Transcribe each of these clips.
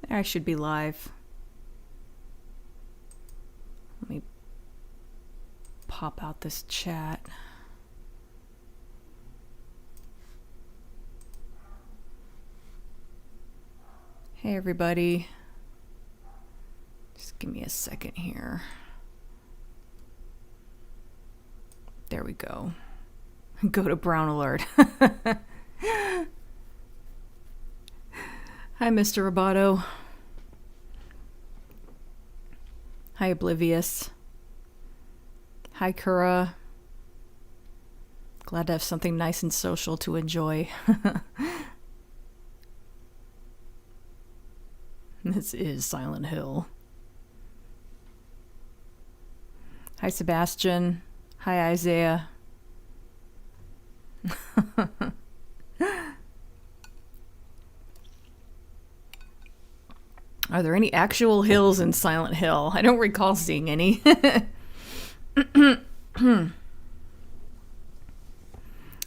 I should be live. Let me pop out this chat. Hey everybody. Just give me a second here. There we go. Go to brown alert. Hi, Mr. Roboto. Hi, Oblivious. Hi, Kura. Glad to have something nice and social to enjoy. This is Silent Hill. Hi, Sebastian. Hi, Isaiah. Are there any actual hills in Silent Hill? I don't recall seeing any.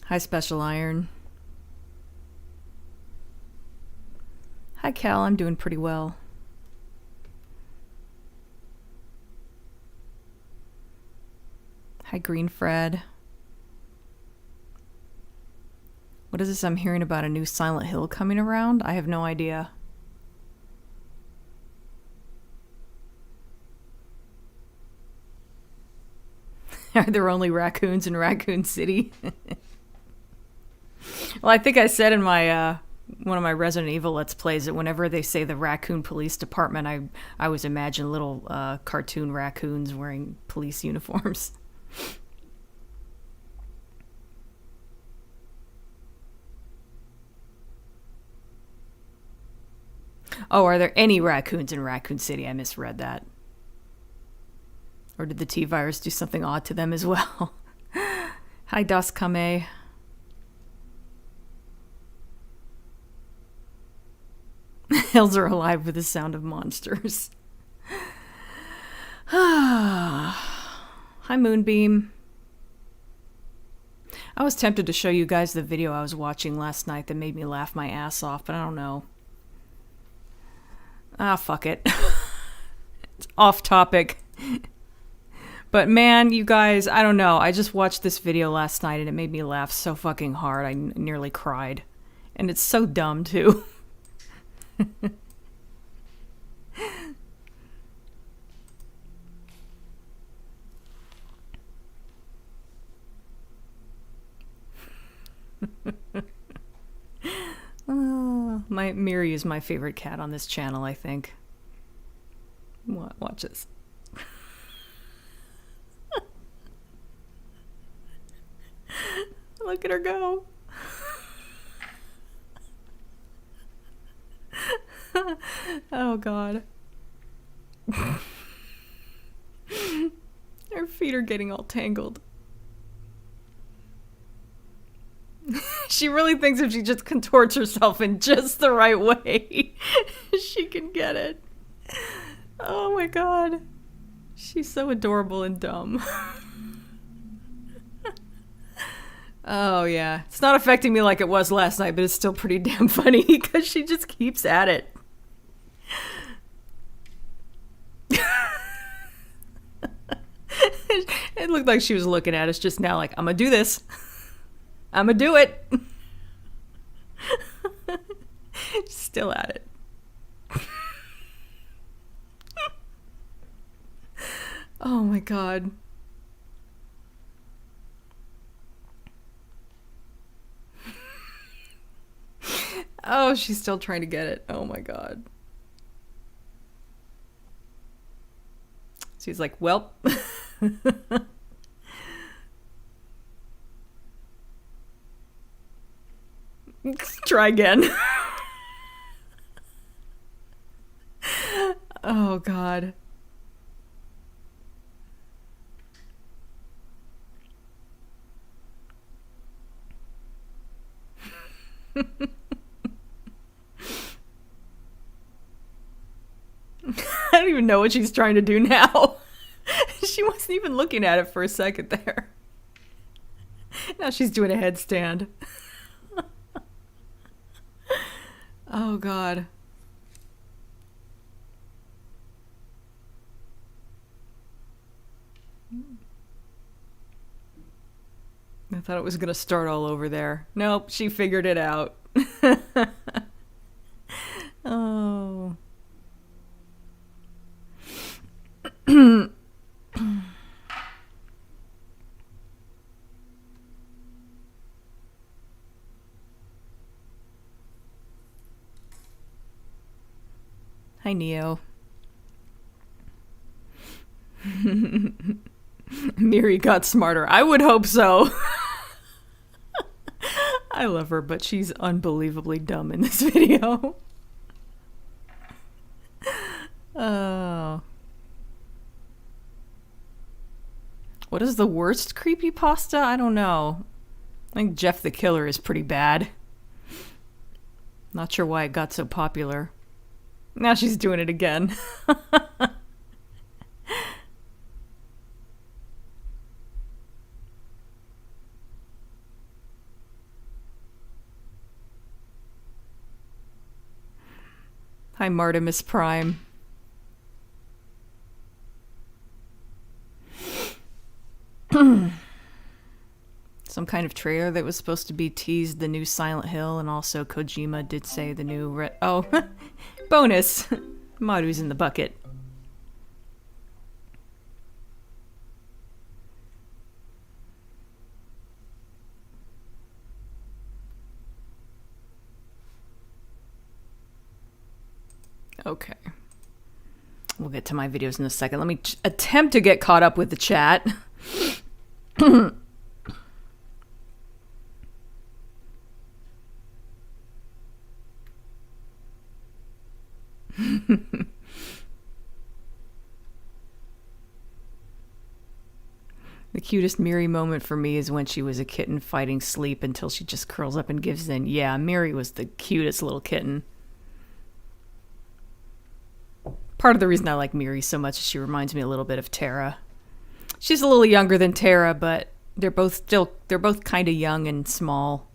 Hi, Special Iron. Hi, Cal. I'm doing pretty well. Hi, Green Fred. What is this I'm hearing about a new Silent Hill coming around? I have no idea. Are there only raccoons in Raccoon City? Well, I think I said in my one of my Resident Evil Let's Plays that whenever they say the Raccoon Police Department, I always imagine little cartoon raccoons wearing police uniforms. Oh, are there any raccoons in Raccoon City? I misread that. Or did the T-Virus do something odd to them as well? Hi, Daskame. Hills are alive with the sound of monsters. Hi, Moonbeam. I was tempted to show you guys the video I was watching last night that made me laugh my ass off, but I don't know. Ah, fuck it. It's off topic. But man, you guys, I don't know. I just watched this video last night and it made me laugh so fucking hard. I nearly cried. And it's so dumb, too. My Miri is my favorite cat on this channel, I think. Watch this. Look at her go. Oh god. Her feet are getting all tangled. She really thinks if she just contorts herself in just the right way, she can get it. Oh my god. She's so adorable and dumb. Oh yeah. It's not affecting me like it was last night, but it's still pretty damn funny because she just keeps at it. It looked like she was looking at us just now like, I'm gonna do this. I'm gonna do it. Still at it. Oh my god. Oh, she's still trying to get it. Oh my god. She's like, well. Try again. Oh god. I don't even know what she's trying to do now. She wasn't even looking at it for a second there. Now she's doing a headstand. Oh god. I thought it was gonna start all over there. Nope, she figured it out. Oh. Hi, Neo. Miri got smarter. I would hope so. I love her, but she's unbelievably dumb in this video. Oh. What is the worst creepypasta? I don't know. I think Jeff the Killer is pretty bad. Not sure why it got so popular. Now she's doing it again. Hi, Martimus Prime. Some kind of trailer that was supposed to be teased the new Silent Hill, and also Kojima did say the new oh, bonus! Maru's in the bucket. Okay. We'll get to my videos in a second. Let me attempt to get caught up with the chat. The cutest Miri moment for me is when she was a kitten fighting sleep until she just curls up and gives in. Yeah, Miri was the cutest little kitten. Part of the reason I like Miri so much is she reminds me a little bit of Tara. She's a little younger than Tara, but they're both kind of young and small.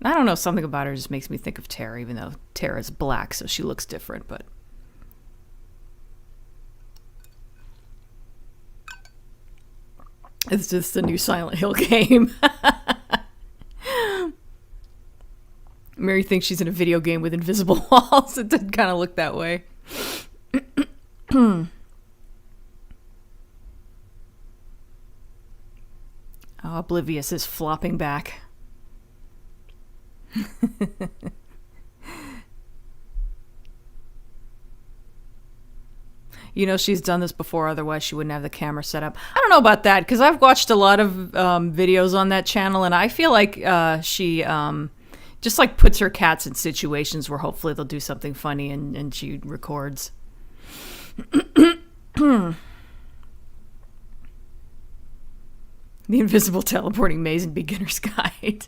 I don't know, something about her just makes me think of Tara, even though Tara's black, so she looks different, but... It's just a new Silent Hill game. Mary thinks she's in a video game with invisible walls. It did kind of look that way. Oh, Oblivious is flopping back. You know, she's done this before, otherwise she wouldn't have the camera set up. I don't know about that, because I've watched a lot of videos on that channel, and I feel like she just like puts her cats in situations where hopefully they'll do something funny, and she records. The Invisible Teleporting Maze and Beginner's Guide.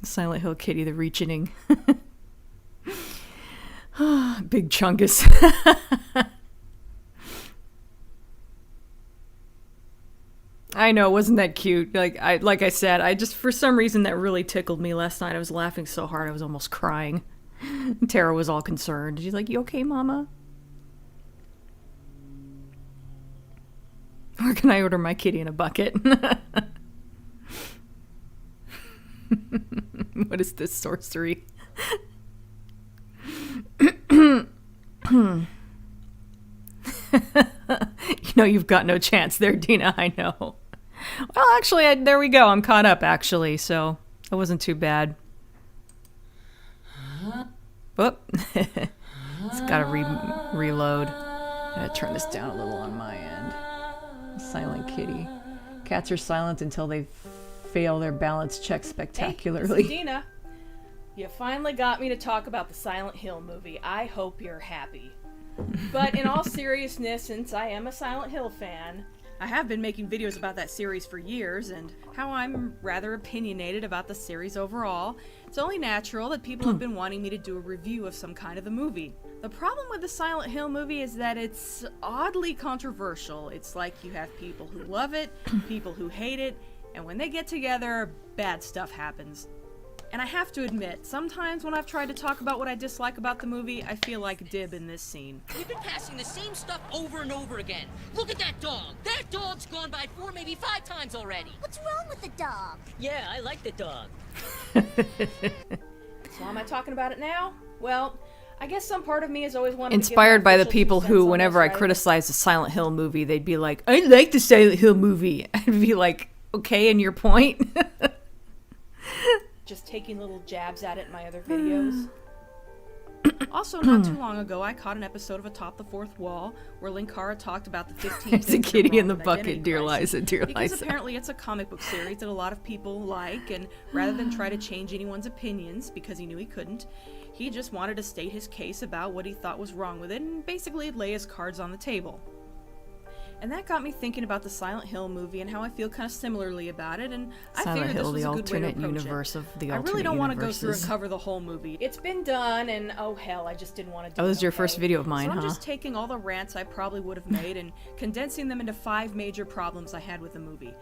Silent Hill Kitty, the Reachening. Big Chungus. I know, wasn't that cute? Like I said, I just, for some reason, that really tickled me last night. I was laughing so hard I was almost crying. Tara was all concerned. She's like, "You okay, Mama?" Or can I order my kitty in a bucket? What is this sorcery? You know, you've got no chance there, Dina. I know. Well, actually, there we go. I'm caught up, actually, so it wasn't too bad. Whoop. It's got to reload. I'm going to turn this down a little on my end. Silent kitty. Cats are silent until they fail their balance check spectacularly. Hey, Dina, you finally got me to talk about the Silent Hill movie. I hope you're happy. But in all seriousness, since I am a Silent Hill fan, I have been making videos about that series for years, and how I'm rather opinionated about the series overall. It's only natural that people have been wanting me to do a review of some kind of the movie. The problem with the Silent Hill movie is that it's oddly controversial. It's like you have people who love it, people who hate it, and when they get together, bad stuff happens. And I have to admit, sometimes when I've tried to talk about what I dislike about the movie, I feel like Dib in this scene. You've been passing the same stuff over and over again. Look at that dog. That dog's gone by 4, maybe 5 times already. What's wrong with the dog? Yeah, I like the dog. So why am I talking about it now? Well, I guess some part of me has always wanted Inspired to by the people who, whenever I criticize the Silent Hill movie, they'd be like, I like the Silent Hill movie. I'd be like, okay, and your point? Just taking little jabs at it in my other videos. Also, not too long ago, I caught an episode of Atop the Fourth Wall where Linkara talked about the 15 It's a things that are kitty in the wrong with bucket, identity dear crisis. Liza, dear Because Liza. apparently it's a comic book series that a lot of people like, and rather than try to change anyone's opinions, because he knew he couldn't, he just wanted to state his case about what he thought was wrong with it, and basically lay his cards on the table. And that got me thinking about the Silent Hill movie and how I feel kind of similarly about it, and I Silent figured Hill, this was the a good way to alternate approach universe it. of the I alternate really don't want to go universes. through and cover the whole movie. It's been done, and oh hell, I just didn't want to do it. Oh, this is your okay? first video of mine, So I'm huh? just taking all the rants I probably would have made and condensing them into 5 major problems I had with the movie.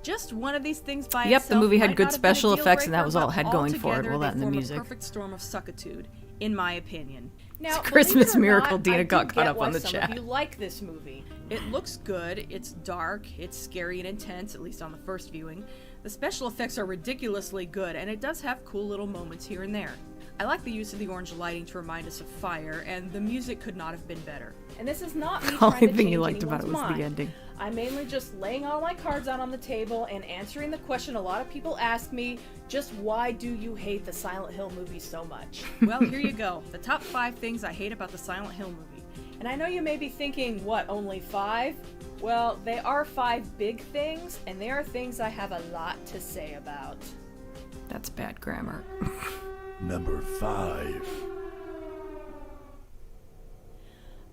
Just one of these things by Yep, itself the movie had might good not have been a special deal effects, and that breaker, was all it but had going for it. altogether Well, that and the they form music. A perfect storm of suckitude, in my opinion. Now, It's a Christmas believe it or miracle. not, Dina I got do caught get up why on the some chat. of you like this movie. It looks good, it's dark, it's scary and intense, at least on the first viewing. The special effects are ridiculously good, and it does have cool little moments here and there. I like the use of the orange lighting to remind us of fire, and the music could not have been better. And this is not me The trying only to thing change you liked about it anyone's was mind. the ending. I'm mainly just laying all my cards out on the table and answering the question a lot of people ask me, just why do you hate the Silent Hill movie so much? Well, here you go. The top 5 things I hate about the Silent Hill movie. And I know you may be thinking, what, only 5? Well, they are 5 big things, and they are things I have a lot to say about. That's bad grammar. Number 5.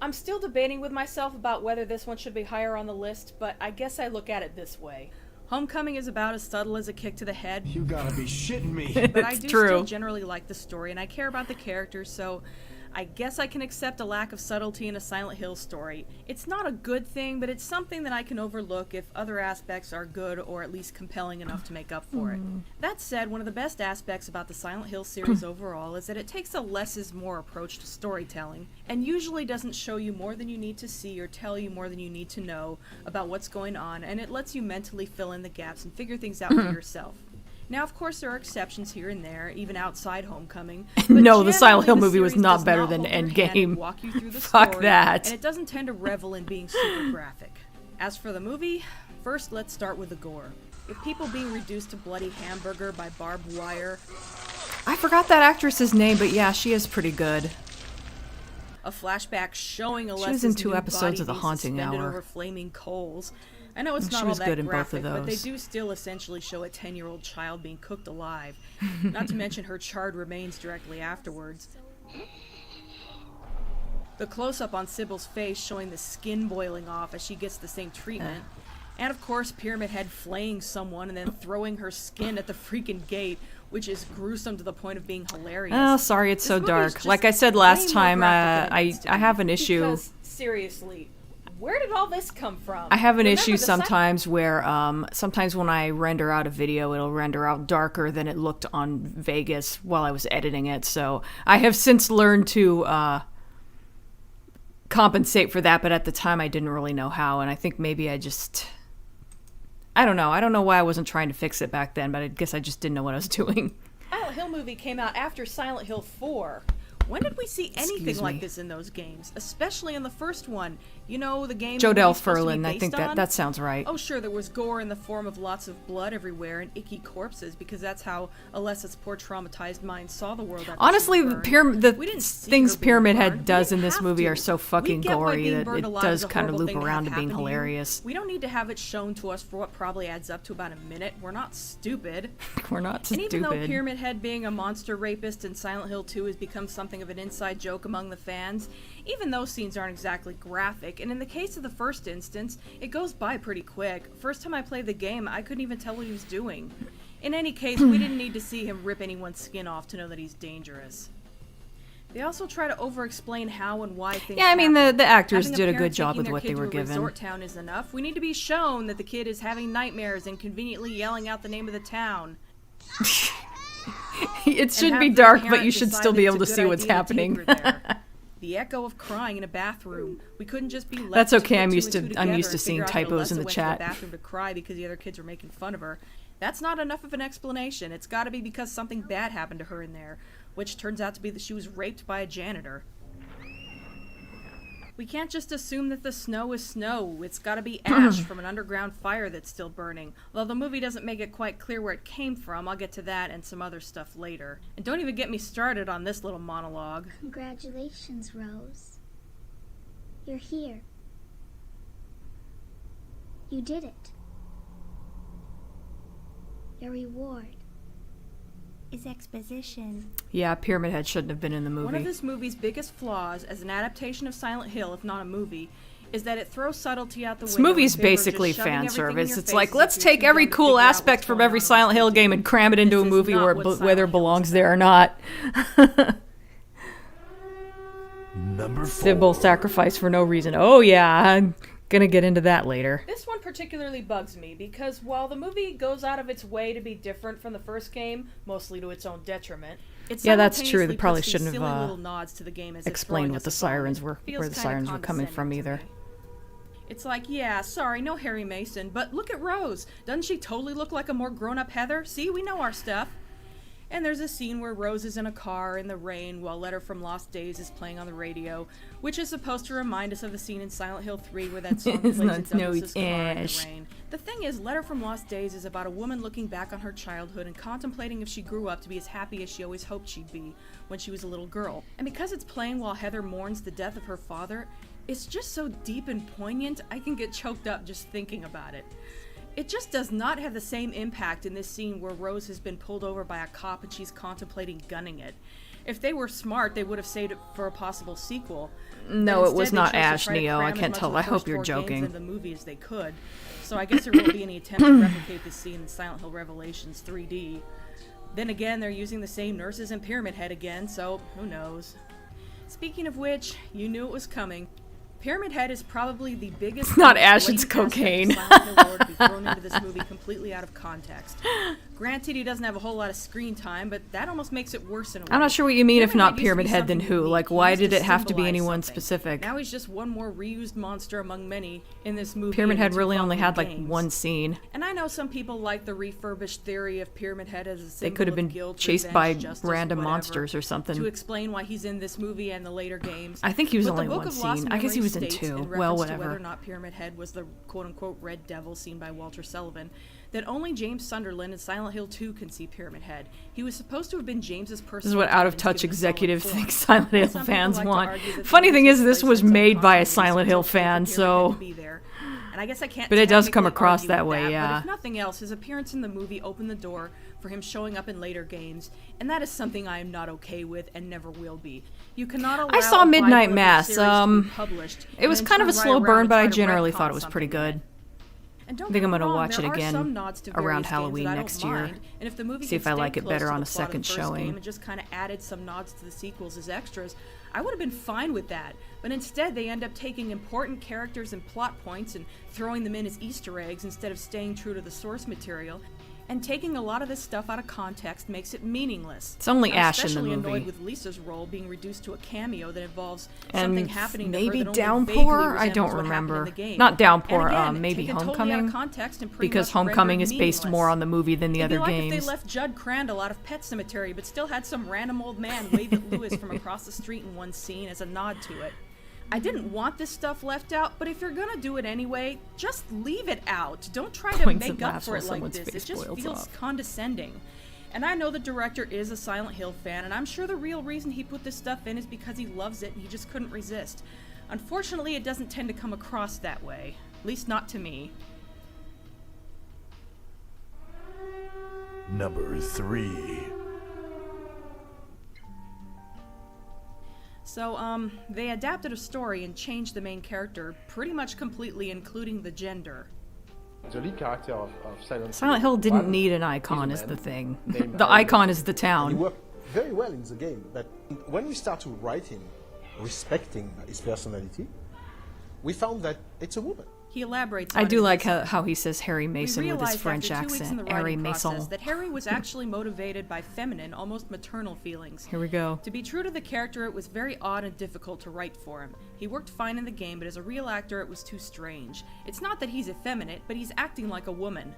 I'm still debating with myself about whether this one should be higher on the list, but I guess I look at it this way. Homecoming is about as subtle as a kick to the head, You gotta be shitting me. but I It's do true. still generally like the story, and I care about the characters, so I guess I can accept a lack of subtlety in a Silent Hill story. It's not a good thing, but it's something that I can overlook if other aspects are good or at least compelling enough to make up for it. That said, one of the best aspects about the Silent Hill series overall is that it takes a less is more approach to storytelling, and usually doesn't show you more than you need to see or tell you more than you need to know about what's going on, and it lets you mentally fill in the gaps and figure things out for yourself. Now, of course, there are exceptions here and there, even outside Homecoming. but No, the Silent Hill generally, the movie was series not does better not than hold your hand Endgame. and walk you through the Fuck story, that. And it doesn't tend to revel in being super graphic. As for the movie, first let's start with the gore. With people being reduced to bloody hamburger by barbed wire, I forgot that actress's name, but yeah, she is pretty good. a flashback showing was Alessa's in 2 nude episodes body of The being Haunting suspended Hour. over flaming coals. I know it's And not she all was that good in both graphic, of but they those. do still essentially show a 10-year-old child being cooked alive. Not to mention her charred remains directly afterwards. The close-up on Sybil's face showing the skin boiling off as she gets the same treatment. And of course, Pyramid Head flaying someone and then throwing her skin at the freaking gate, which is gruesome to the point of being hilarious. Oh, sorry, it's This so movie is dark. just Like I said way last more time, graphic than it I needs to be. have an issue. Because, seriously, where did all this come from? I have an Remember issue the sec- sometimes where sometimes when I render out a video, it'll render out darker than it looked on Vegas while I was editing it. So I have since learned to compensate for that, but at the time I didn't really know how, and I think maybe I don't know. I don't know why I wasn't trying to fix it back then, but I guess I just didn't know what I was doing. Silent Hill movie came out after Silent Hill 4. When did we see anything Excuse like me. this in those games? Especially in the first one. You know, the game Joe the movie's supposed to be Ferlin, I based think on? that sounds right. Oh, sure, there was gore in the form of lots of blood everywhere and icky corpses, because that's how Alessa's poor traumatized mind saw the world. After Honestly, she was burned. the We didn't see things her being Pyramid burned. Head We does didn't in this have movie to. are so We fucking get why gory being that burned it alive does is a kind of horrible loop thing to around have to being happen you. hilarious. We don't need to have it shown to us for what probably adds up to about a minute. We're not stupid. We're not And even though stupid. Pyramid Head being a monster rapist in Silent Hill 2 has become something of an inside joke among the fans, even those scenes aren't exactly graphic, and in the case of the first instance, it goes by pretty quick. First time I played the game, I couldn't even tell what he was doing. In any case, we didn't need to see him rip anyone's skin off to know that he's dangerous. They also try to over-explain how and why things Yeah, I mean, happen. the actors Having a did a parent good job taking with their what kid they to were a given. resort town is enough. We need to be shown that the kid is having nightmares and conveniently yelling out the name of the town. It should and be have the dark, but parent you should decide still that be it's able a to good see what's idea to happening. take her there. The echo of crying in a bathroom. We couldn't just be left That's to okay, put I'm two used and to- two I'm together used to and seeing figure out that typos in Alessa the went chat. to the bathroom to cry because the other kids were making fun of her. That's not enough of an explanation. It's got to be because something bad happened to her in there, which turns out to be that she was raped by a janitor. We can't just assume that the snow is snow. It's gotta be ash from an underground fire that's still burning. Although the movie doesn't make it quite clear where it came from, I'll get to that and some other stuff later. And don't even get me started on this little monologue. Congratulations, Rose. You're here. You did it. Your reward is exposition. Yeah, Pyramid Head shouldn't have been in the One of movie. this movie's biggest flaws as an adaptation of Silent Hill, if not a movie, is that it throws subtlety out the This window. movie's in favor of just basically shoving fan everything in service. your It's face like, as let's if you're take too every dumb to cool figure out aspect what's from going every on Silent Hill with game and cram it into This a is movie not where what whether Silent it Hill belongs is there or about. not. Number 4. Symbol sacrifice for no reason. Oh yeah, I'm gonna get into that later. This one particularly bugs me because while the movie goes out of its way to be different from the first game, mostly to its own detriment, it Yeah, that's true. They simultaneously probably puts these shouldn't have, silly little nods to the game as if explained throwing what us the a bone. sirens It were- feels where the kinda sirens were coming from condescending to either. me. It's like, yeah, sorry, no Harry Mason, but look at Rose. Doesn't she totally look like a more grown-up Heather? See, we know our stuff. And there's a scene where Rose is in a car in the rain while Letter from Lost Days is playing on the radio, which is supposed to remind us of the scene in Silent Hill 3 where that song It's plays not in snowy, Douglas's car in the ash. rain. The thing is, Letter from Lost Days is about a woman looking back on her childhood and contemplating if she grew up to be as happy as she always hoped she'd be when she was a little girl. And because it's playing while Heather mourns the death of her father, it's just so deep and poignant, I can get choked up just thinking about it. It just does not have the same impact in this scene where Rose has been pulled over by a cop and she's contemplating gunning it. If they were smart, they would have saved it for a possible sequel. No, But it was instead, they not chose to Ash, try to Neo. cram I as can't much tell. of the I hope first you're 4 games joking. into the movie as they could. So I guess there won't be any attempt to replicate this scene in Silent Hill Revelations 3D. Then again, they're using the same nurses in Pyramid Head again, so who knows. Speaking of which, you knew it was coming. Pyramid Head is probably the biggest. It's not most ash, it's blatant aspect of cocaine. Silent Hill lore to be thrown into this movie completely out of context. Granted, he doesn't have a whole lot of screen time, but that almost makes it worse in a way. I'm not sure what you mean if not used to Pyramid be Head, then something who? unique. Like, He why used did to it have to be symbolize anyone something. specific? Now he's just one more reused monster among many in this movie. Pyramid and Head the really two only following had like games. one scene. And I know some people like the refurbished theory of Pyramid Head as a symbol They could have of been guilt, chased revenge, by justice, random whatever, monsters or something. to explain why he's in this movie and the later games. I think he was But the only Book one of Lost scene. I guess he Memories was in states, 2. in Well, reference to whether whatever. or not Pyramid Head was the quote-unquote Red Devil seen by Walter Sullivan, that only James Sunderland in Silent Hill 2 can see Pyramid Head. He was supposed to have been James's personal. This is what out of touch given a solid executives form. think Silent Hill Some people fans like to want. argue that the Funny thing movie is, takes this place was in some made by a continuity, Silent so Hill it's okay for fan, Pyramid Head so. to be there. And I guess I can't But it does come technically across argue that with way, But yeah. if nothing else, his appearance in the movie opened the door for him showing up in later games, and that is something I am not okay with and never will be. You cannot allow I saw a Midnight Bible of a Mass, series to be published It was and kind then of a turn slow right burn, around but I and try to generally retcon thought it was pretty something in good. it. And don't I think get I'm me gonna wrong, watch it there are again some nods to around various games Halloween that I don't next year. mind, and if the movie See if had I like stayed it better close to on the a plot of the second first showing. game and just kind of added some nods to the sequels as extras, I would have been fine with that. But instead, they end up taking important characters and plot points and throwing them in as Easter eggs instead of staying true to the source material. And taking a lot of this stuff out of context makes it meaningless. It's only I'm Ash in the especially movie. annoyed with Lisa's role being reduced to a cameo that involves And something happening to her maybe that only Downpour? vaguely I don't resembles what happened in remember. the game. Not Downpour, And again, maybe taken totally out of Homecoming? context and pretty Because much Homecoming is rendered based more meaningless. on the movie than the It'd be other like games. if they left Judd Crandall out of Pet Sematary, but still had some random old man wave at Lewis from across the street in one scene as a nod to it. I didn't want this stuff left out, but if you're gonna do it anyway, just leave it out. Don't try to Points and make up laughs for while it like someone's this. It face just boils feels off. condescending. And I know the director is a Silent Hill fan, and I'm sure the real reason he put this stuff in is because he loves it and he just couldn't resist. Unfortunately, it doesn't tend to come across that way. At least not to me. Number 3. So, they adapted a story and changed the main character pretty much completely, including the gender. The lead character of Silent Hill didn't need an icon, is the thing. The icon is the He town. worked very well in the game, but when we start to write him, respecting his personality, we found that it's a woman. He elaborates. I on do it like in how he says Harry Mason with his French after 2 weeks in accent. the Harry writing process Mason. that Harry was actually motivated by feminine, almost maternal feelings. Here we go. To be true to the character, it was very odd and difficult to write for him. He worked fine in the game, but as a real actor, it was too strange. It's not that he's effeminate, but he's acting like a woman.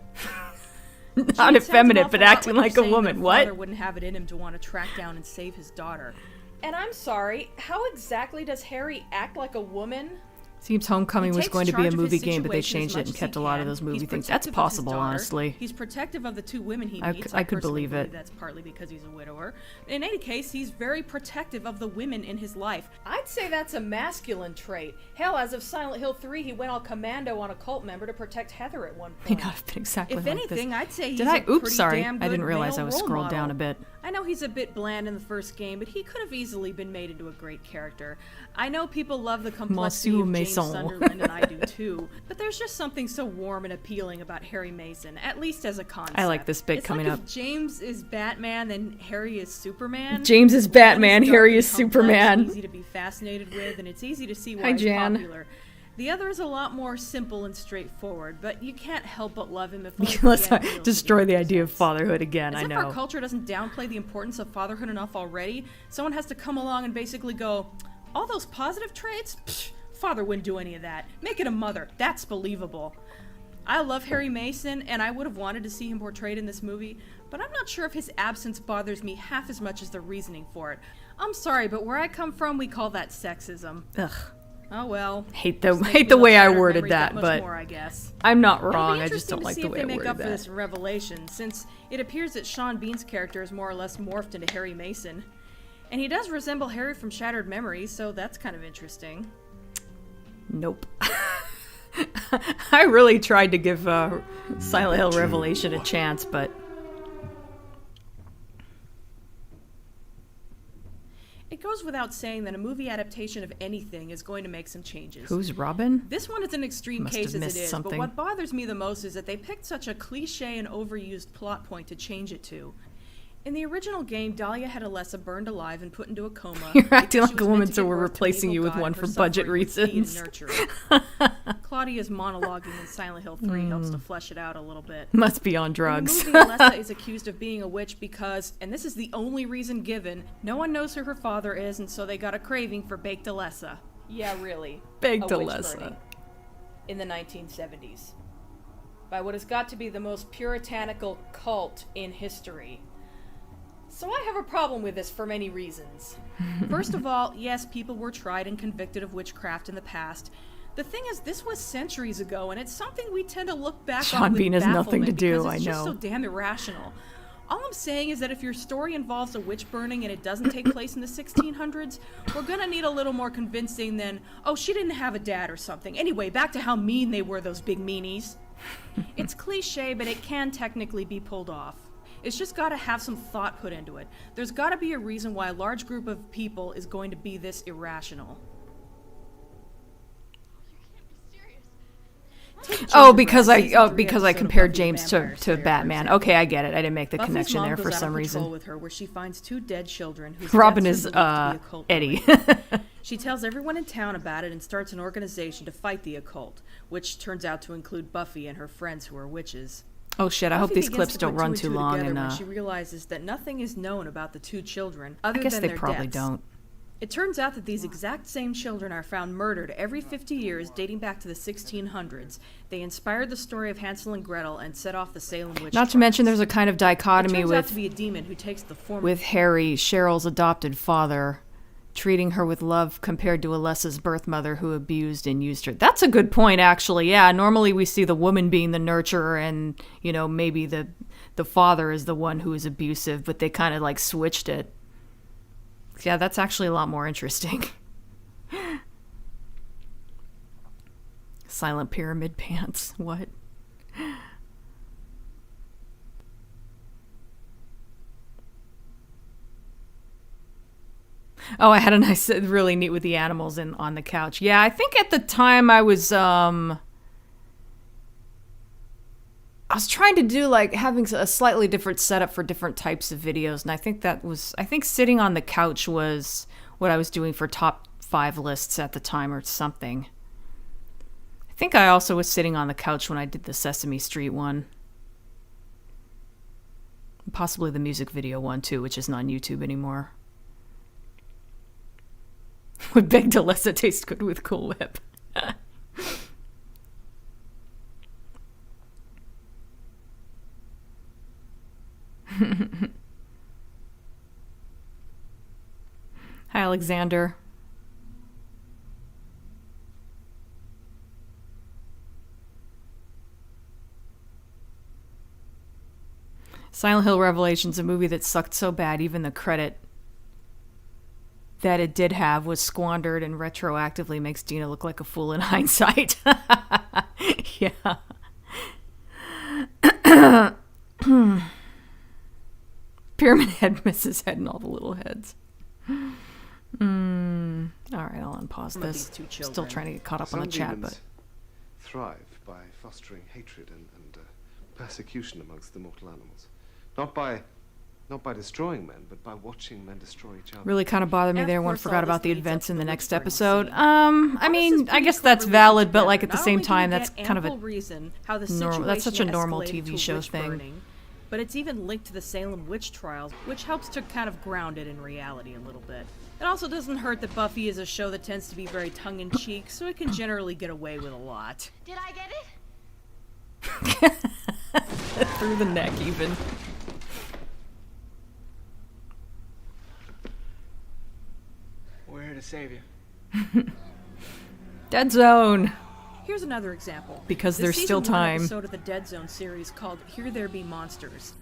Not effeminate, but acting like a woman. What? Father wouldn't have it in him to want to track down and save his daughter. And I'm sorry, how exactly does Harry act like a woman? Seems Homecoming He was takes going to be a charge of his movie game, but they situation changed as it and much as kept he a lot of can. those movie He's things. That's protective of his possible, daughter. honestly. He's protective of the 2 women he I meets. could personally believe it. That's partly because he's a widower. In any case, he's very protective of the women in his life. I'd say that's a masculine trait. Hell, as of Silent Hill 3, he went all commando on a cult member to protect Heather at one May point. not have been exactly If like anything, this. I'd say he's Did I? a pretty Oops, sorry. damn I didn't good realize I male was role scrolled down model. a bit. I know he's a bit bland in the first game, but he could have easily been made into a great character. I know people love the complexity Monsieur of James Mason. Sunderland, and I do too, but there's just something so warm and appealing about Harry Mason, at least as a concept. I like this bit It's coming like up. If James is Batman, then Harry is Superman. James is One Batman, dark Harry and is complex, Superman. Easy to be fascinated with, and it's easy to see why Hi, he's Jan. popular. The other is a lot more simple and straightforward, but you can't help but love him if only Let's the not end feels destroy like the it idea of makes sense. fatherhood again, As I if our know. culture doesn't downplay the importance of fatherhood enough already, someone has to come along and basically go, all those positive traits? Psh, father wouldn't do any of that. Make it a mother. That's believable. I love Harry Mason, and I would have wanted to see him portrayed in this movie, but I'm not sure if his absence bothers me half as much as the reasoning for it. I'm sorry, but where I come from, we call that sexism. Ugh. Oh well. Hate Just makes the me love way I Shattered worded Memories that, much but more, I guess. I'm not It'll be wrong. I just interesting don't to like see the if way they I make worded up for that. this in Revelation, since it appears that Sean Bean's character is more or less morphed into Harry Mason. And he does resemble Harry from Shattered Memories, so that's kind of interesting. Nope. I really tried to give Silent Hill Revelation a chance, but It goes without saying that a movie adaptation of anything is going to make some changes. who's Robin? This one is an extreme Must case have as missed it is, something. but what bothers me the most is that they picked such a cliche and overused plot point to change it to. In the original game, Dahlia had Alessa burned alive and put into a coma. You're because acting she like was a meant woman, to so give we're birth to an replacing evil you with god, one and for her budget suffering was feed and reasons. nurture. Claudia's monologuing in Silent Hill 3 helps to flesh it out a little bit. Must be on In drugs. the movie, Alessa is accused of being a witch because, and this is the only reason given, no one knows who her father is, and so they got a craving for baked Alessa. Yeah, really. Baked A witch Alessa. burning. In the 1970s. By what has got to be the most puritanical cult in history. So I have a problem with this for many reasons. First of all, yes, people were tried and convicted of witchcraft in the past. The thing is, this was centuries ago, and it's something we tend to look back Sean on with Bean has nothing to bafflement do, because it's I just know. so damn irrational. All I'm saying is that if your story involves a witch burning and it doesn't take place in the 1600s, we're gonna need a little more convincing than, oh, she didn't have a dad or something. Anyway, back to how mean they were, those big meanies. It's cliche, but it can technically be pulled off. It's just gotta have some thought put into it. There's gotta be a reason why a large group of people is going to be this irrational. Oh, because I Buffy's compared James to Batman. Okay, I get it. I didn't make the connection mom there goes for out some on patrol reason. with her, where she finds 2 dead children whose Robin deaths is are believed to be occult Eddie. related. She tells everyone in town about it and starts an organization to fight the occult, which turns out to include Buffy and her friends who are witches. Oh shit! I hope Buffy these begins clips to don't put run 2 too and 2 long. together And when she realizes that nothing is known about the 2 children I other guess than they their probably deaths. don't. It turns out that these exact same children are found murdered every 50 years dating back to the 1600s. They inspired the story of Hansel and Gretel and set off the Salem witch Not to mention, trials. there's a kind of It dichotomy turns out to with be a demon who takes the form with Harry, Cheryl's adopted father, treating her with love compared to Alessa's birth mother who abused and used her. That's a good point, actually. Yeah, normally we see the woman being the nurturer and, you know, maybe the father is the one who is abusive, but they kind of like switched it. Yeah, that's actually a lot more interesting. Silent pyramid pants. What? Oh, I had a nice, really neat with the animals on the couch. Yeah, I think at the time I was trying to do like having a slightly different setup for different types of videos, and I think sitting on the couch was what I was doing for top 5 lists at the time or something. I think I also was sitting on the couch when I did the Sesame Street one. Possibly the music video one too, which isn't on YouTube anymore. Would beg to Delessa taste good with Cool Whip. Hi, Alexander. Silent Hill Revelations, a movie that sucked so bad, even the credit that it did have was squandered and retroactively makes Dina look like a fool in hindsight. Yeah. Pyramid Head misses head and all the little heads. All right, I'll unpause this. Still trying to get caught up on the chat, but thrive by fostering hatred and persecution amongst the mortal animals. Not by destroying men, but by watching men destroy each other. really kind of bothered me And there. of One course, forgot all about this the leads events up in to the the next whispering episode. scene. I mean, I guess that's valid, but like at the Not same only do we time, that's get kind of ample a reason how the normal. That's such a situation normal escalated TV to a show witch thing. burning, but it's even linked to the Salem witch trials, which helps to kind of ground it in reality a little bit. It also doesn't hurt that Buffy is a show that tends to be very tongue-in-cheek, so it can generally get away with a lot. Did I get it? through the neck even. We're here to save you. Dead Zone. Here's another example. Because The there's still season 1 time. episode of the Dead Zone series called Here There Be Monsters.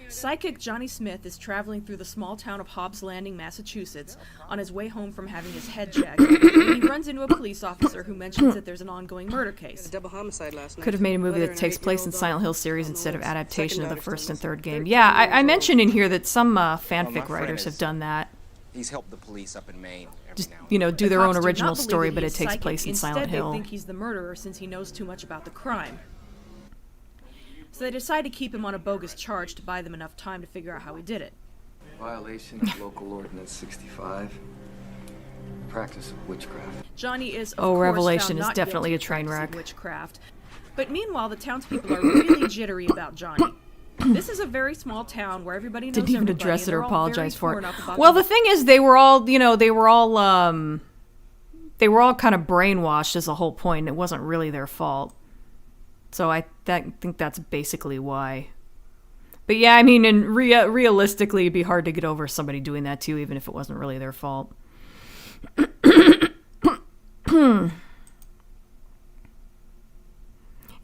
Psychic Johnny Smith is traveling through the small town of Hobbs Landing, Massachusetts, on his way home from having his head checked, when he runs into a police officer who mentions that there's an ongoing murder case. Double homicide last night. Could have made a movie Whether that or takes not place in eight-year-old Silent Hill dog series on the instead of loose. adaptation of Second the daughter first and still third missing. game. Yeah, I mentioned in here that some my fanfic friend writers have is- done that. He's helped the police up in Maine every Just, now and you know, do The their own cops do original not believe story, that but he's it takes psychic. place in Instead, Silent they Hill. think he's the murderer since he knows too much about the crime. So they decide to keep him on a bogus charge to buy them enough time to figure out how he did it. Violation of local ordinance 65. Practice of witchcraft. Johnny is, of Oh, course, Revelation found is not definitely guilty a of train practicing wreck. witchcraft. But meanwhile, the townspeople are really jittery about Johnny. This is a very small town where everybody knows Didn't even everybody, address and it or they're all very apologize for it. torn up about Well, the the thing is, they were all kind of brainwashed as the whole point. It wasn't really their fault. So I think that's basically why. But yeah, I mean, and realistically, it'd be hard to get over somebody doing that too, even if it wasn't really their fault.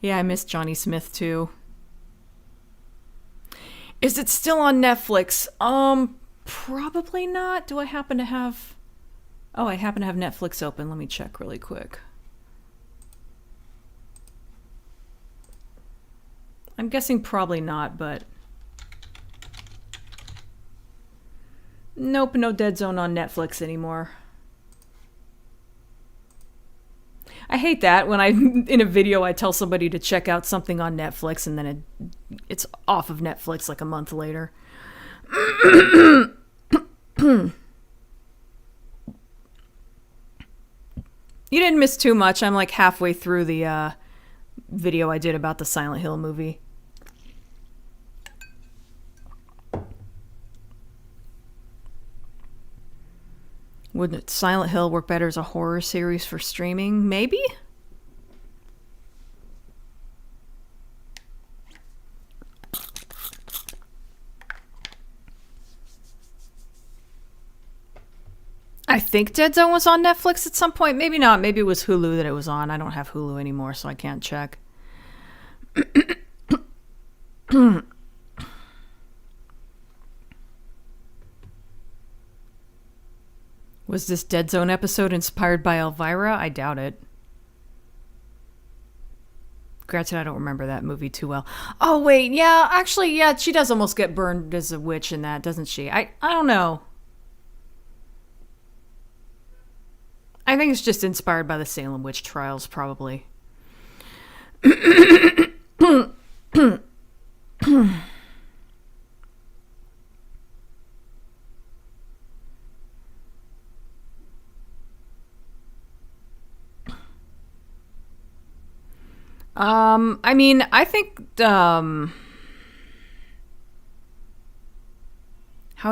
Yeah, I miss Johnny Smith too. Is it still on Netflix? Probably not. Do I happen to have... Oh, I happen to have Netflix open. Let me check really quick. I'm guessing probably not, but... Nope, no Dead Zone on Netflix anymore. I hate that when in a video I tell somebody to check out something on Netflix and then it's off of Netflix like a month later. You didn't miss too much. I'm like halfway through the video I did about the Silent Hill movie. Would Silent Hill work better as a horror series for streaming? Maybe? I think Dead Zone was on Netflix at some point. Maybe not. Maybe it was Hulu that it was on. I don't have Hulu anymore, so I can't check. Was this Dead Zone episode inspired by Elvira? I doubt it. Granted, I don't remember that movie too well. Oh, wait. Yeah, actually, yeah, she does almost get burned as a witch in that, doesn't she? I don't know. I think it's just inspired by the Salem witch trials, probably. I mean, I think, how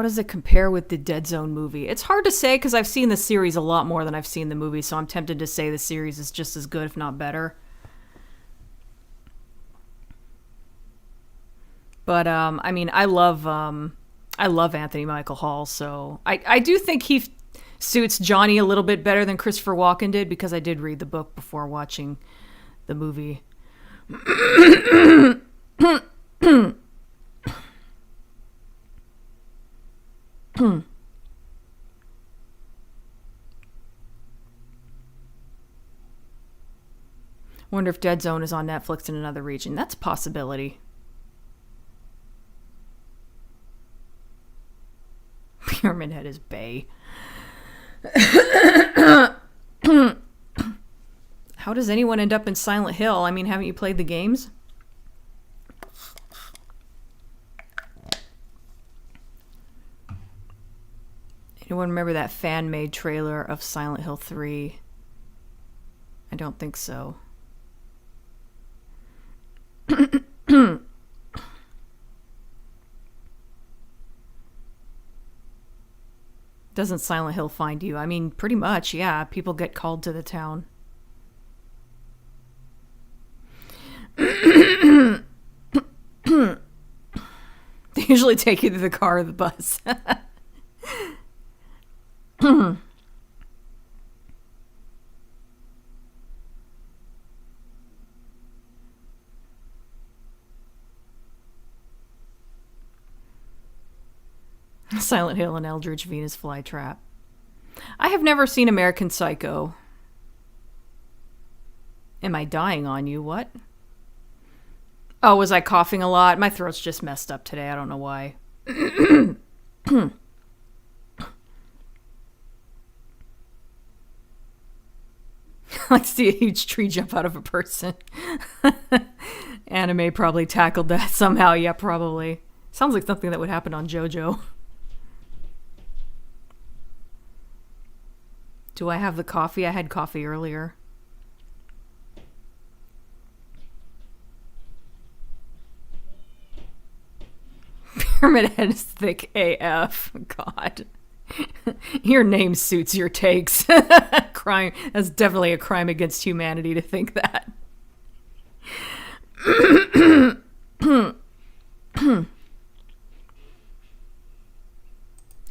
does it compare with the Dead Zone movie? It's hard to say because I've seen the series a lot more than I've seen the movie, so I'm tempted to say the series is just as good, if not better. But, I mean, I love Anthony Michael Hall, so I do think he suits Johnny a little bit better than Christopher Walken did, because I did read the book before watching the movie. Wonder if Dead Zone is on Netflix in another region. That's a possibility. Pyramid Head is Bay. How does anyone end up in Silent Hill? I mean, haven't you played the games? Anyone remember that fan-made trailer of Silent Hill 3? I don't think so. Doesn't Silent Hill find you? I mean, pretty much, yeah. People get called to the town. They usually take you to the car or the bus. Silent Hill and Eldritch Venus Flytrap. I have never seen American Psycho. Am I dying on you? What? Oh, was I coughing a lot? My throat's just messed up today. I don't know why. I like to see a huge tree jump out of a person. Anime probably tackled that somehow. Yeah, probably. Sounds like something that would happen on JoJo. Do I have the coffee? I had coffee earlier. Pyramid Head is thick AF. God. Your name suits your takes. Crime. That's definitely a crime against humanity to think that.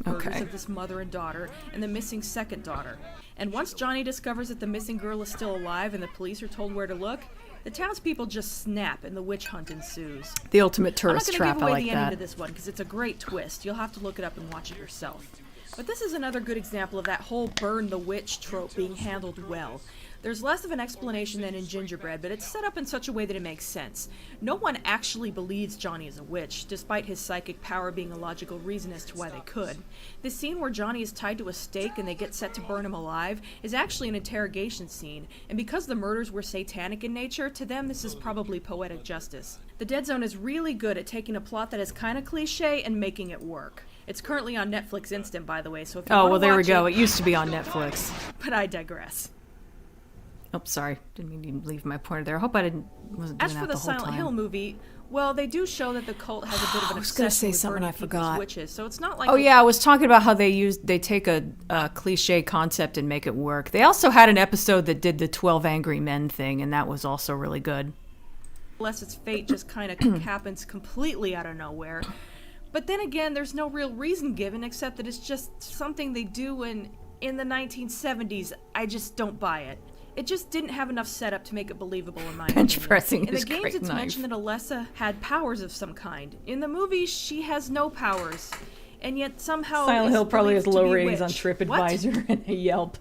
Murders of this mother and daughter, and the missing second daughter. And once Johnny discovers that the missing girl is still alive and the police are told where to look, the townspeople just snap and the witch hunt ensues. The ultimate tourist trap, I like that. I'm not going to give away the ending to this one because it's a great twist. You'll have to look it up and watch it yourself. But this is another good example of that whole burn the witch trope being handled well. There's less of an explanation than in Gingerbread, but it's set up in such a way that it makes sense. No one actually believes Johnny is a witch, despite his psychic power being a logical reason as to why they could. This scene where Johnny is tied to a stake and they get set to burn him alive is actually an interrogation scene, and because the murders were satanic in nature, to them this is probably poetic justice. The Dead Zone is really good at taking a plot that is kind of cliche and making it work. It's currently on Netflix Instant, by the way, so if you want to watch it... Oh, well, there we go. It used to be on Netflix. But I digress. Oh, sorry. Didn't mean to leave my pointer there. I hope I wasn't doing that the whole time. As for the Silent Hill movie, well, they do show that the cult has a bit of an obsession with burning people's witches, so it's not like... Oh, yeah, I was talking about how they take a cliche concept and make it work. They also had an episode that did the 12 Angry Men thing, and that was also really good. Unless its fate just kind of happens completely out of nowhere. But then again, there's no real reason given except that it's just something they do in the 1970s. I just don't buy it. It just didn't have enough setup to make it believable in my opinion. Bench pressing in the games, it's mentioned that Alessa had powers of some kind. In the movie, she has no powers, and yet somehow Silent Hill probably has low ratings on TripAdvisor and a Yelp.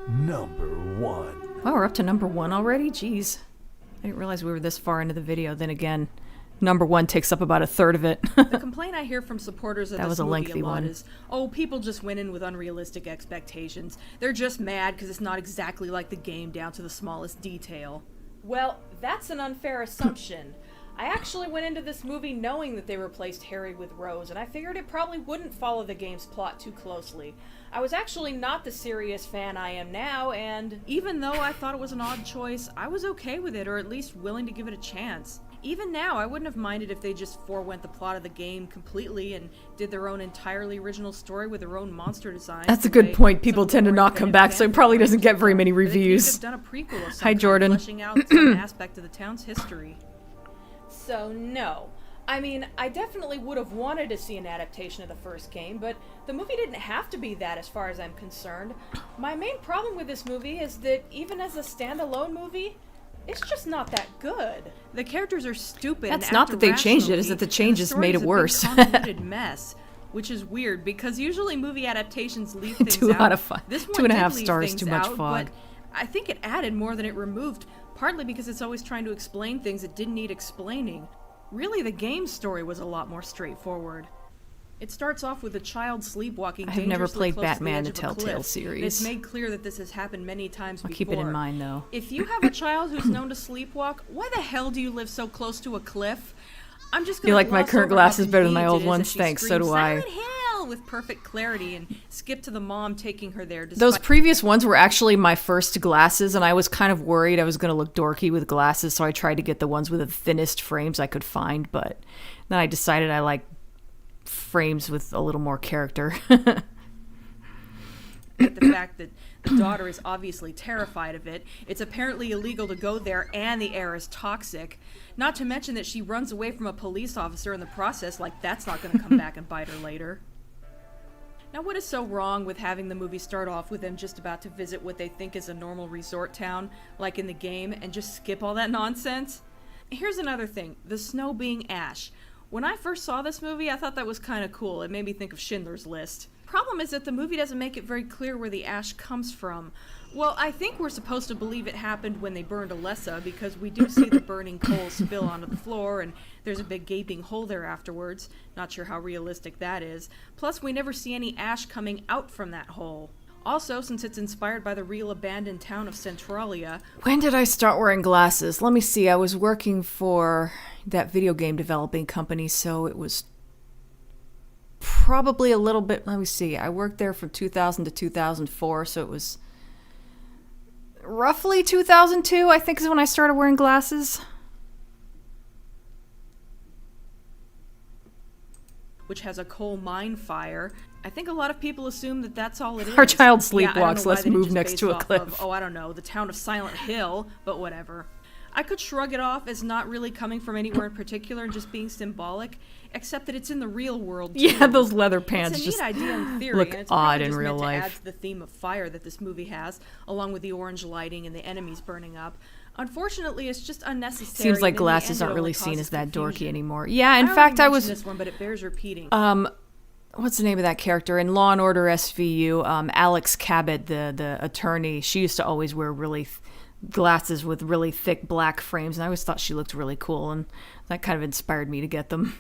Number 1. Wow, we're up to number 1 already? Jeez. I didn't realize we were this far into the video. Then again, number 1 takes up about a third of it. The complaint I hear from supporters of this movie a lot is, oh, people just went in with unrealistic expectations. They're just mad because it's not exactly like the game down to the smallest detail. Well, that's an unfair assumption. I actually went into this movie knowing that they replaced Harry with Rose, and I figured it probably wouldn't follow the game's plot too closely. I was actually not the serious fan I am now, and even though I thought it was an odd choice, I was okay with it, or at least willing to give it a chance. Even now, I wouldn't have minded if they just forewent the plot of the game completely and did their own entirely original story with their own monster design. That's a good point. People tend to not come back, so it probably doesn't get very many reviews. Done a prequel of some Hi, kind, Jordan. fleshing out some aspect of the town's history. So no. I mean, I definitely would have wanted to see an adaptation of the first game, but the movie didn't have to be that as far as I'm concerned. My main problem with this movie is that even as a standalone movie, it's just not that good. The characters are stupid. That's and not act that they changed it, irrationally, it's that the and changes story made is it a big, worse. convoluted mess, which is weird because usually movie adaptations leave things 2 out. out of 5. This one 2.5 did leave stars, things too much out, fog. but I think it added more than it removed, partly because it's always trying to explain things it didn't need explaining. Really, the game's story was a lot more straightforward. It starts off with a child sleepwalking I have never dangerously played close to Batman the the edge of a Telltale cliff. series. It's made clear that this has happened many times I'll before. keep it in mind, though. If you have a child who's known to sleepwalk, why the hell do you live so close to a cliff? I'm just gonna You like my gloss current over how glasses better than my convenient old it is ones? as she Thanks, so screams, do I. "Silent Hill!" with perfect clarity and skip to the mom taking her there. Those despite- previous ones were actually my first glasses, and I was kind of worried I was going to look dorky with glasses, so I tried to get the ones with the thinnest frames I could find, but then I decided I like frames with a little more character. the fact that the daughter is obviously terrified of it. It's apparently illegal to go there, and the air is toxic. Not to mention that she runs away from a police officer in the process, like that's not going to come back and bite her later. Now, what is so wrong with having the movie start off with them just about to visit what they think is a normal resort town, like in the game, and just skip all that nonsense? Here's another thing, the snow being ash. When I first saw this movie, I thought that was kind of cool. It made me think of Schindler's List. Problem is that the movie doesn't make it very clear where the ash comes from. Well, I think we're supposed to believe it happened when they burned Alessa, because we do see the burning coal spill onto the floor, and there's a big gaping hole there afterwards. Not sure how realistic that is. Plus, we never see any ash coming out from that hole. Also, since it's inspired by the real abandoned town of Centralia... When did I start wearing glasses? Let me see. I was working for that video game developing company, so it was probably a little bit... Let me see. I worked there from 2000 to 2004, so it was roughly 2002, I think, is when I started wearing glasses. Which has a coal mine fire. I think a lot of people assume that that's all it is. Our child Yeah, I don't know sleepwalks, why let's they didn't move just next base to it a off cliff. Of, I don't know, the town of Silent Hill, but whatever. I could shrug it off as not really coming from anywhere in particular and just being symbolic, except that it's in the real world too. Yeah, those leather pants It's a neat just idea in theory, look and it's odd probably in just real meant to add life. to the theme of fire that this movie has, along with the orange lighting and the enemies burning up. Unfortunately, it's just unnecessary. Seems like and in the glasses end, aren't it really only seen causes as that dorky confusion. anymore. Yeah, in I fact, I already was... mentioned this one, but it bears repeating. What's the name of that character? In Law & Order SVU, Alex Cabot, the attorney, she used to always wear really glasses with really thick black frames, and I always thought she looked really cool, and that kind of inspired me to get them.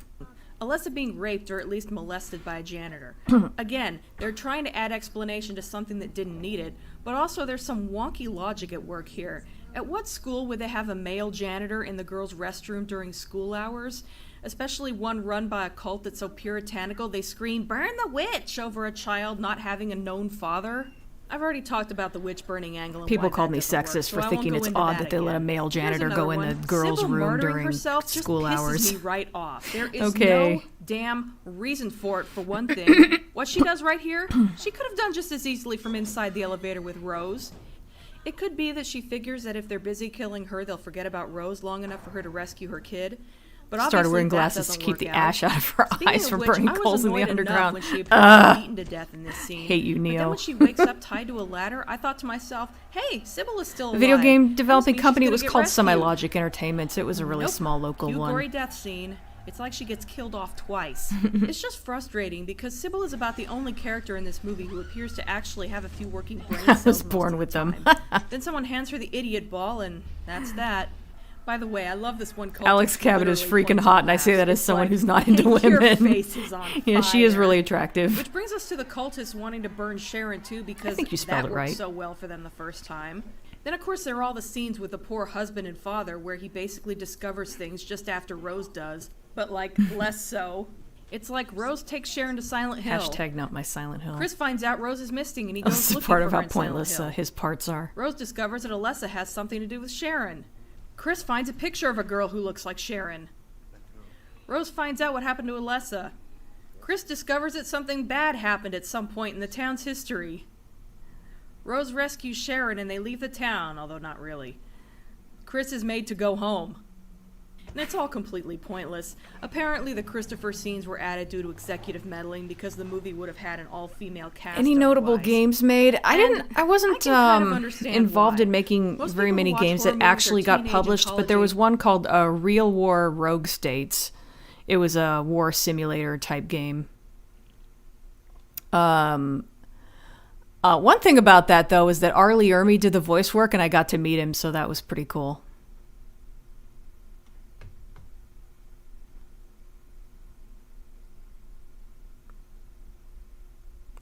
Alessa being raped or at least molested by a janitor. Again, they're trying to add explanation to something that didn't need it, but also there's some wonky logic at work here. At what school would they have a male janitor in the girls' restroom during school hours? Especially one run by a cult that's so puritanical they scream, "Burn the witch!" over a child not having a known father. I've already talked about the witch burning angle. And People why called that me doesn't work, sexist so for I won't thinking go it's into odd that they let a again. male Here's janitor another go in one. the girls' Sybil room murdering during herself just school pisses hours. me right off. There is Okay. no damn reason for it, for one thing. What she does right here, she could have done just as easily from inside the elevator with Rose. It could be that she figures that if they're busy killing her, they'll forget about Rose long enough for her to rescue her kid. But Started wearing obviously that glasses to doesn't keep work the out. ash out of her Speaking eyes of from which, burning I was coals in the annoyed enough underground. when she appeared to be beaten to death in this scene. Hate you, But Neo. then when she wakes up tied to a ladder, I thought to myself, hey, Sybil is still The alive. video game Must developing mean she's company gonna was get called rescued. Semi-Logic Entertainment. It was a really Nope. small local Cute one. gory death scene. It's like she gets killed off twice. It's just frustrating because Sybil is about the only character in this movie who appears to actually have a few working brain cells. I was most born of with the them. time. Then someone hands her the idiot ball, and that's that. By the way, I love this one. Alex Cabot is freaking hot, and I say that as someone who's not into Your women. face is on Yeah, she is fire. really attractive. Which brings us to the cultists wanting to burn Sharon too, because think you spelled that it worked right. so well for them the first time. Then, of course, there are all the scenes with the poor husband and father where he basically discovers things just after Rose does, but, like, less so. It's like Rose takes Sharon to Silent Hill. Hashtag not my Silent Hill. Chris finds out Rose is missing and he goes looking part for of her how in Silent pointless Hill. his parts are. Rose discovers that Alessa has something to do with Sharon. Chris finds a picture of a girl who looks like Sharon. Rose finds out what happened to Alessa. Chris discovers that something bad happened at some point in the town's history. Rose rescues Sharon and they leave the town, although not really. Chris is made to go home. And it's all completely pointless. Apparently the Christopher scenes were added due to executive meddling because the movie would have had an all-female cast. Any notable otherwise. games made? I wasn't kind of understand involved why. in making Most very people many watch games horror that movies are actually got teenage published, but there oncology. was one called Real War Rogue States. It was a war simulator type game. One thing about that, though, is that Arlie Ermy did the voice work, and I got to meet him, so that was pretty cool.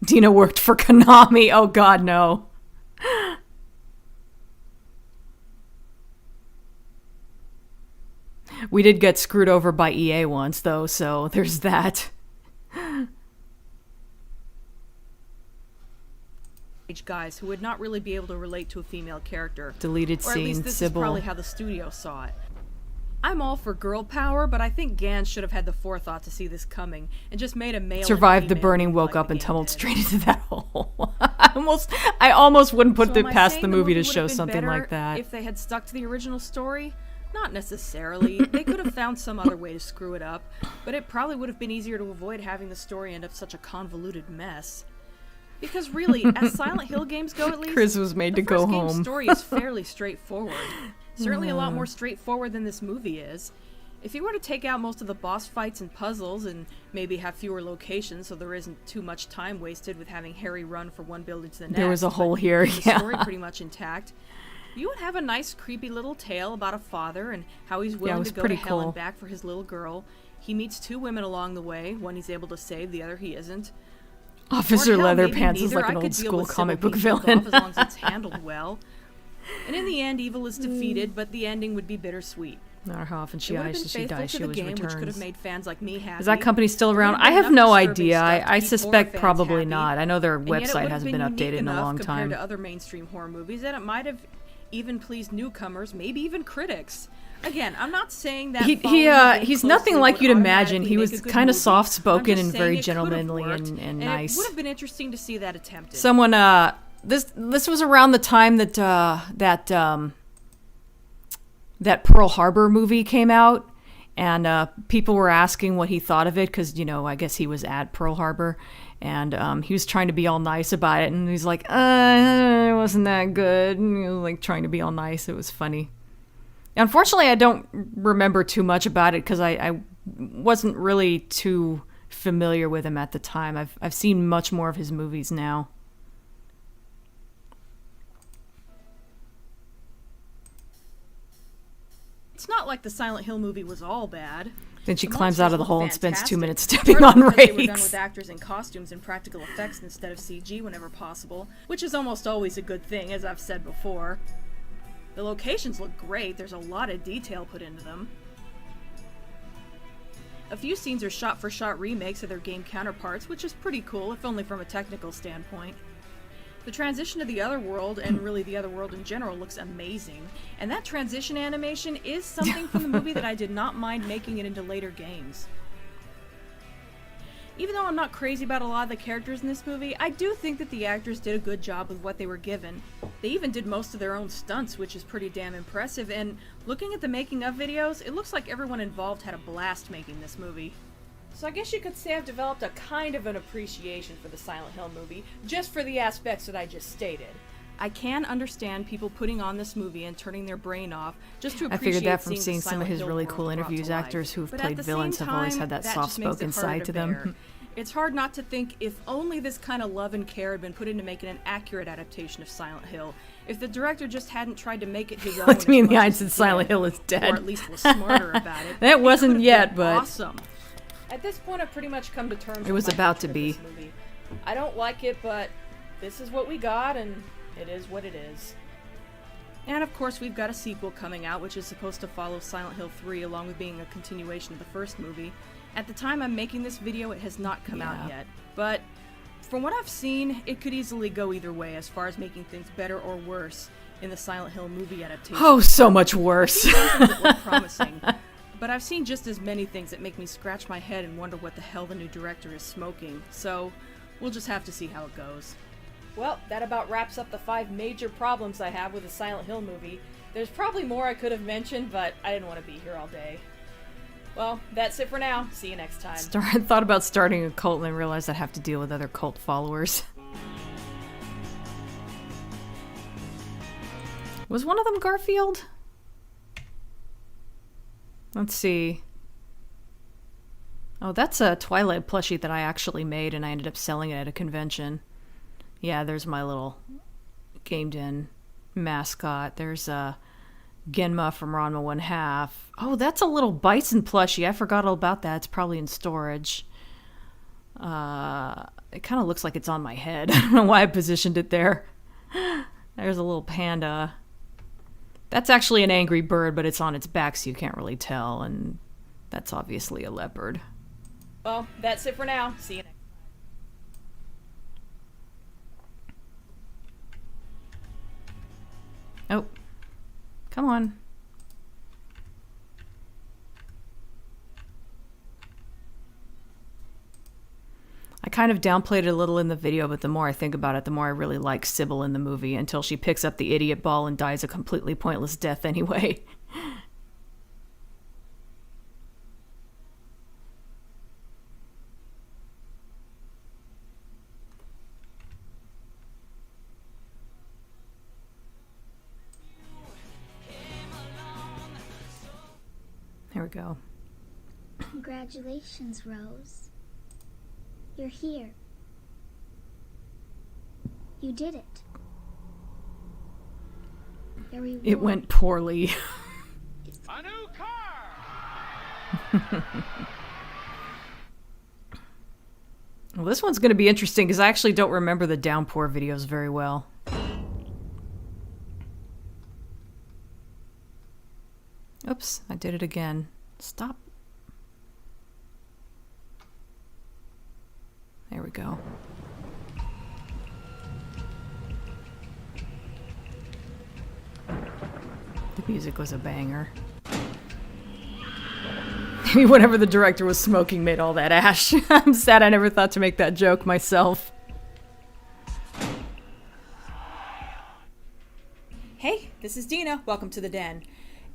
Dina worked for Konami. Oh, God, no. We did get screwed over by EA once, though, so there's that. Guys who would not really be able to relate to a female character. Deleted or at least scene, this Sybil. is probably how the studio saw it. I'm all for girl power, but I think Gans should have had the forethought to see this coming and just made a male. Survived the and female burning, lead woke like up, the and game tumbled did. straight into that hole. I almost wouldn't put So it am I past saying the movie to would have show been something better like that. If they had stuck to the original story? Not necessarily. They could have found some other way to screw it up, but it probably would have been easier to avoid having the story end up such a convoluted mess. Because really, as Silent Hill games go at least, Chris was made the to go first game's home. story is fairly straightforward. Certainly a lot more straightforward than this movie is. If you were to take out most of the boss fights and puzzles and maybe have fewer locations so there isn't too much time wasted with having Harry run from one building to the next. There was a hole but here, keep the story pretty much intact. You would have a nice creepy little tale about a father and how he's willing was to go pretty to hell cool. and back for his little girl. He meets two women along the way, one he's able to save, the other he isn't. Officer Or hell, maybe Leatherpants is neither. like I an could old deal school with comic Sybil book being killed villain. off as long as it's handled well. And in the end, evil is defeated, but the ending would be bittersweet. No matter how often she It would have dies, been she faithful dies, to she the always game, which could have returns. made fans like me happy. Is that company still There around? would have I been have enough no disturbing idea. stuff to I keep suspect horror fans probably happy. not. I know their And yet it website would have hasn't been unique updated in a enough long compared time. to other mainstream horror movies that it might have even pleased newcomers, maybe even critics. Again, I'm not saying that He's nothing like you'd imagine. He was kind of soft-spoken and very gentlemanly and nice. It would have been interesting to see that attempted. Someone, this was around the time that that Pearl Harbor movie came out, and people were asking what he thought of it because, you know, I guess he was at Pearl Harbor, and he was trying to be all nice about it, and he's like, it wasn't that good, and he was like trying to be all nice. It was funny. Unfortunately, I don't remember too much about it because I wasn't really too familiar with him at the time. I've seen much more of his movies now. It's not like the Silent Hill movie was all bad. Then she The climbs out of the monsters hole look and spends 2 fantastic. minutes stepping Partly on because they were done rakes. with actors in costumes and practical effects instead of CG whenever possible, which is almost always a good thing, as I've said before. The locations look great, there's a lot of detail put into them. A few scenes are shot-for-shot remakes of their game counterparts, which is pretty cool, if only from a technical standpoint. The transition to the other world, and really the other world in general, looks amazing. And that transition animation is something from the movie that I did not mind making it into later games. Even though I'm not crazy about a lot of the characters in this movie, I do think that the actors did a good job with what they were given. They even did most of their own stunts, which is pretty damn impressive, and looking at the making of videos, it looks like everyone involved had a blast making this movie. So I guess you could say I've developed a kind of an appreciation for the Silent Hill movie, just for the aspects that I just stated. I can understand people putting on this movie and turning their brain off just to I appreciate figured that from the seeing some of Silent his Hill really world cool brought interviews. to life. Actors who've But played at the villains same have always time, had that just makes it soft-spoken harder side to bear. them. It's hard not to think if only this kind of love and care had been put into making an accurate adaptation of Silent Hill. If the director just hadn't tried to make it his own. Looked me in as the much eye and as said he Silent did, Hill is dead. Or at least was smarter about it. That it wasn't could have yet, been but awesome. At this point, I've pretty much come to terms it was with my about to hatred be. of this movie. I don't like it, but this is what we got, and it is what it is. And of course, we've got a sequel coming out, which is supposed to follow Silent Hill 3, along with being a continuation of the first movie. At the time I'm making this video, it has not come out yet, but from what I've seen, it could easily go either way as far as making things better or worse in the Silent Hill movie adaptation. Oh, so much worse. I've seen some things that look promising, but I've seen just as many things that make me scratch my head and wonder what the hell the new director is smoking, so we'll just have to see how it goes. Well, that about wraps up the 5 major problems I have with the Silent Hill movie. There's probably more I could have mentioned, but I didn't want to be here all day. Well, that's it for now. See you next time. I thought about starting a cult and I realized I'd have to deal with other cult followers. Was one of them Garfield? Let's see. Oh, that's a Twilight plushie that I actually made and I ended up selling it at a convention. Yeah, there's my little gamed-in mascot. There's Genma from Ranma 1/2. Oh, that's a little bison plushie. I forgot all about that. It's probably in storage. It kind of looks like it's on my head. I don't know why I positioned it there. There's a little panda. That's actually an angry bird, but it's on its back, so you can't really tell. And that's obviously a leopard. Well, that's it for now. See you next time. Oh, come on. I kind of downplayed it a little in the video, but the more I think about it, the more I really like Sybil in the movie until she picks up the idiot ball and dies a completely pointless death anyway. There we go. Congratulations, Rose. You're here. You did it. Your reward. It went poorly. A new car! Well, this one's going to be interesting because I actually don't remember the Downpour videos very well. Oops, I did it again. Stop. There we go. The music was a banger. Maybe whatever the director was smoking made all that ash. I'm sad I never thought to make that joke myself. Hey, this is Dina. Welcome to the Den.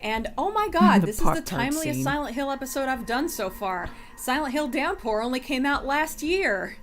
And oh my god, this is the timeliest scene. Silent Hill episode I've done so far. Silent Hill Downpour only came out last year.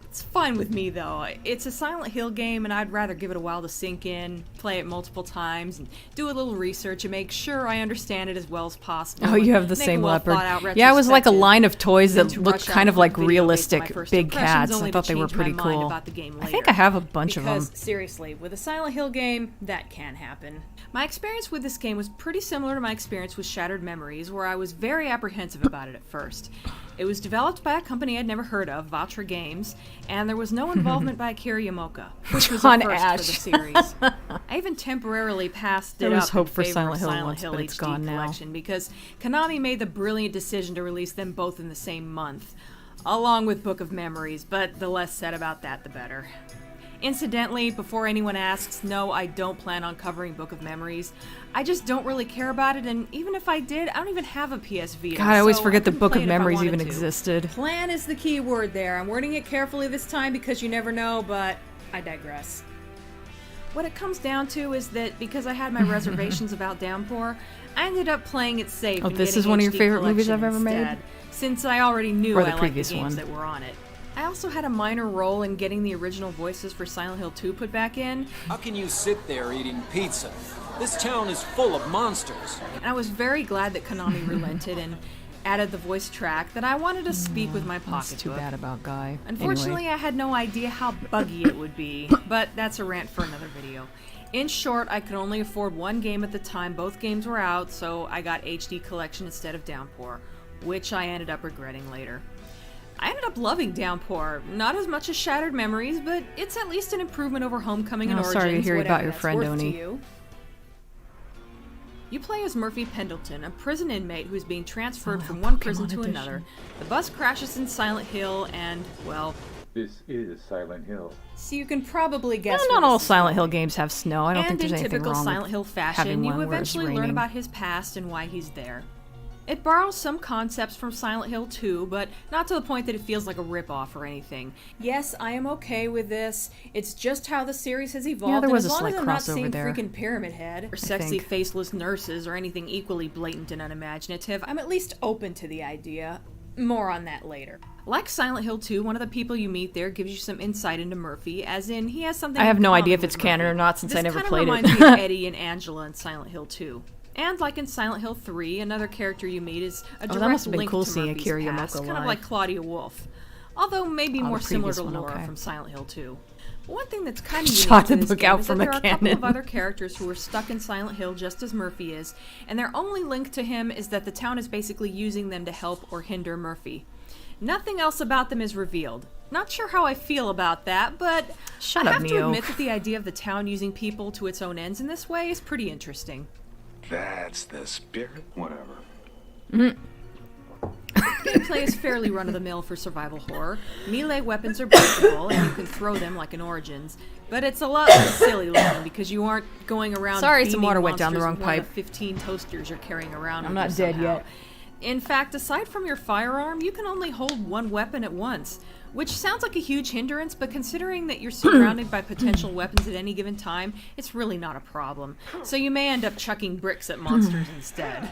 It's fine with me though. It's a Silent Hill game and I'd rather give it a while to sink in, play it multiple times, and do a little research and make sure I understand it as well as possible. Oh, you have the same leopard. Yeah, it was like a line of toys that looked kind of like realistic big cats. I thought they were pretty cool. I think I have a bunch of them. Because, seriously, with a Silent Hill game, that can happen. My experience with this game was pretty similar to my experience with Shattered Memories, where I was very apprehensive about it at first. It was developed by a company I'd never heard of, Vatra Games, and there was no involvement by Akira Yamaoka, which was a first for the series. I even temporarily passed it up in favor of Silent Hill HD Collection because Konami made the brilliant decision to release them both in the same month, along with Book of Memories, but the less said about that, the better. Incidentally, before anyone asks, no, I don't plan on covering Book of Memories. I just don't really care about it, and even if I did, I don't even have a PS Vita. God, I always so forget the couldn't Book play of it if I Memories wanted even to. existed. Plan is the key word there. I'm wording it carefully this time because you never know, but I digress. What it comes down to is that because I had my reservations about Downpour, I ended up playing it safe. Oh, and this getting is one of your HD favorite movies collection I've ever made? instead, since I already knew Or the I liked the previous games one. that were on it. I also had a minor role in getting the original voices for Silent Hill 2 put back in. How can you sit there eating pizza? This town is full of monsters. And I was very glad that Konami relented and added the voice track that I wanted to speak with my pocketbook. That's too bad about Guy. Unfortunately, Anyway. I had no idea how buggy it would be, but that's a rant for another video. In short, I could only afford one game at the time both games were out, so I got HD Collection instead of Downpour, which I ended up regretting later. I ended up loving Downpour, not as much as Shattered Memories, but it's at least an improvement over Homecoming and Origins, sorry to hear whatever about your that's friend, worth to Oni. you. You play as Murphy Pendleton, a prison inmate who is being transferred from one prison to another. The bus crashes in Silent Hill, and, well... This is Silent Hill. So you can probably guess Not all Silent Hill games have snow. I don't think there's anything wrong in typical Silent Hill fashion, you eventually learn about his past and why he's there. It borrows some concepts from Silent Hill 2, but not to the point that it feels like a ripoff or anything. Yes, I am okay with this. It's just how the series has evolved. Yeah, there was and a as long slight as I'm not crossover seeing there, freaking Pyramid Head or sexy faceless nurses or anything equally blatant and unimaginative, I'm at least open to the idea. More on that later. Like Silent Hill 2, one of the people you meet there gives you some insight into Murphy, as in he has something. I have in no common idea if with it's canon Murphy. or not since I never played it. This kind of reminds me of Eddie and Angela in Silent Hill 2. And like in Silent Hill 3, another character you meet is a direct that must have been link cool to seeing Murphy's Akira past, Yamaoka kind of live. like Claudia Wolf. Although maybe more the similar to previous one, Laura okay. from Silent Hill 2. One thing that's kind of unique Shot to the this book game out is that from there a are a couple of cannon. other characters who are stuck in Silent Hill just as Murphy is, and their only link to him is that the town is basically using them to help or hinder Murphy. Nothing else about them is revealed. Not sure how I feel about that, but Shut I up, have to Neo. admit that the idea of the town using people to its own ends in this way is pretty That's the spirit. Whatever. Gameplay is fairly run-of-the-mill for survival horror. Melee weapons are breakable, and you can throw them like in Origins. But it's a lot less silly looking because you aren't going around Sorry, some beaming water went down the monsters wrong with one of pipe. the 15 toasters you're carrying around. I'm with you not dead somehow. yet. In fact, aside from your firearm, you can only hold one weapon at once, which sounds like a huge hindrance, but considering that you're surrounded by potential weapons at any given time, it's really not a problem. So you may end up chucking bricks at monsters instead.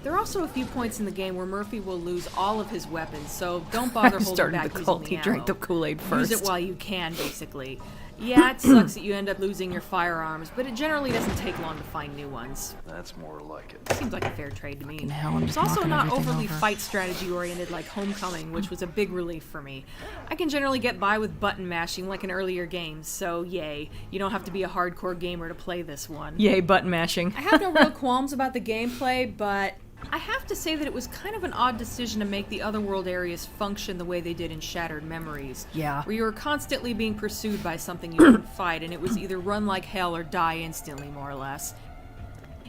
There are also a few points in the game where Murphy will lose all of his weapons, so don't bother holding Started back the using cult. the He drank ammo. the Kool-Aid first. Use it while you can, basically. Yeah, it sucks that you end up losing your firearms, but it generally doesn't take long to find new ones. That's more like it. Seems like a fair trade to me. hell, I'm It's just also knocking not everything overly over. fight strategy oriented like Homecoming, which was a big relief for me. I can generally get by with button mashing like in earlier games, so yay. You don't have to be a hardcore gamer to play this one. Yay, button mashing. I have no real qualms about the gameplay, but I have to say that it was kind of an odd decision to make the otherworld areas function the way they did in Shattered Memories. Yeah. Where you were constantly being pursued by something you couldn't fight, and it was either run like hell or die instantly, more or less.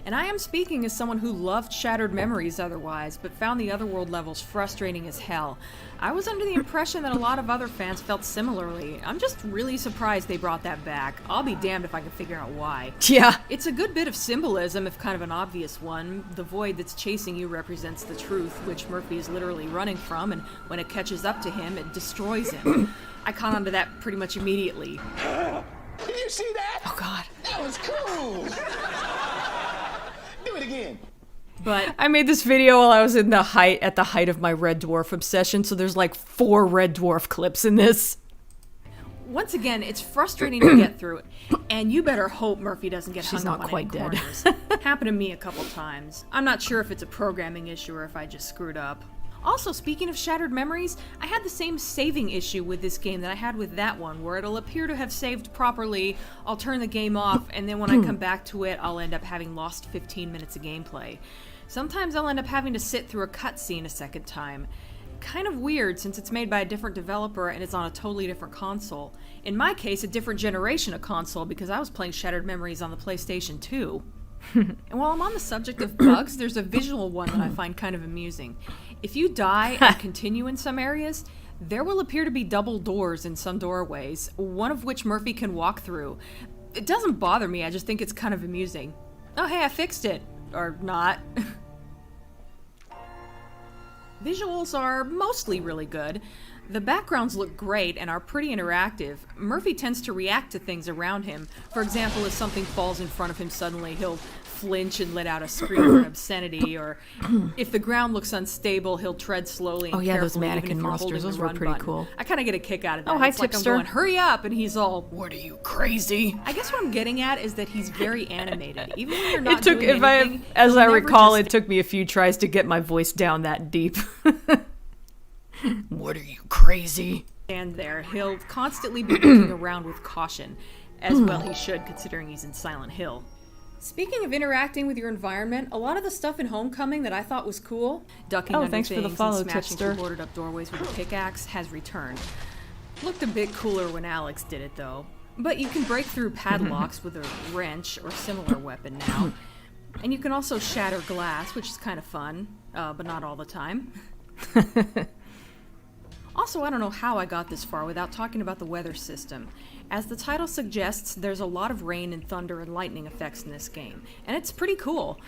And I am speaking as someone who loved Shattered Memories otherwise, but found the otherworld levels frustrating as hell. I was under the impression that a lot of other fans felt similarly. I'm just really surprised they brought that back. I'll be damned if I can figure out why. Yeah. It's a good bit of symbolism, if kind of an obvious one. The void that's chasing you represents the truth, which Murphy is literally running from, and when it catches up to him, it destroys him. I caught on to that pretty much immediately. Did you see that? Oh God. That was cool. Do it again. But I made this video while I was at the height of my Red Dwarf obsession, so there's like 4 Red Dwarf clips in this. once again, it's frustrating to get through it, and you better hope Murphy doesn't get She's hung up not on quite any dead. corners. Happened to me a couple times. I'm not sure if it's a programming issue or if I just screwed up. Also, speaking of Shattered Memories, I had the same saving issue with this game that I had with that one, where it'll appear to have saved properly, I'll turn the game off, and then when I come back to it, I'll end up having lost 15 minutes of gameplay. Sometimes I'll end up having to sit through a cutscene a second time. Kind of weird, since it's made by a different developer and it's on a totally different console. In my case, a different generation of console, because I was playing Shattered Memories on the PlayStation 2. And while I'm on the subject of bugs, there's a visual one that I find kind of amusing. If you die and continue in some areas, there will appear to be double doors in some doorways, one of which Murphy can walk through. It doesn't bother me, I just think it's kind of amusing. Oh hey, I fixed it. Or not. Visuals are mostly really good. The backgrounds look great and are pretty interactive. Murphy tends to react to things around him. For example, if something falls in front of him suddenly, he'll flinch and let out a scream of obscenity, or if the ground looks unstable, he'll tread slowly and Oh yeah, those carefully, even mannequin if you're monsters, holding those the were run pretty button. cool. I kind of get a kick out of that. Oh, hi, It's like tipster. I'm going, hurry up, and he's all, What are you, crazy? I guess what I'm getting at is that he's very animated. Even when you're not It took, doing if I, anything, as he'll I never recall, just it took me a few tries to get my voice down that deep. What are you, crazy? stand there. He'll constantly be looking around with caution, as well he should, considering he's in Silent Hill. Speaking of interacting with your environment, a lot of the stuff in Homecoming that I thought was cool, ducking under thanks for the things follow, and smashing tipster. through boarded up doorways with a pickaxe, has returned. Looked a bit cooler when Alex did it, though. But you can break through padlocks with a wrench or similar weapon now. And you can also shatter glass, which is kind of fun, but not all the time. Also, I don't know how I got this far without talking about the weather system. As the title suggests, there's a lot of rain and thunder and lightning effects in this game, and it's pretty cool.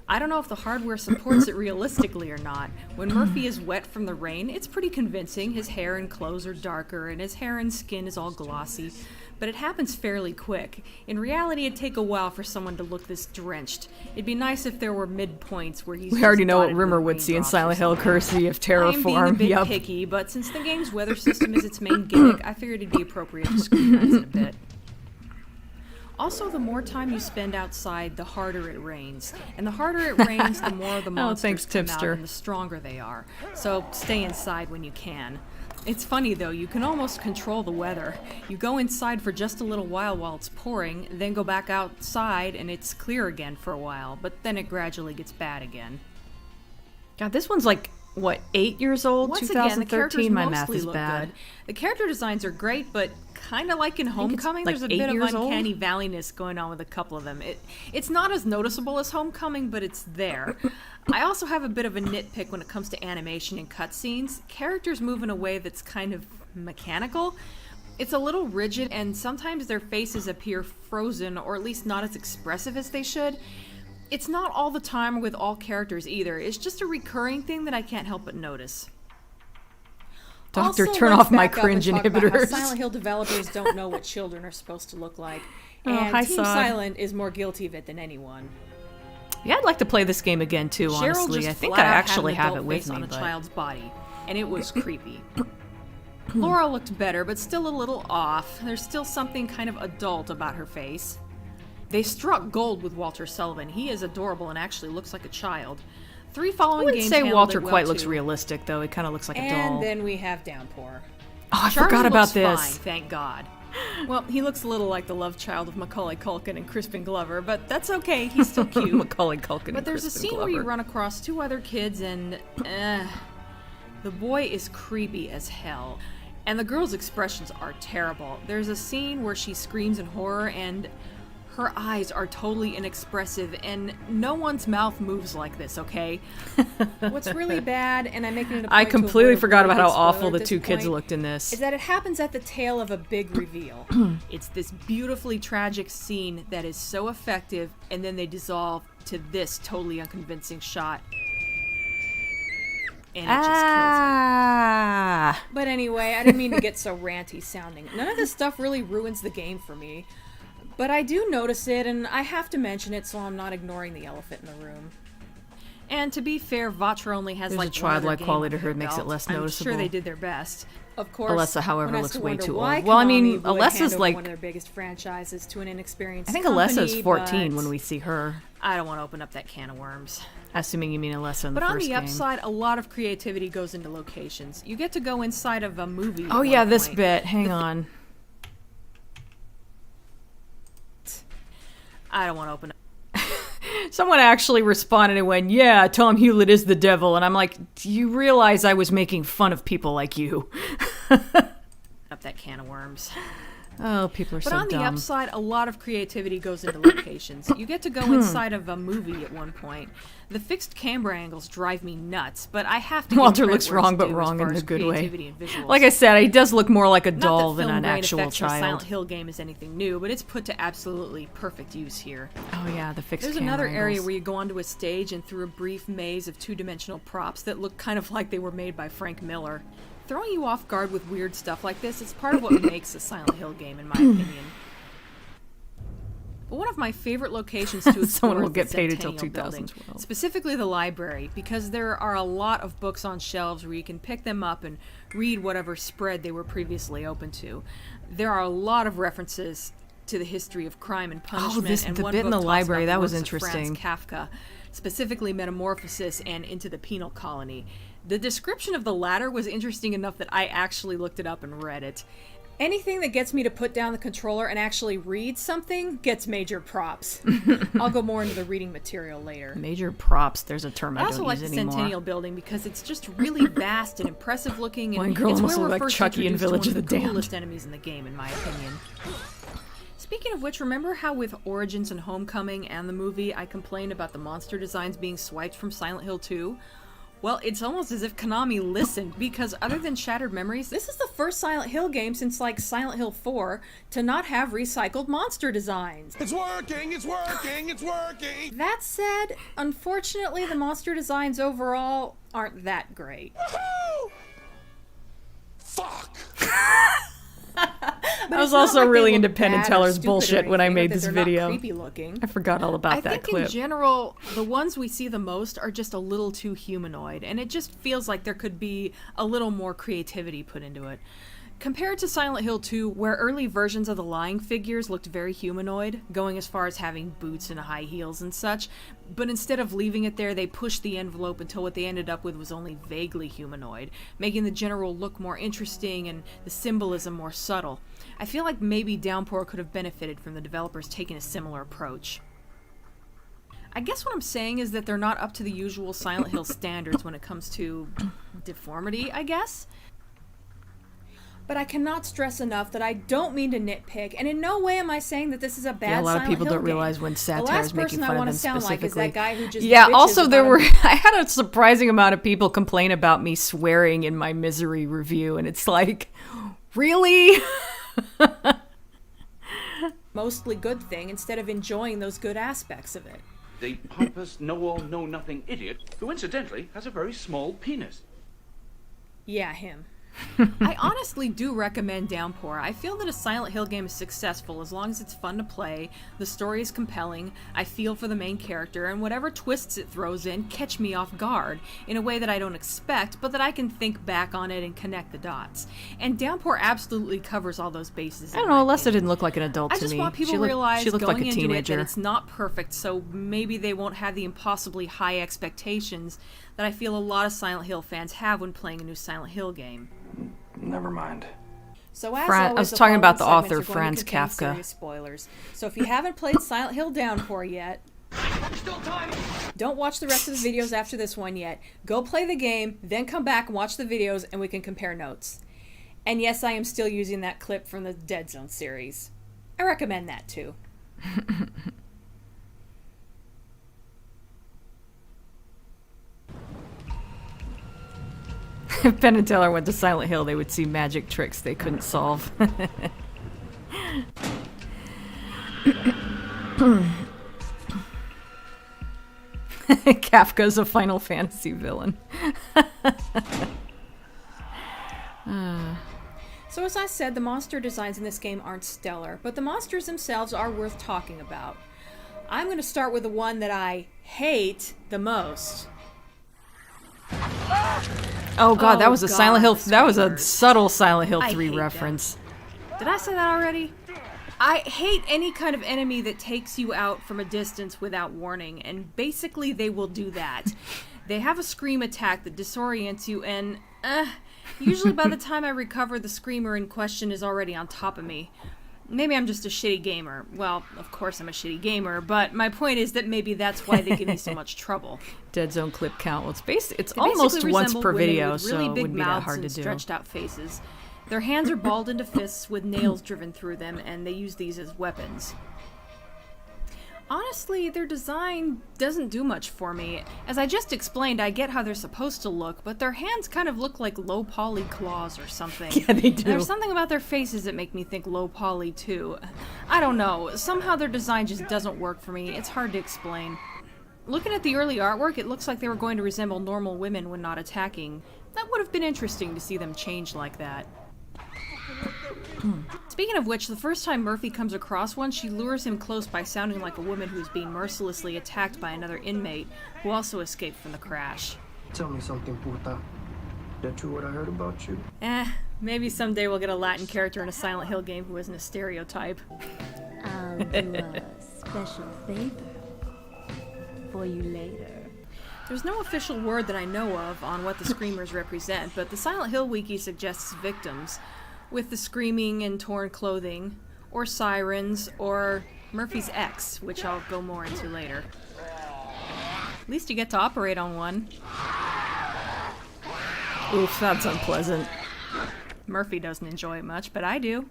I don't know if the hardware supports it realistically or not. When Murphy is wet from the rain, it's pretty convincing. His hair and clothes are darker, and his hair and skin is all glossy. But it happens fairly quick. In reality, it'd take a while for someone to look this drenched. It'd be nice if there were midpoints where he's We already know what Rimmer would see in Silent Hill Courtesy of Terror I'm Form. being a bit picky, but since the game's weather system is its main gimmick, I figured it'd be appropriate to scrutinize it a bit. Also, the more time you spend outside, the harder it rains. And the harder it rains, the more of the monsters come out and the stronger they are. So stay inside when you can. It's funny though, you can almost control the weather. You go inside for just a little while it's pouring, then go back outside and it's clear again for a while, but then it gradually gets bad again. God, this one's like, what, 8 years old? Once 2013? again, the characters My math mostly is look bad. good. The character designs are great, but kind of like in Homecoming, like there's a 8 bit of years old? uncanny valleyness going on with a couple of them. It's not as noticeable as Homecoming, but it's there. I also have a bit of a nitpick when it comes to animation and cutscenes. Characters move in a way that's kind of mechanical. It's a little rigid, and sometimes their faces appear frozen, or at least not as expressive as they should. It's not all the time with all characters either. It's just a recurring thing that I can't help but notice. Doctor, Also, turn let's off my back up and cringe talk about how inhibitors. Silent Hill developers don't know what children are supposed to look like. Oh, And hi, Team Sod. Silent is more guilty of it than anyone. Yeah, I'd like to play this game again too, Cheryl honestly. just I think I flat out actually had an have it adult with face me, on a but... child's body, and it was creepy. Laura looked better, but still a little off. There's still something kind of adult about her face. They struck gold with Walter Sullivan. He is adorable and actually looks like a child. 3 I following wouldn't games say handled Walter it well, quite looks too. realistic, though. He kind of looks like a doll. And then we have Downpour. Oh, I Charlie forgot about looks this. Fine, thank God. Well, he looks a little like the love child of Macaulay Culkin and Crispin Glover, but that's okay. He's still cute. Macaulay Culkin But and there's a Crispin scene where you Glover. run across 2 other kids, and the boy is creepy as hell, and the girl's expressions are terrible. There's a scene where she screams in horror, and her eyes are totally inexpressive, and no one's mouth moves like this, okay? What's really bad, and I'm making it a point I to completely avoid a forgot really about how big spoiler awful at the this 2 kids point, looked in this. is that it happens at the tail of a big reveal. It's this beautifully tragic scene that is so effective, and then they dissolve to this totally unconvincing shot. And it just kills it. But anyway, I didn't mean to get so ranty sounding. None of this stuff really ruins the game for me. But I do notice it, and I have to mention it so I'm not ignoring the elephant in the room. And to be fair, Vatra only has There's like a childlike one other game quality to under her their makes it belt. less I'm noticeable. sure they did their best. Of course, Alessa, however, one has looks to way wonder too why old. Well, I mean, Konami would Alessa's hand over like- one of their biggest franchises to an inexperienced I think company, Alessa's 14 but when we see her. I don't want to open up that can of worms. Assuming you mean Alessa in the But on first the game. upside, a lot of creativity goes into locations. You get to go inside of a movie. Oh at yeah, one this point. bit. Hang on. I don't want to open up. Someone actually responded and went, yeah, Tom Hewlett is the devil. And I'm like, do you realize I was making fun of people like you? Up that can of worms. Oh, people are But so on dumb. the upside, a lot of creativity goes into locations. You get to go inside of a movie at one point. The fixed camera angles drive me nuts, but I have to give Walter credit looks where it's wrong, but due as wrong far in a as good way. creativity and visuals. Like I said, he does look more like a Not doll that than film an grain actual effects for a Silent child. Hill game is anything new, but it's put to absolutely perfect use here. Oh yeah, the fixed There's camera another area angles. where you go onto a stage and through a brief maze of 2-dimensional props that look kind of like they were made by Frank Miller. Throwing you off guard with weird stuff like this is part of what makes a Silent Hill game, in my opinion. But one of my favorite locations to explore Someone will is get the paid until Centennial Building, 2012. specifically the library, because there are a lot of books on shelves where you can pick them up and read whatever spread they were previously open to. There are a lot of references to the history of crime and punishment, and the one bit in book the talks library, about that the was works of Franz interesting. Kafka, specifically Metamorphosis and Into the Penal Colony. The description of the latter was interesting enough that I actually looked it up and read it. Anything that gets me to put down the controller and actually read something gets major props. I'll go more into the reading material later. Major props. There's a term I I don't also use like the anymore. Centennial Building because it's just really vast and impressive looking, and One girl it's almost where we're looked like first Chucky in introduced to Village one of of the the Damned. coolest enemies in the game, in my opinion. Speaking of which, remember how with Origins and Homecoming and the movie, I complained about the monster designs being swiped from Silent Hill 2? Well, it's almost as if Konami listened, because other than Shattered Memories, this is the first Silent Hill game since, like, Silent Hill 4 to not have recycled monster designs. It's working, it's working, it's working! That said, unfortunately, the monster designs overall aren't that great. Woohoo! Fuck! I was also really look into Penn and bad or Teller's stupid or bullshit when I anything, made but this they're not video. creepy looking. I forgot all about that think clip. in general, the ones we see the most are just a little too humanoid, and it just feels like there could be a little more creativity put into it. Compared to Silent Hill 2, where early versions of the lying figures looked very humanoid, going as far as having boots and high heels and such, but instead of leaving it there, they pushed the envelope until what they ended up with was only vaguely humanoid, making the general look more interesting and the symbolism more subtle. I feel like maybe Downpour could have benefited from the developers taking a similar approach. I guess what I'm saying is that they're not up to the usual Silent Hill standards when it comes to deformity, I guess. But I cannot stress enough that I don't mean to nitpick, and in no way am I saying that this is a bad Yeah, a lot of Silent people Hill don't game. realize when The satire last is making person I fun of want to them sound like is specifically. that guy who just Yeah, bitches also there about were him. I had a surprising amount of people complain about me swearing in my Misery review, and it's like, really? Mostly good thing instead of enjoying those good aspects of it. The pompous, know-all, know-nothing idiot who incidentally has a very small penis. Yeah, him. I honestly do recommend Downpour. I feel that a Silent Hill game is successful as long as it's fun to play, the story is compelling, I feel for the main character, and whatever twists it throws in catch me off guard in a way that I don't expect, but that I can think back on it and connect the dots. And Downpour absolutely covers all those bases. I don't know, Alessa didn't look like an adult to I just me. want people She to looked- realize she looked going like a into teenager. it that it's not perfect, so maybe they won't have the impossibly high expectations that I feel a lot of Silent Hill fans have when playing a new Silent Hill game. Never mind. So as I always, was the talking about the following author, segments are going Franz to contain Kafka. serious spoilers. So if you haven't played Silent Hill Downpour yet, don't watch the rest of the videos after this one yet. Go play the game, then come back and watch the videos, and we can compare notes. And yes, I am still using that clip from the Dead Zone series. I recommend that too. If Penn and Teller went to Silent Hill, they would see magic tricks they couldn't solve. Kafka's a Final Fantasy villain. So as I said, the monster designs in this game aren't stellar, but the monsters themselves are worth talking about. I'm going to start with the one that I hate the most. Oh god, that was a God, Silent Hill. the That was a screamers. subtle Silent Hill I 3 hate reference. Did I say that already? I hate any kind of enemy that takes you out from a distance without warning, and basically they will do that. They have a scream attack that disorients you, and usually by the time I recover, the screamer in question is already on top of me. Maybe I'm just a shitty gamer. Well, of course I'm a shitty gamer, but my point is that maybe that's why they give me so much trouble. Dead Zone clip count. Well, it's They almost basically once resemble per women video, with so really it big wouldn't be that mouths hard and to do. stretched out faces. Their hands are balled into fists with nails driven through them, and they use these as weapons. Honestly, their design doesn't do much for me. As I just explained, I get how they're supposed to look, but their hands kind of look like low poly claws or something. Yeah, they do. And there's something about their faces that make me think low poly too. I don't know, somehow their design just doesn't work for me. It's hard to explain. Looking at the early artwork, it looks like they were going to resemble normal women when not attacking. That would have been interesting to see them change like that. Speaking of which, the first time Murphy comes across one, she lures him close by sounding like a woman who's being mercilessly attacked by another inmate who also escaped from the crash. Tell me something, puta. That true what I heard about you? Maybe someday we'll get a Latin character in a Silent Hill game who isn't a stereotype. I'll do a special favor for you later. There's no official word that I know of on what the screamers represent, but the Silent Hill wiki suggests victims, with the screaming and torn clothing, or sirens, or Murphy's ex, which I'll go more into later. At least you get to operate on one. Oof, that's unpleasant. Murphy doesn't enjoy it much, but I do.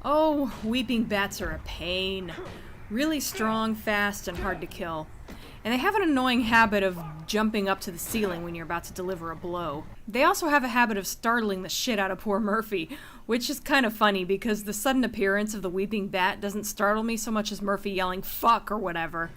Oh, weeping bats are a pain. Really strong, fast, and hard to kill. And they have an annoying habit of jumping up to the ceiling when you're about to deliver a blow. They also have a habit of startling the shit out of poor Murphy, which is kind of funny because the sudden appearance of the weeping bat doesn't startle me so much as Murphy yelling fuck or whatever.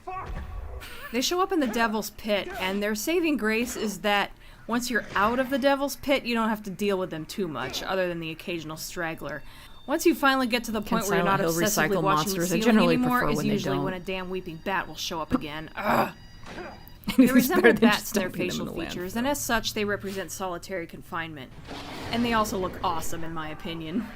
They show up in the Devil's Pit, and their saving grace is that once you're out of the Devil's Pit, you don't have to deal with them too much, other than the occasional straggler. Once you finally get to the point where you're not obsessively watching the ceiling anymore, is usually when a damn weeping bat will show up again. Ugh. They resemble bats in their facial features, and as such, they represent solitary confinement. And they also look awesome, in my opinion.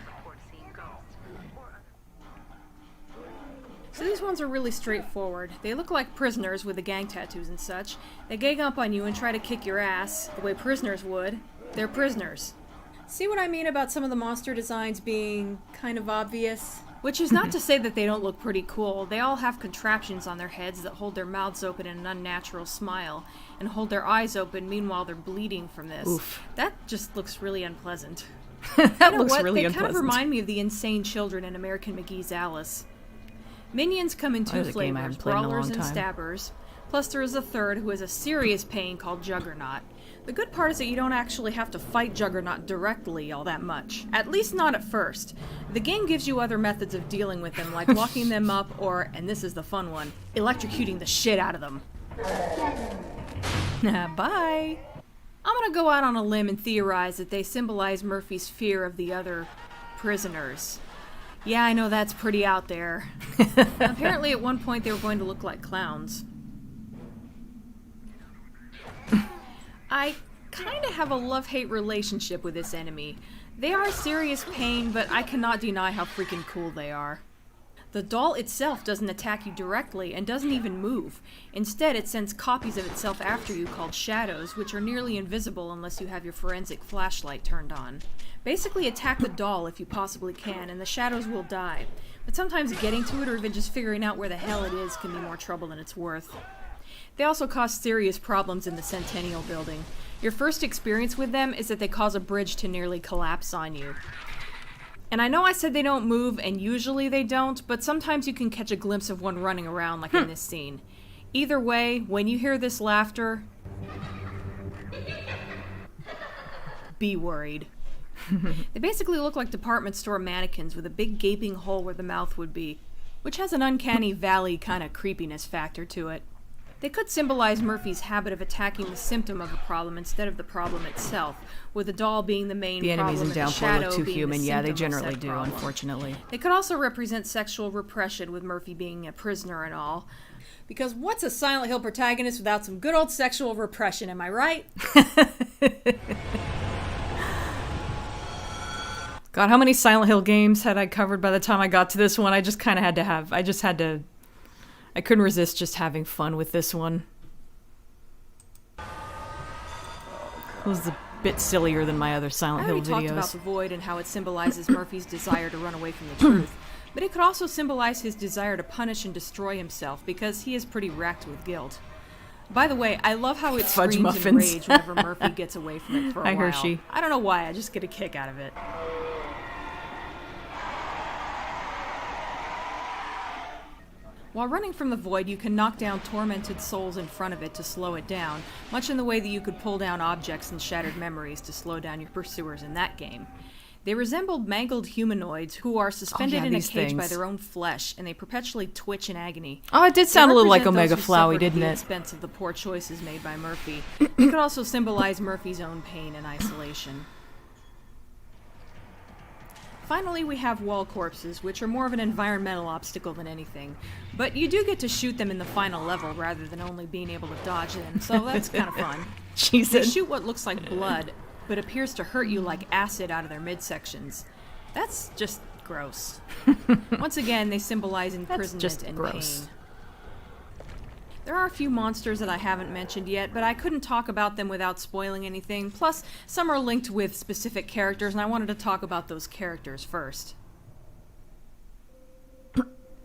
So these ones are really straightforward. They look like prisoners with the gang tattoos and such. They gang up on you and try to kick your ass, the way prisoners would. They're prisoners. See what I mean about some of the monster designs being kind of obvious? Which is not to say that they don't look pretty cool. They all have contraptions on their heads that hold their mouths open in an unnatural smile, and hold their eyes open meanwhile they're bleeding from this. Oof. That just looks really unpleasant. That looks really They unpleasant. kind of remind me of the insane children in American McGee's Alice. Minions come in two flavors, brawlers and stabbers. Plus there is a third who is a serious pain called Juggernaut. The good part is that you don't actually have to fight Juggernaut directly all that much. At least not at first. The game gives you other methods of dealing with them, like locking them up or, and this is the fun one, electrocuting the shit out of them. Bye! I'm gonna go out on a limb and theorize that they symbolize Murphy's fear of the other prisoners. Yeah, I know that's pretty out there. Apparently at one point they were going to look like clowns. I kind of have a love-hate relationship with this enemy. They are a serious pain, but I cannot deny how freaking cool they are. The doll itself doesn't attack you directly and doesn't even move. Instead, it sends copies of itself after you called shadows, which are nearly invisible unless you have your forensic flashlight turned on. Basically, attack the doll if you possibly can, and the shadows will die. But sometimes getting to it or even just figuring out where the hell it is can be more trouble than it's worth. They also cause serious problems in the Centennial Building. Your first experience with them is that they cause a bridge to nearly collapse on you. And I know I said they don't move, and usually they don't, but sometimes you can catch a glimpse of one running around like in this scene. Either way, when you hear this laughter, be worried. They basically look like department store mannequins with a big gaping hole where the mouth would be, which has an uncanny valley kind of creepiness factor to it. They could symbolize Murphy's habit of attacking the symptom of a problem instead of the problem itself, with the doll being the main problem enemies in and the Downpour shadow look too being human. the Yeah, they symptom of generally said do, problem. unfortunately. They could also represent sexual repression, with Murphy being a prisoner and all. Because what's a Silent Hill protagonist without some good old sexual repression, am I right? God, how many Silent Hill games had I covered by the time I got to this one? I just kind of had to have... I couldn't resist just having fun with this one. It was a bit sillier than my other Silent Hill videos. I already talked about the void and how it symbolizes Murphy's desire to run away from the truth. But it could also symbolize his desire to punish and destroy himself, because he is pretty wracked with guilt. By the way, I love how it Fudge screams in muffins. rage whenever Murphy gets away from it for a Hi, while. Hershey. I don't know why, I just get a kick out of it. While running from the void, you can knock down tormented souls in front of it to slow it down, much in the way that you could pull down objects and shattered memories to slow down your pursuers in that game. They resembled mangled humanoids who are suspended in a cage by their own flesh, and they perpetually twitch in agony. Oh, it did sound a little like Represent Omega those who Flowey, suffered at didn't the it? expense of the poor choices made by Murphy. It could also symbolize Murphy's own pain and isolation. Finally, we have wall corpses, which are more of an environmental obstacle than anything. But you do get to shoot them in the final level rather than only being able to dodge them, so that's kind of fun. Jesus. They shoot what looks like blood, but appears to hurt you like acid out of their midsections. That's just gross. Once again, they symbolize imprisonment and pain. There are a few monsters that I haven't mentioned yet, but I couldn't talk about them without spoiling anything. Plus, some are linked with specific characters, and I wanted to talk about those characters first.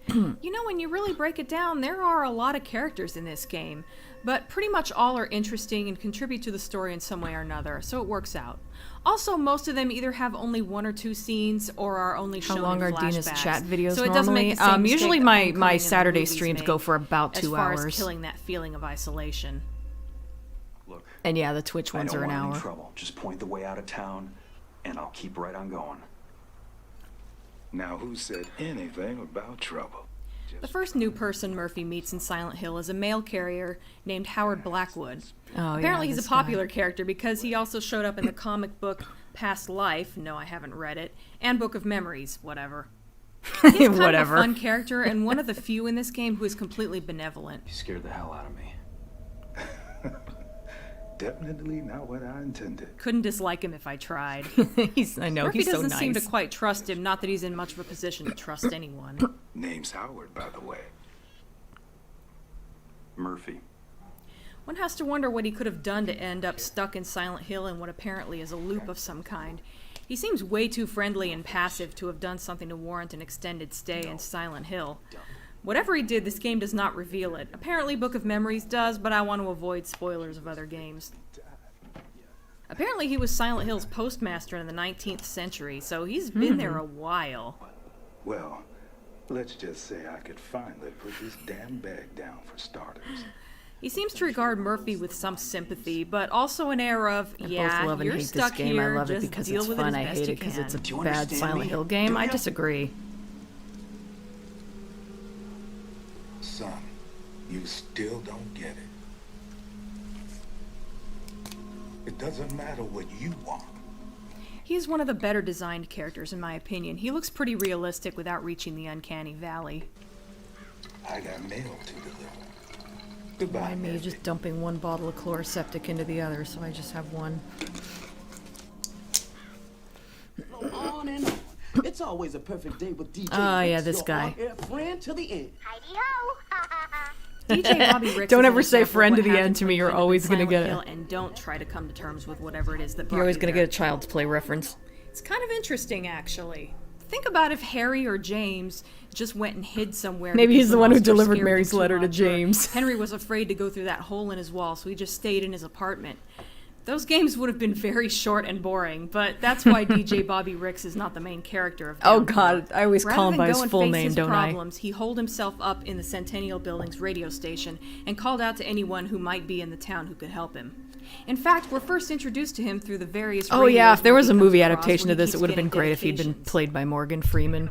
You know, when you really break it down, there are a lot of characters in this game, but pretty much all are interesting and contribute to the story in some way or another, so it works out. Also, most of them either have only 1 or 2 scenes or are only shown How long in are Dina's flashbacks. chat videos So it doesn't normally? make the same Usually mistake that my Homecoming and the Saturday movies streams make go for about 2 as far hours. as killing that feeling of isolation. Look, And yeah, the Twitch I ones don't are an want any hour. trouble. Just point the way out of town, and I'll keep right on going. Now, who said anything about trouble? The first new person Murphy meets in Silent Hill is a mail carrier named Howard Blackwood. Oh, Apparently yeah, he's a this guy. popular character because he also showed up in the comic book Past Life, no I haven't read it, and Book of Memories, whatever. He's kind of a fun character and one of the few in this game who is completely benevolent. You scared the hell out of me. Definitely not what I intended. Couldn't dislike him if I tried. I know, Murphy he's so doesn't nice. seem to quite trust him, not that he's in much of a position to trust anyone. Name's Howard, by the way. Murphy. One has to wonder what he could have done to end up stuck in Silent Hill in what apparently is a loop of some kind. He seems way too friendly and passive to have done something to warrant an extended stay in Silent Hill. Whatever he did, this game does not reveal it. Apparently Book of Memories does, but I want to avoid spoilers of other games. Apparently he was Silent Hill's postmaster in the 19th century, so he's been there a while. Well, let's just say I could finally put this damn bag down for starters. He seems to regard Murphy with some sympathy, but also an air of, I yeah, both love and you're hate this stuck game. here, I love it just because deal it's with fun. it I as best hate you it because can. it's a Do you bad understand Silent me? Hill game. Do I ya? disagree. Son, you still don't get it. It doesn't matter what you want. He is one of the better designed characters in my opinion. He looks pretty realistic without reaching the uncanny valley. I got mail to deliver. Goodbye, Why me just dumping one bottle of chloroseptic into the other, so I just have one. On and on. It's always a perfect day with DJ. Oh, yeah, Rex, this your guy. on-air friend to the end. DJ Bobby Ricks Don't is ever an say example of friend what to the end happens to me, when you're you live in always gonna Silent get Hill it. and don't try to come to terms with whatever it is that You're always brought gonna you get a there. Child's Play reference. It's kind of interesting, actually. Think about if Harry or James just went and hid somewhere. Maybe because he's the the one who monster delivered scared Mary's them too letter to much, or James. Henry was afraid to go through that hole in his wall, so he just stayed in his apartment. Those games would have been very short and boring, but that's why DJ Bobby Ricks is not the main character of Oh Downpour. god, I always call him by his Rather than go full and face name, his don't I? problems, he holed himself up in the Centennial Building's radio station and called out to anyone who might be in the town who could help him. In fact, we're first introduced to him through the various Oh yeah, radios if there was a Murphy movie comes across adaptation where of he this, it keeps would have been getting great if he'd been dedications. played by Morgan Freeman.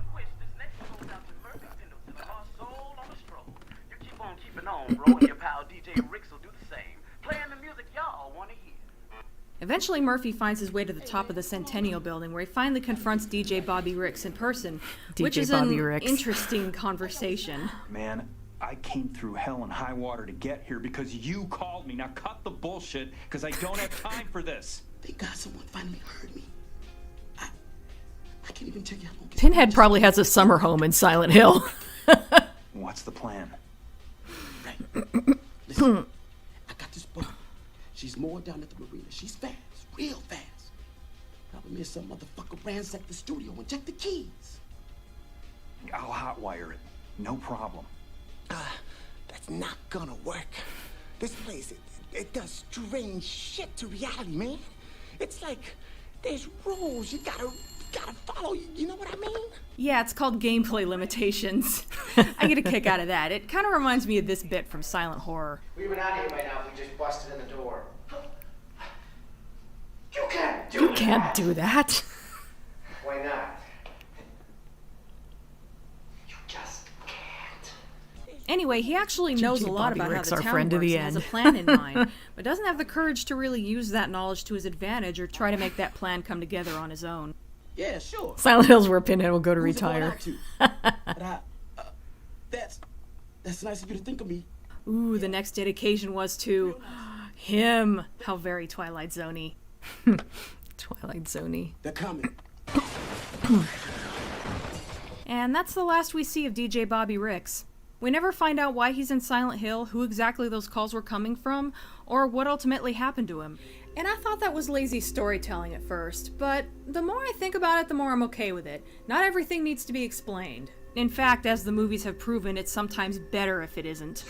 Eventually, Murphy finds his way to the top of the Centennial Building, where he finally confronts DJ Bobby Ricks in person, which DJ is Bobby an Ricks. interesting conversation. Man, I came through hell and high water to get here because you called me. Now cut the bullshit, because I don't have time for this. Thank God someone finally heard me. I can't even tell you how long it's Pinhead probably has a summer home in Silent Hill. What's the plan? Listen, I got this boat. She's moored down at the marina. She's fast, real fast. Problem is, some motherfucker ransacked the studio and checked the keys. I'll hotwire it. No problem. That's not gonna work. This place, it does strange shit to reality, man. It's like there's rules you gotta follow. You know what I mean? Yeah, it's called gameplay limitations. I get a kick out of that. It kind of reminds me of this bit from Silent Horror. We were out here by now. We just busted in the door. You can't do You can't do that. Why not? You just can't. Anyway, he actually knows a lot Bobby about Ricks, how our the town friend to works the and has a end. plan in mind, but doesn't have the courage to really use that knowledge to his advantage or try to make that plan come together on his own. Yeah, sure. Silent Hill's where Pinhead will go to Who's it going retire. out to? But that's nice of you to think of me. Ooh, the next dedication was to him. How very Twilight Zone-y. Twilight Zone-y. They're coming. And that's the last we see of DJ Bobby Ricks. We never find out why he's in Silent Hill, who exactly those calls were coming from, or what ultimately happened to him. And I thought that was lazy storytelling at first, but the more I think about it, the more I'm okay with it. Not everything needs to be explained. In fact, as the movies have proven, it's sometimes better if it isn't.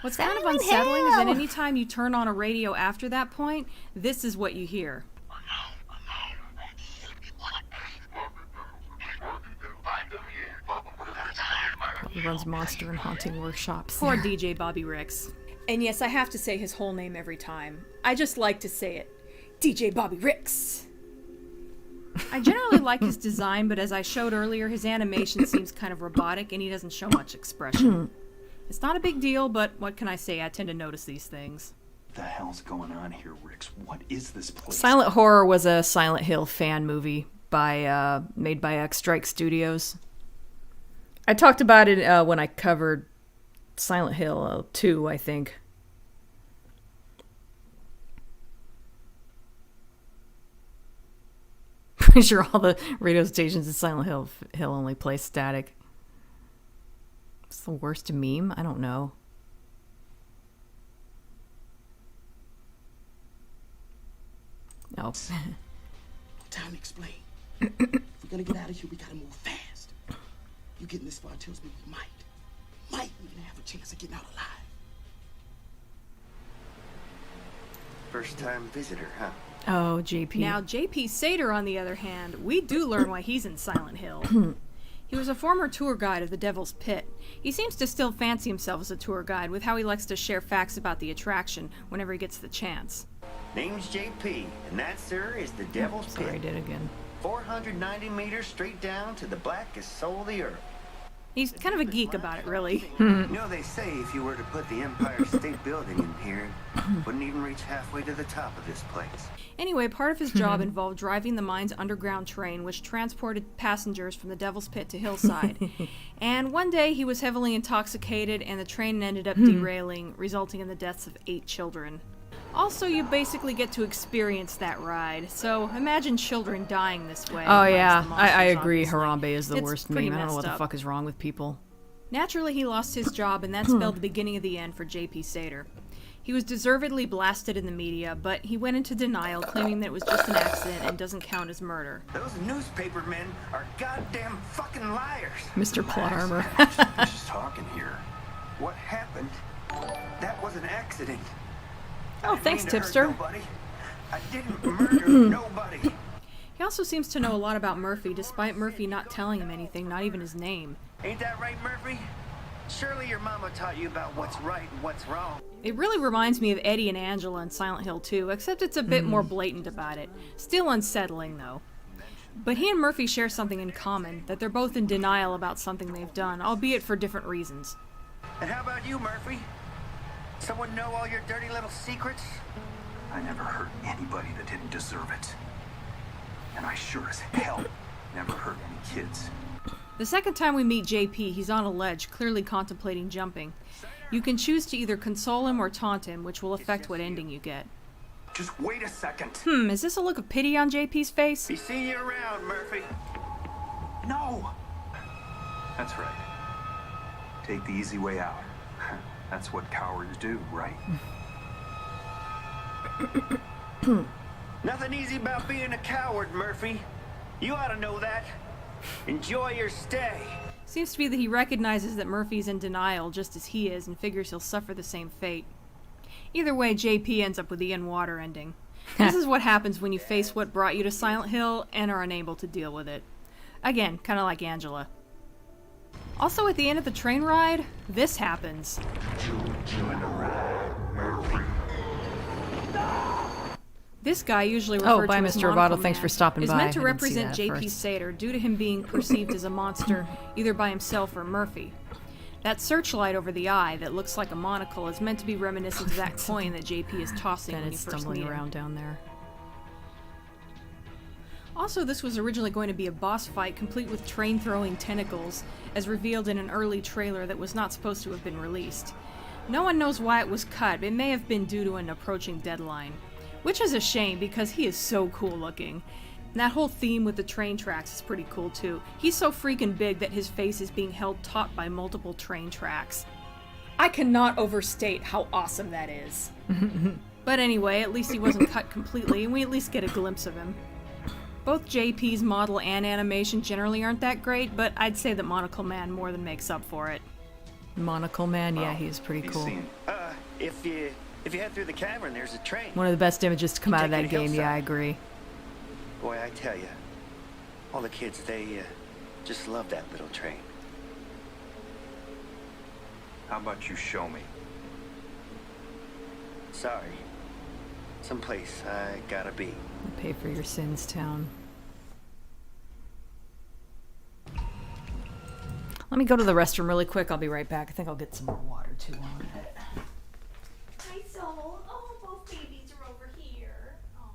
What's kind of unsettling is that anytime you turn on a radio after that point, this is what you hear. He runs monster and haunting workshops. Poor DJ Bobby Ricks. And yes, I have to say his whole name every time. I just like to say it. DJ Bobby Ricks. I generally like his design, but as I showed earlier, his animation seems kind of robotic and he doesn't show much expression. It's not a big deal, but what can I say? I tend to notice these things. What the hell's going on here, Ricks? What is this place? Silent Horror was a Silent Hill fan movie by made by X Strike Studios. I talked about it when I covered Silent Hill 2, I think. Pretty sure all the radio stations in Silent Hill only play static. It's the worst meme? I don't know. No. Time to explain. If we're gonna get out of here, we gotta move fast. You getting this far tells me we might even have a chance of getting out alive. First-time visitor, huh? Oh, JP. Now, JP Sater, on the other hand, we do learn why he's in Silent Hill. He was a former tour guide of the Devil's Pit. He seems to still fancy himself as a tour guide, with how he likes to share facts about the attraction whenever he gets the chance. Name's JP, and that, sir, is the Devil's Pit. Sorry, I did again. 490 meters straight down to the blackest soul of the earth. He's kind of a geek about it, really. You know, they say if you were to put the Empire State Building in here, it wouldn't even reach halfway to the top of this place. Anyway, part of his job involved driving the mine's underground train, which transported passengers from the Devil's Pit to Hillside. And one day he was heavily intoxicated, and the train ended up derailing, resulting in the deaths of 8 children. Also, you basically get to experience that ride, so imagine children dying this way. Oh yeah, I agree. Obviously. Harambe is the It's worst pretty meme. I don't know what messed the up. fuck is wrong with people. Naturally, he lost his job, and that spelled the beginning of the end for JP Sater. He was deservedly blasted in the media, but he went into denial, claiming that it was just an accident and doesn't count as murder. Those newspaper men are goddamn fucking liars. Mr. Plot Armor. Just talking here. What happened? That was an accident. Oh, thanks, Tipster. I didn't murder nobody. He also seems to know a lot about Murphy, despite Murphy not telling him anything, not even his name. Ain't that right, Murphy? Surely your mama taught you about what's right and what's wrong. It really reminds me of Eddie and Angela in Silent Hill 2, except it's a bit more blatant about it. Still unsettling, though. But he and Murphy share something in common, that they're both in denial about something they've done, albeit for different reasons. And how about you, Murphy? Someone know all your dirty little secrets? I never hurt anybody that didn't deserve it. And I sure as hell never hurt any kids. The second time we meet JP, he's on a ledge, clearly contemplating jumping. You can choose to either console him or taunt him, which will affect what ending you get. Just wait a second. Is this a look of pity on JP's face? Be seeing you around, Murphy. No! That's right. Take the easy way out. That's what cowards do, right? Nothing easy about being a coward, Murphy. You ought to know that. Enjoy your stay. Seems to be that he recognizes that Murphy's in denial just as he is and figures he'll suffer the same fate. Either way, JP ends up with the in-water ending. This is what happens when you face what brought you to Silent Hill and are unable to deal with it. Again, kind of like Angela. Also, at the end of the train ride, this happens. This guy, usually referred bye, to as Mr. Monocle Roboto. Thanks Man, for stopping is by. meant to I didn't see represent that at JP first. Sater due to him being perceived as a monster either by himself or Murphy. That searchlight over the eye that looks like a monocle is meant to be reminiscent of that coin that JP is tossing Then when you it's first stumbling meet him. around down there. Also, this was originally going to be a boss fight complete with train-throwing tentacles, as revealed in an early trailer that was not supposed to have been released. No one knows why it was cut, but it may have been due to an approaching deadline. Which is a shame, because he is so cool looking. And that whole theme with the train tracks is pretty cool too. He's so freaking big that his face is being held taut by multiple train tracks. I cannot overstate how awesome that is. But anyway, at least he wasn't cut completely, and we at least get a glimpse of him. Both JP's model and animation generally aren't that great, but I'd say that Monocle Man more than makes up for it. Monocle Man, yeah, he's pretty cool. If you head through the cavern, there's a train. One of the best images to come out of that game, yeah, I agree. Boy, I tell you, all the kids, they just love that little train. How about you show me? Sorry. Someplace I gotta be. Pay for your sins, town. Let me go to the restroom really quick. I'll be right back. I think I'll get some more water too while I'm at it. Hi, Soul. Oh, both babies are over here. Oh.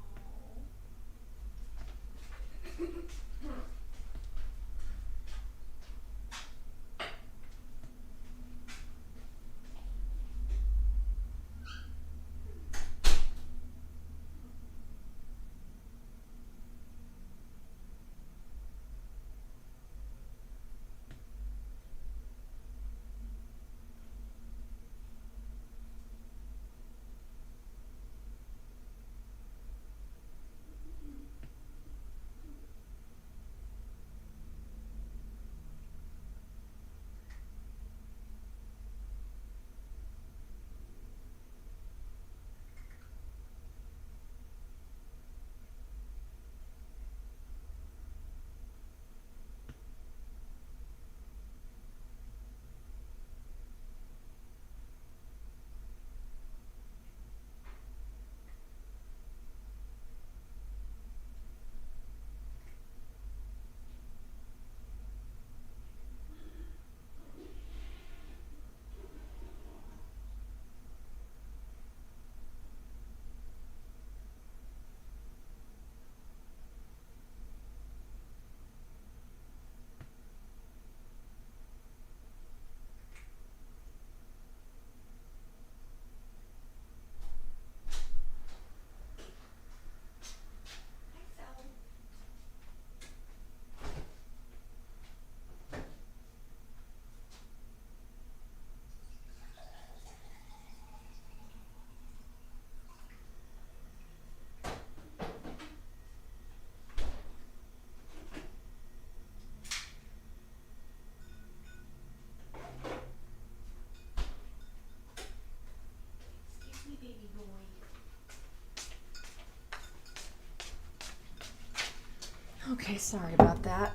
Okay, sorry about that.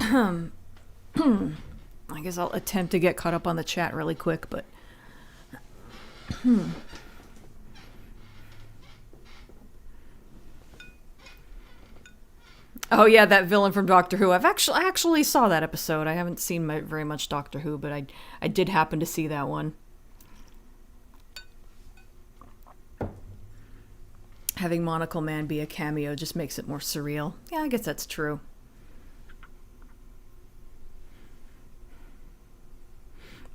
I guess I'll attempt to get caught up on the chat really quick, but... Oh yeah, that villain from Doctor Who. I actually saw that episode. I haven't seen very much Doctor Who, but I did happen to see that one. Having Monocle Man be a cameo just makes it more surreal. Yeah, I guess that's true.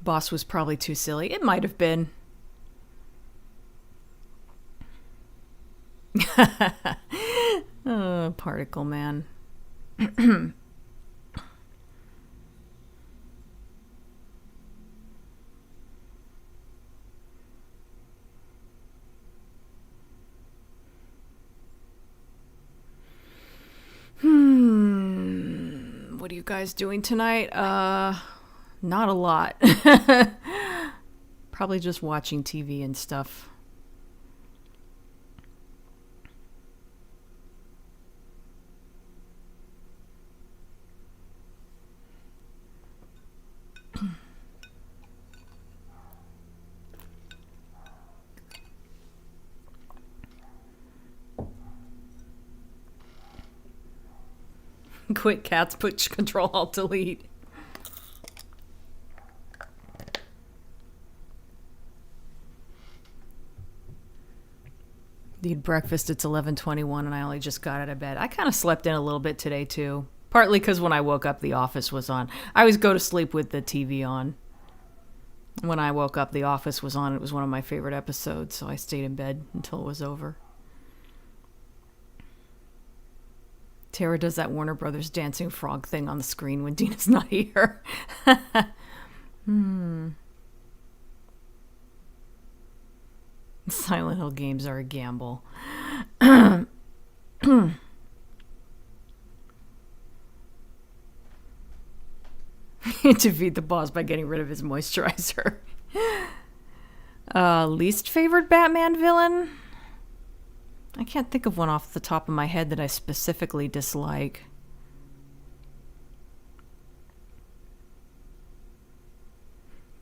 Boss was probably too silly. It might have been. Oh, Particle Man. What are you guys doing tonight? Not a lot. Probably just watching TV and stuff. Quick cats, push Control Alt Delete. Need breakfast. It's 11:21 and I only just got out of bed. I kind of slept in a little bit today too. Partly because when I woke up, The Office was on. I always go to sleep with the TV on. When I woke up, The Office was on. It was one of my favorite episodes, so I stayed in bed until it was over. Tara does that Warner Brothers dancing frog thing on the screen when Dina's not here. Silent Hill games are a gamble. Defeat the boss by getting rid of his moisturizer. Least favorite Batman villain? I can't think of one off the top of my head that I specifically dislike.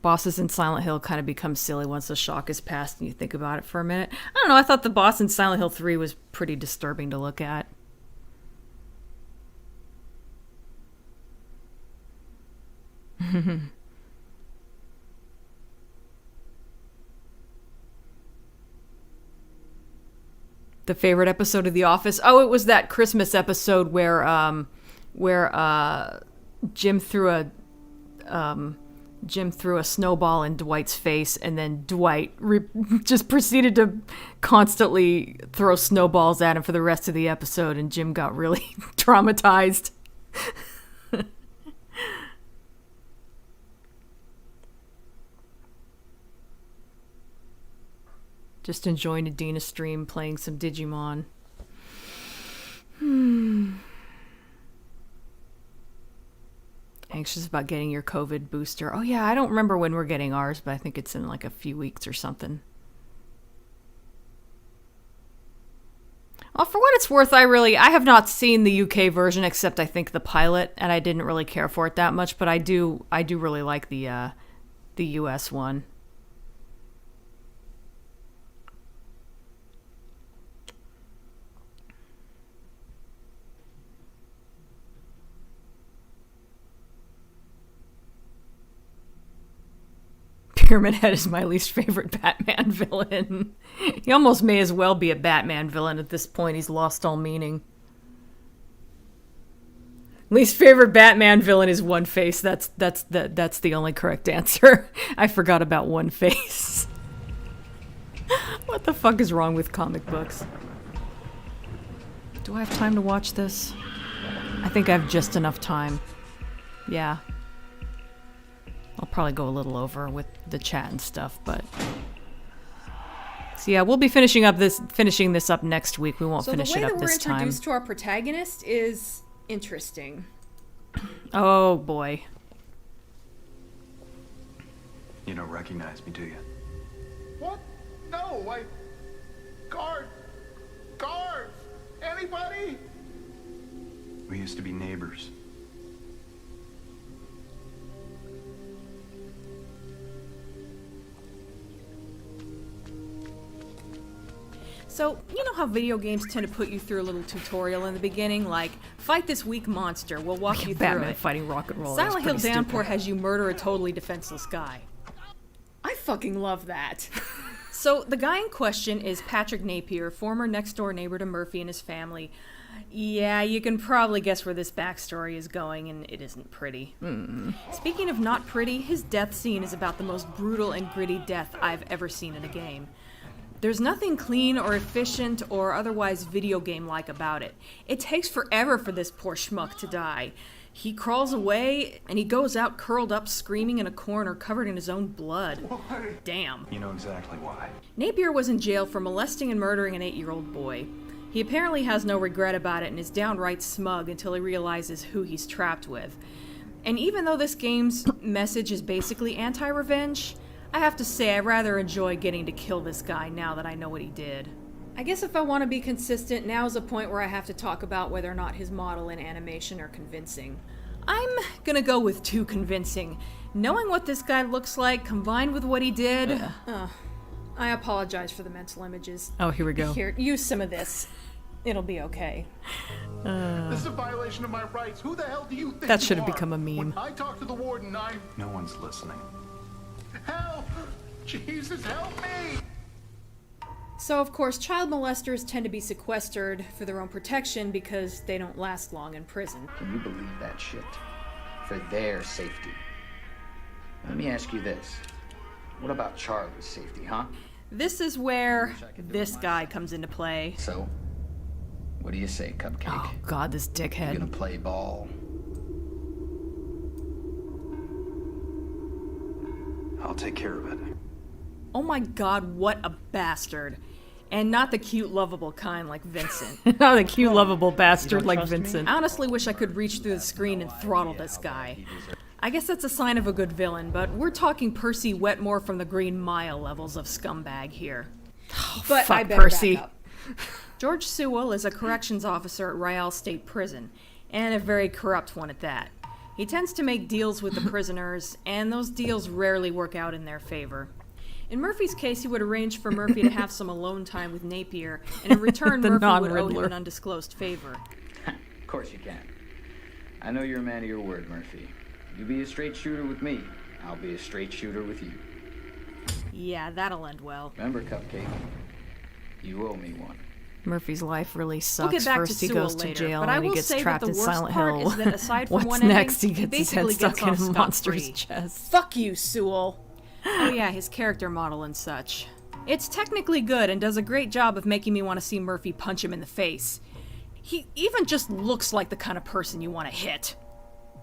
Bosses in Silent Hill kind of become silly once the shock is past and you think about it for a minute. I don't know, I thought the boss in Silent Hill 3 was pretty disturbing to look at. The favorite episode of The Office? Oh, it was that Christmas episode where Jim threw a snowball in Dwight's face, and then Dwight just proceeded to constantly throw snowballs at him for the rest of the episode, and Jim got really traumatized. Just enjoying Adina's stream, playing some Digimon. Anxious about getting your COVID booster. Oh yeah, I don't remember when we're getting ours, but I think it's in like a few weeks or something. Well, for what it's worth, I have not seen the UK version except I think the pilot, and I didn't really care for it that much, but I do really like the US one. Pyramid Head is my least favorite Batman villain. He almost may as well be a Batman villain at this point. He's lost all meaning. Least favorite Batman villain is One Face. That's the only correct answer. I forgot about One Face. What the fuck is wrong with comic books? Do I have time to watch this? I think I have just enough time. Yeah. I'll probably go a little over with the chat and stuff, but... So yeah, we'll be finishing this up next week. We won't finish it up this time. So the way that we're introduced to our protagonist is interesting. Oh, boy. You don't recognize me, do you? What? No, Guards! Anybody? We used to be neighbors. So, you know how video games tend to put you through a little tutorial in the beginning? Like, fight this weak monster, we'll walk you through Batman it. fighting rock and roll. Silent Hill Downpour has you murder a totally defenseless guy. I fucking love that. So, the guy in question is Patrick Napier, former next-door neighbor to Murphy and his family. Yeah, you can probably guess where this backstory is going, and it isn't pretty. Speaking of not pretty, his death scene is about the most brutal and gritty death I've ever seen in a game. There's nothing clean or efficient or otherwise video game-like about it. It takes forever for this poor schmuck to die. He crawls away, and he goes out curled up screaming in a corner covered in his own blood. Why? Damn. You know exactly why. Napier was in jail for molesting and murdering an 8-year-old boy. He apparently has no regret about it and is downright smug until he realizes who he's trapped with. And even though this game's message is basically anti-revenge, I have to say I rather enjoy getting to kill this guy now that I know what he did. I guess if I want to be consistent, now is a point where I have to talk about whether or not his model and animation are convincing. I'm gonna go with too convincing. Knowing what this guy looks like, combined with what he did... I apologize for the mental images. Oh, here we go. Here, use some of this. It'll be okay. This is a violation of my rights. Who the hell do you think That should have you are? become a meme. When I talk to the warden, No one's listening. Help! Jesus, help me! So, of course, child molesters tend to be sequestered for their own protection because they don't last long in prison. Can you believe that shit? For their safety. Let me ask you this. What about Charlie's safety, huh? This is where this guy comes into play. So, what do you say, Cupcake? Oh, God, this dickhead. You gonna play ball? I'll take care of it. Oh my God, what a bastard. And not the cute, lovable kind like Vincent. Not the cute, lovable bastard like Vincent. I honestly wish I could reach through the screen and throttle this guy. I guess that's a sign of a good villain, but we're talking Percy Wetmore from the Green Mile levels of scumbag here. But fuck I better Percy. back up. George Sewell is a corrections officer at Royale State Prison, and a very corrupt one at that. He tends to make deals with the prisoners, and those deals rarely work out in their favor. In Murphy's case, he would arrange for Murphy to have some alone time with Napier, and in return, The Murphy would owe him non-Riddler. an undisclosed favor. Of course you can. I know you're a man of your word, Murphy. You be a straight shooter with me. I'll be a straight shooter with you. Yeah, that'll end well. Remember, Cupcake? You owe me one. Murphy's life really We'll sucks. get back First to he goes Sewell to later, jail, but and I then he will gets say trapped that in the worst Silent part Hill. is that aside from What's one ending, next? He he gets his head basically stuck gets in off a scot-free. monster's chest. Fuck you, Sewell. Oh yeah, his character model and such. It's technically good and does a great job of making me want to see Murphy punch him in the face. He even just looks like the kind of person you want to hit.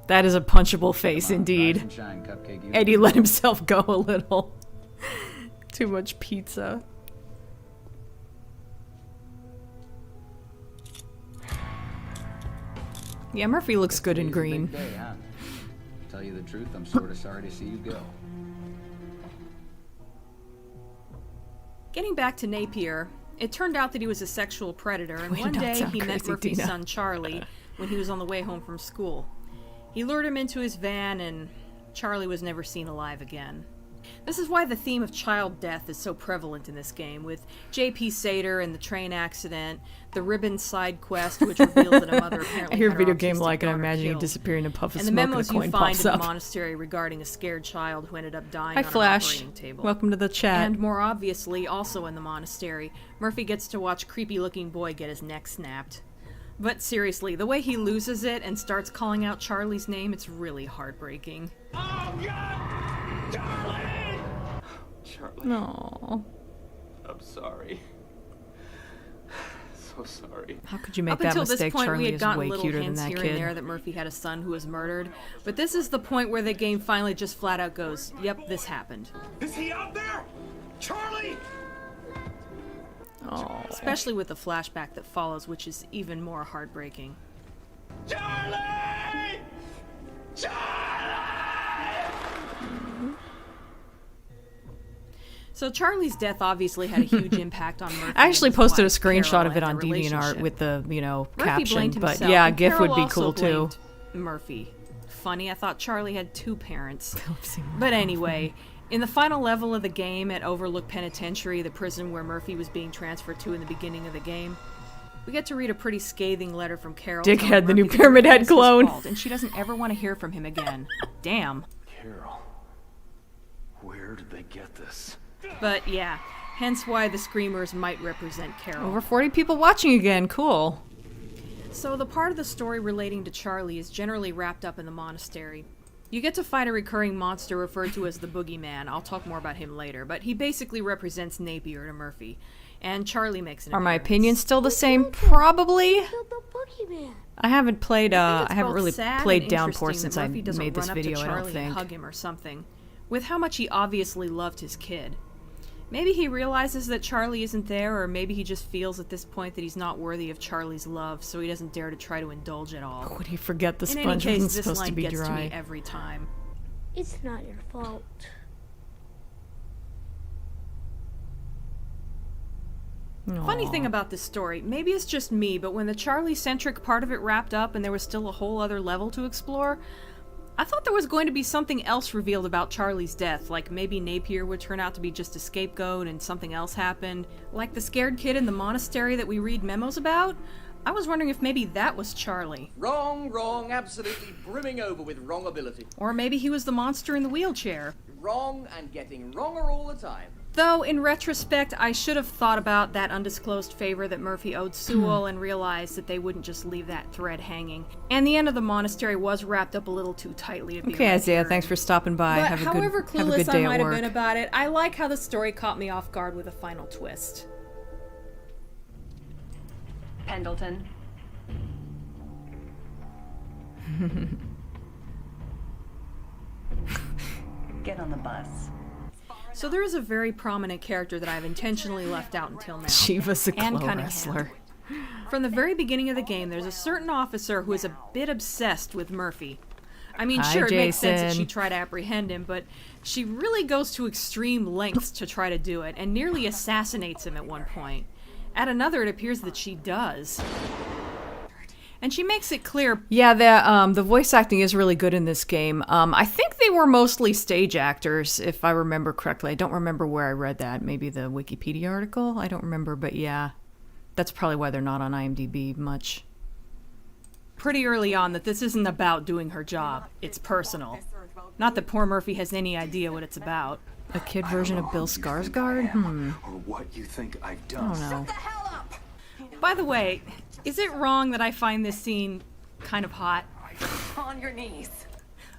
That is a punchable face, Come on, indeed. rise and shine, Cupcake. You Eddie let himself go a little. Too much pizza. Yeah, Murphy looks good in Today's a green. big day, huh? Tell you the truth, I'm sort of sorry to see you go. Getting back to Napier, it turned out that he was a sexual predator, and We one don't day sound he met crazy, Murphy's Dina. son Charlie when he was on the way home from school. He lured him into his van, and Charlie was never seen alive again. This is why the theme of child death is so prevalent in this game, with J.P. Sater and the train accident, the ribbon side quest, which reveals that a mother apparently I hear had her video game autistic like, and I daughter imagine you killed. disappear in a puff of And the smoke and a memos you coin find pops in the up. monastery regarding a scared child who ended up dying Hi, on Flash. an operating table. Welcome to the chat. And more obviously, also in the monastery, Murphy gets to watch creepy-looking boy get his neck snapped. But seriously, the way he loses it and starts calling out Charlie's name, it's really heartbreaking. Oh, God! Charlie! Charlie. No. I'm sorry. So sorry. How could you make Up that until mistake? this point, Charlie we had is gotten way little cuter than hints that here kid. and there that Murphy had a son who was murdered, but this is the point where the game finally just flat out goes, yep, this happened. Is he out there? Charlie! Oh. Especially with the flashback that follows, which is even more heartbreaking. Charlie! So Charlie's death obviously had a huge impact on Murphy. I actually and his posted a wife, screenshot Carol, of it and on their DeviantArt relationship. with the, Murphy caption, blamed but himself, yeah, and GIF Carol would be also cool too. blamed Murphy. Funny, I thought Charlie had two parents. But anyway, in the final level of the game at Overlook Penitentiary, the prison where Murphy was being transferred to in the beginning of the game, we get to read a pretty scathing letter from Carol. Dickhead, telling the new Murphy that Pyramid Head it's his clone. fault, and she doesn't ever want to hear from him again. Damn. Carol, where did they get this? But yeah, hence why the Screamers might represent Carol. Over 40 people watching again. Cool. So the part of the story relating to Charlie is generally wrapped up in the monastery. You get to fight a recurring monster referred to as the Boogeyman. I'll talk more about him later, but he basically represents Napier to Murphy. And Charlie makes an Are my appearance. opinions still the same? Probably. Killed the boogeyman. I haven't played. I haven't both really sad played and Downpour interesting since that I Murphy doesn't made this run up video. to I Charlie don't think. and hug him or something. With how much he obviously loved his kid. Maybe he realizes that Charlie isn't there, or maybe he just feels at this point that he's not worthy of Charlie's love, so he doesn't dare to try to indulge at all. Would he forget the In any sponge case, wasn't this supposed line to be gets to me dry? every time. It's not your fault. Funny thing about this story, maybe it's just me, but when the Charlie-centric part of it wrapped up and there was still a whole other level to explore, I thought there was going to be something else revealed about Charlie's death, like maybe Napier would turn out to be just a scapegoat and something else happened, like the scared kid in the monastery that we read memos about. I was wondering if maybe that was Charlie. Wrong, wrong, absolutely brimming over with wrong ability. Or maybe he was the monster in the wheelchair. Wrong and getting wronger all the time. Though, in retrospect, I should have thought about that undisclosed favor that Murphy owed Sewell and realized that they wouldn't just leave that thread hanging. And the end of the monastery was wrapped up a little too tightly to be Okay, red Isaiah, herring. thanks for stopping by. But Have a however good, have a clueless good day I might at have work. been about it, I like how the story caught me off guard with a final twist. Pendleton. Get on the bus. So there is a very prominent character that I've intentionally left out until now. Shiva's a Anne glow Cunningham. wrestler. From the very beginning of the game, there's a certain officer who is a bit obsessed with Murphy. I mean, Hi, sure, it makes sense that Jason. she'd try to apprehend him, but she really goes to extreme lengths to try to do it, and nearly assassinates him at one point. At another, it appears that she does. And she makes it clear. Yeah, the voice acting is really good in this game. I think they were mostly stage actors, if I remember correctly. I don't remember where I read that. Maybe the Wikipedia article? I don't remember, but yeah. That's probably why they're not on IMDb much. Pretty early on that this isn't about doing her job. It's personal. Not that poor Murphy has any idea what it's about. A kid version of Bill Skarsgård? Or what you think I've done. I don't know. By the way, is it wrong that I find this scene kind of hot? On your knees.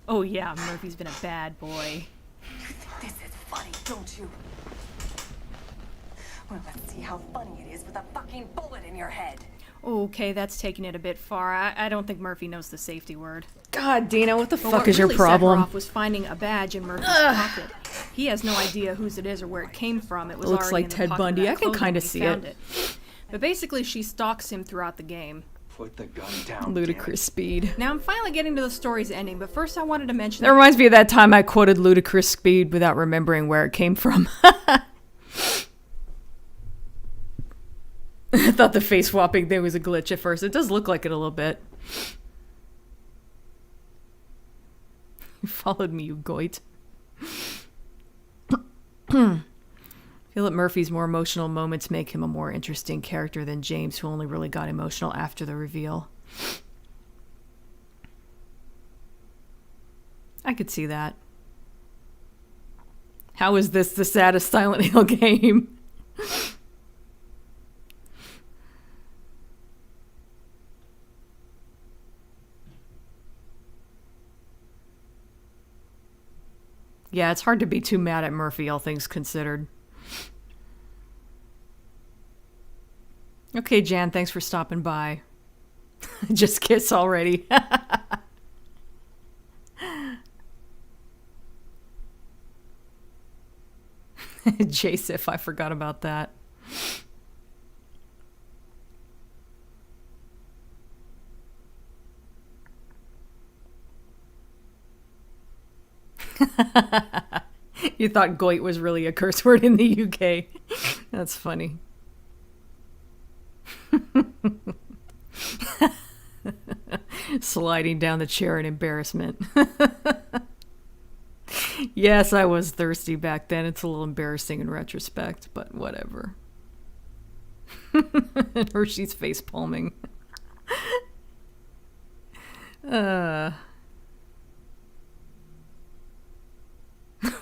Oh yeah, Murphy's been a bad boy. This is funny, don't you? Well, let's see how funny it is with a fucking bullet in your head. Okay, that's taking it a bit far. I don't think Murphy knows the safety word. God, Dina, what the But fuck what is your really set her problem? off was finding a badge in Murphy's pocket. He has no idea whose it is or where it came from. It was Looks already like in the Ted pocket of Bundy. that I can clothing kinda when he see found it. But basically, she stalks him throughout the game. Put the gun down. Ludicrous speed. Now I'm finally getting to the story's ending, but first I wanted to mention That reminds me of that time I quoted Ludicrous Speed without remembering where it came from. I thought the face swapping thing was a glitch at first. It does look like it a little bit. You followed me, you goit. I feel that Murphy's more emotional moments make him a more interesting character than James, who only really got emotional after the reveal. I could see that. How is this the saddest Silent Hill game? Yeah, it's hard to be too mad at Murphy, all things considered. Okay, Jan, thanks for stopping by. Just kiss already. Jasif, I forgot about that. You thought goit was really a curse word in the UK. That's funny. Sliding down the chair in embarrassment. Yes, I was thirsty back then. It's a little embarrassing in retrospect, but whatever. Hershey's face palming.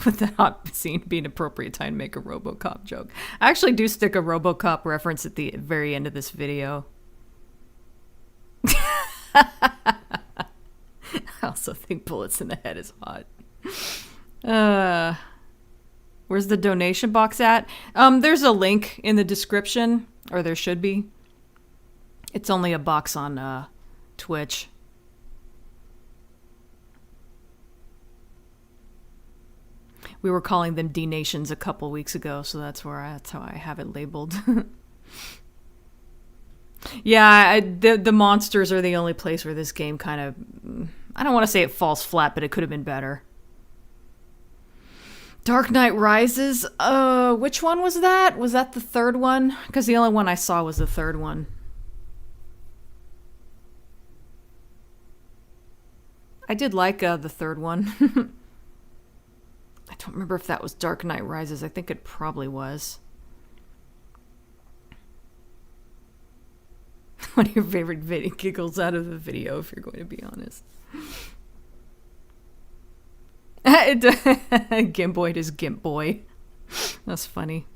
With the hot scene being appropriate time to make a RoboCop joke. I actually do stick a RoboCop reference at the very end of this video. I also think bullets in the head is hot. Where's the donation box at? There's a link in the description, or there should be. It's only a box on Twitch. We were calling them D-Nations a couple weeks ago, so that's how I have it labeled. Yeah, the monsters are the only place where this game kind of... I don't want to say it falls flat, but it could have been better. Dark Knight Rises? Which one was that? Was that the third one? Because the only one I saw was the third one. I did like the third one. I don't remember if that was Dark Knight Rises. I think it probably was. One of your favorite giggles out of the video, if you're going to be honest. Gimboid is Gimp Boy. That's funny.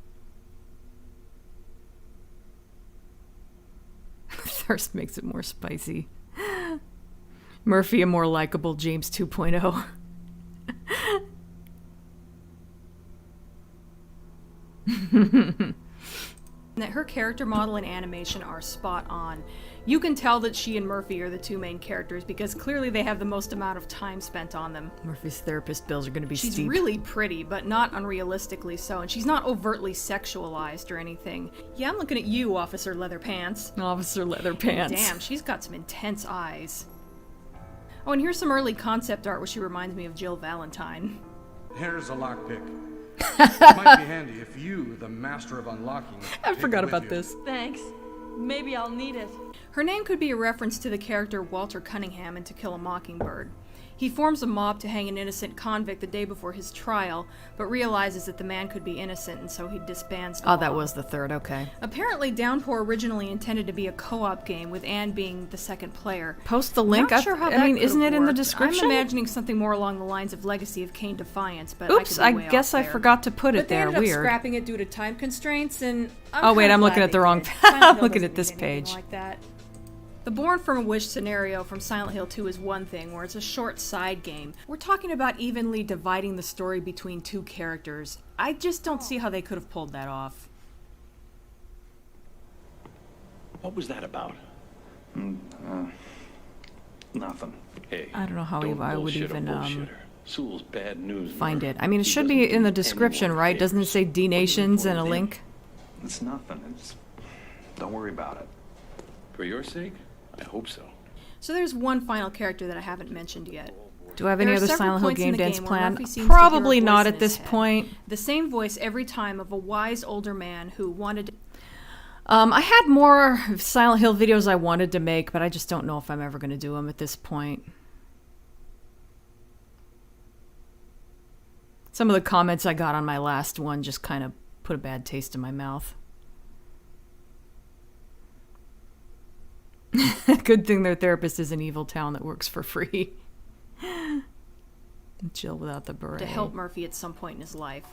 Thirst makes it more spicy. Murphy, a more likable James 2.0. That her character model and animation are spot on. You can tell that she and Murphy are the two main characters because clearly they have the most amount of time spent on them. Murphy's therapist bills are going to be She's steep. really pretty, but not unrealistically so, and she's not overtly sexualized or anything. Yeah, I'm looking at you, Officer Leatherpants. Officer Leatherpants. Damn, she's got some intense eyes. Oh, and here's some early concept art where she reminds me of Jill Valentine. Here's a lockpick. It might be handy if you, the master of unlocking, I forgot about this. Thanks. Maybe I'll need it. Her name could be a reference to the character Walter Cunningham in To Kill a Mockingbird. He forms a mob to hang an innocent convict the day before his trial, but realizes that the man could be innocent, and so he disbands the mob. That was the third, okay. Apparently, Downpour originally intended to be a co-op game, with Anne being the second player. Post the link. Not sure how that I mean, could isn't have it in the worked. description? I'm imagining something more along the lines of Legacy of Cain Defiance, but Oops, I could be way guess off I there. forgot to put it But they there. ended up Weird. scrapping it due to time constraints, and Oh wait, I'm looking at the wrong. I'm looking at this anything page. like that. The Born from a Wish scenario from Silent Hill 2 is one thing, where it's a short side game. We're talking about evenly dividing the story between two characters. I just don't see how they could have pulled that off. What was that about? Nothing. Hey, I don't know how don't I would bullshit a even bullshitter. Sewell's bad news. find it. I mean, it should be in the description, right? Doesn't it say D Nations and a link? It's nothing. Don't worry about it. For your sake, I hope so. So there's one final character that I haven't mentioned yet. Do I have There any are other several Silent Hill points in game the dance game where plan? Murphy seems to hear a Probably voice not in at his this head. point. The same voice every time of a wise older man who wanted to... I had more Silent Hill videos I wanted to make, but I just don't know if I'm ever going to do them at this point. Some of the comments I got on my last one just kind of put a bad taste in my mouth. Good thing their therapist is an evil town that works for free. Chill without the beret. to help Murphy at some point in his life.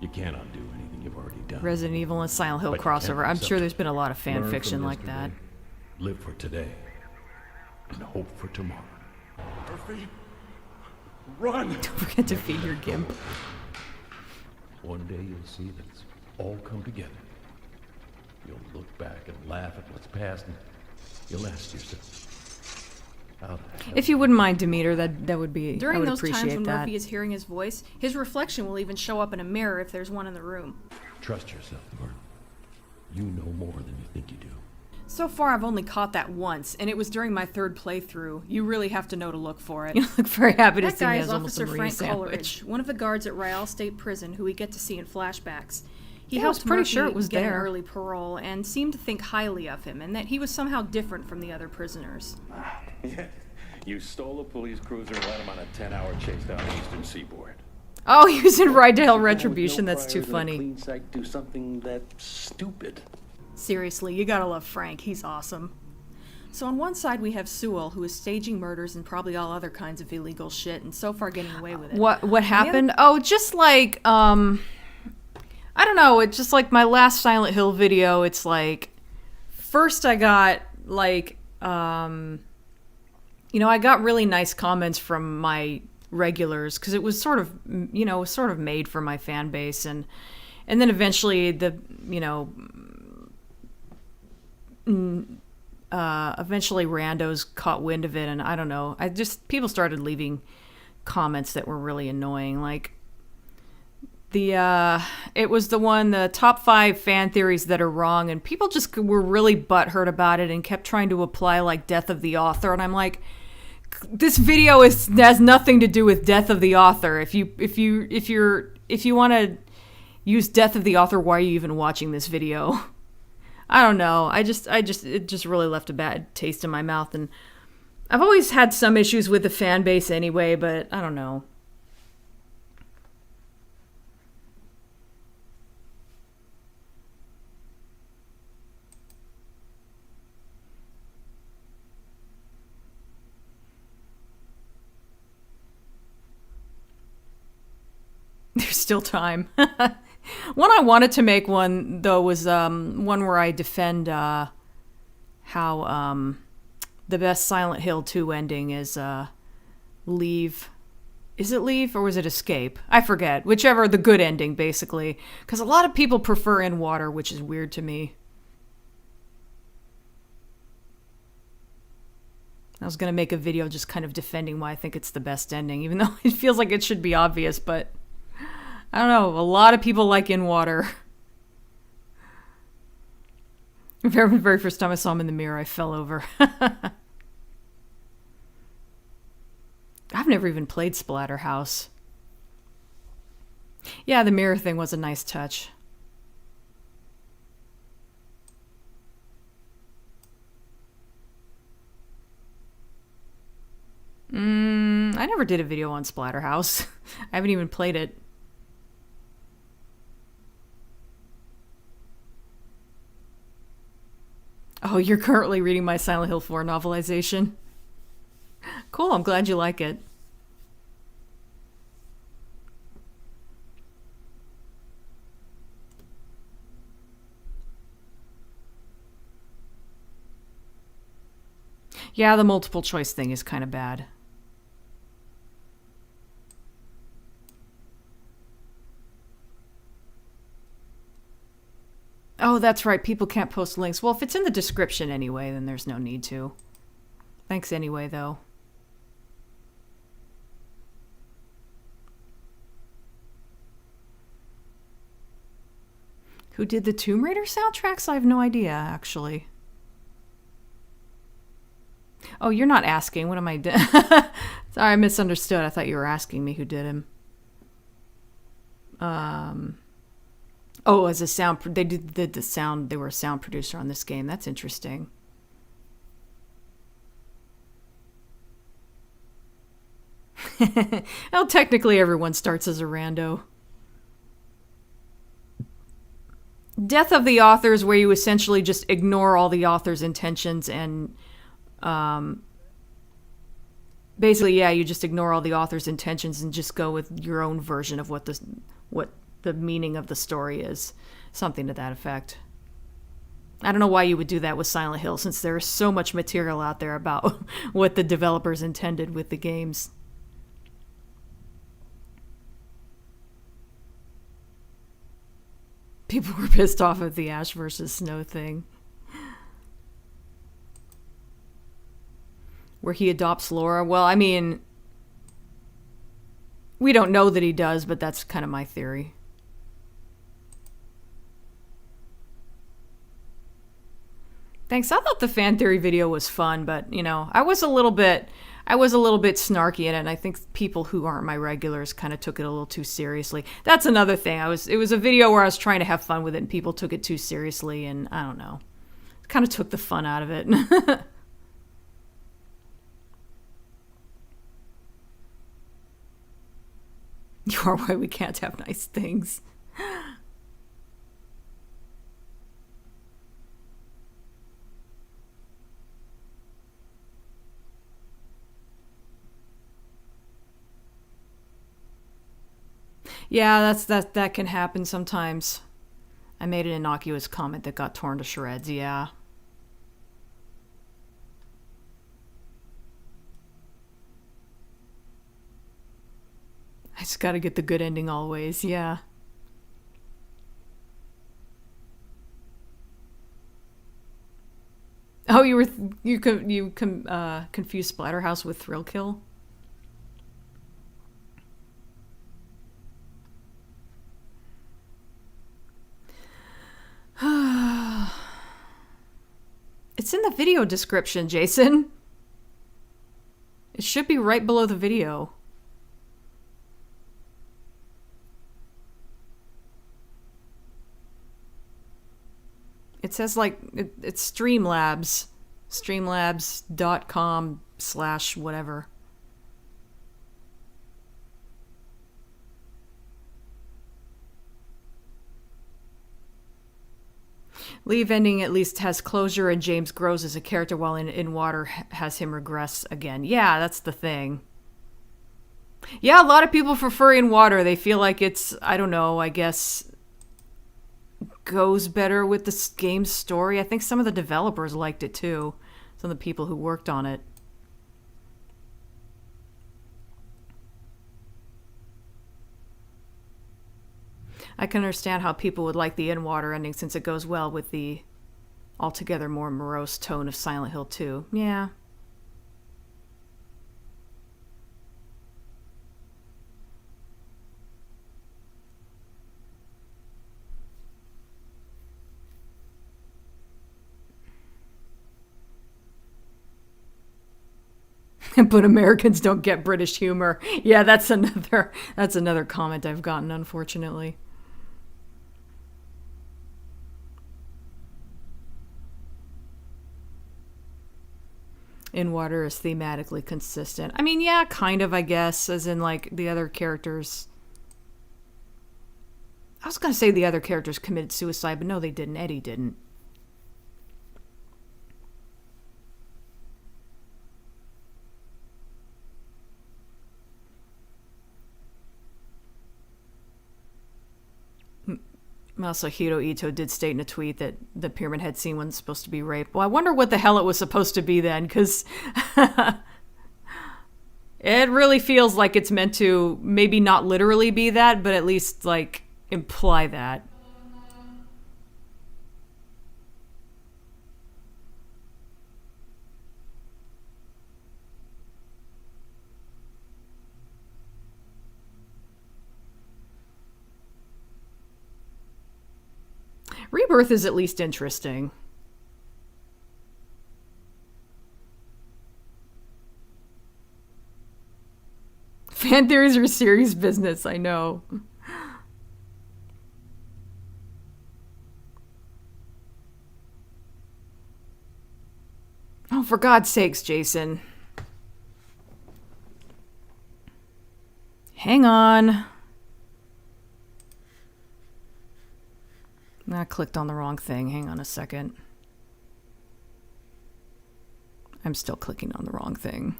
You can't undo anything you've already done. Resident Evil and Silent Hill But you can't crossover. I'm accept sure it. there's been a lot of fan Learn fiction from like that. yesterday, Live for today. And hope for tomorrow. Murphy, run! Don't forget to feed your gimp. One day you'll see that it's all come together. You'll look back and laugh at what's past, and you'll ask yourself, how the hell If you wouldn't mind, Demeter, that would be. I During would those times appreciate when that. Murphy is hearing his voice, his reflection will even show up in a mirror if there's one in the room. Trust yourself, Mark. You know more than you think you do. So far, I've only caught that once, and it was during my third playthrough. You really have to know to look for it. You look very happy to That see me guy as is almost a Officer Marie Frank sandwich. Coleridge, one of the guards at Rial State Prison, who we get to see in flashbacks. He Yeah, I was helped pretty Murphy sure it was get an there. early parole and seemed to think highly of him, and that he was somehow different from the other prisoners. Yeah. You stole a police cruiser and led him on a 10-hour chase down the eastern seaboard. Oh, he was in Rydale Retribution. That's too Priors in a funny. clean sight do something that stupid. Seriously, you gotta love Frank. He's awesome. So on one side we have Sewell, who is staging murders and probably all other kinds of illegal shit, and so far getting away with it. What happened? Oh, just like I don't know. It's just like my last Silent Hill video. It's like first I got like I got really nice comments from my regulars because it was sort of made for my fan base, and then eventually eventually randos caught wind of it, and I don't know. People started leaving comments that were really annoying, like it was the top 5 fan theories that are wrong, and people just were really butthurt about it and kept trying to apply like death of the author, and I'm like, this video has nothing to do with death of the author. If you want to use death of the author, why are you even watching this video? I don't know. It just really left a bad taste in my mouth, and I've always had some issues with the fan base anyway, but I don't know. There's still time. One I wanted to make one though was one where I defend how the best Silent Hill 2 ending is Leave. Is it Leave or was it Escape? I forget. Whichever, the good ending basically, because a lot of people prefer In Water, which is weird to me. I was gonna make a video just kind of defending why I think it's the best ending, even though it feels like it should be obvious, but I don't know. A lot of people like In Water. The very first time I saw him in the mirror, I fell over. I've never even played Splatterhouse. Yeah, the mirror thing was a nice touch. I never did a video on Splatterhouse. I haven't even played it. Oh, you're currently reading my Silent Hill 4 novelization? Cool, I'm glad you like it. Yeah, the multiple choice thing is kind of bad. Oh, that's right. People can't post links. Well, if it's in the description anyway, then there's no need to. Thanks anyway, though. Who did the Tomb Raider soundtracks? I have no idea, actually. Oh, you're not asking. What am I doing? Sorry, I misunderstood. I thought you were asking me who did him. Oh, as a sound, they did the sound. They were a sound producer on this game. That's interesting. Well, technically, everyone starts as a rando. Death of the authors, where you essentially just ignore all the author's intentions and, basically, yeah, you just ignore all the author's intentions and just go with your own version of what the meaning of the story is. Something to that effect. I don't know why you would do that with Silent Hill, since there is so much material out there about what the developers intended with the games. People were pissed off at the Ash versus Snow thing. Where he adopts Laura. Well, I mean, we don't know that he does, but that's kind of my theory. Thanks. I thought the fan theory video was fun, but, you know, I was a little bit snarky in it, and I think people who aren't my regulars kind of took it a little too seriously. That's another thing. It was a video where I was trying to have fun with it, and people took it too seriously, and I don't know. Kind of took the fun out of it. You are why we can't have nice things. Yeah, that can happen sometimes. I made an innocuous comment that got torn to shreds, yeah. I just gotta get the good ending always, yeah. Oh, you confused Splatterhouse with Thrill Kill? It's in the video description, Jason. It should be right below the video. It says, like, it's Streamlabs. Streamlabs.com/whatever. Leave ending at least has closure, and James grows as a character, while in water has him regress again. Yeah, that's the thing. Yeah, a lot of people prefer in water. They feel like it's, I don't know, I guess, goes better with the game's story. I think some of the developers liked it too. Some of the people who worked on it. I can understand how people would like the in-water ending, since it goes well with the altogether more morose tone of Silent Hill 2. Yeah. But Americans don't get British humor. Yeah, that's another comment I've gotten, unfortunately. In Water is thematically consistent. I mean, yeah, kind of, I guess, as in, like, the other characters. I was going to say the other characters committed suicide, but no, they didn't. Eddie didn't. Masahiro Ito did state in a tweet that the Pyramid Head scene wasn't supposed to be rape. Well, I wonder what the hell it was supposed to be then, because it really feels like it's meant to maybe not literally be that, but at least, like, imply that. Rebirth is at least interesting. Fan theories are serious business, I know. Oh, for God's sakes, Jason. Hang on. I clicked on the wrong thing. Hang on a second. I'm still clicking on the wrong thing.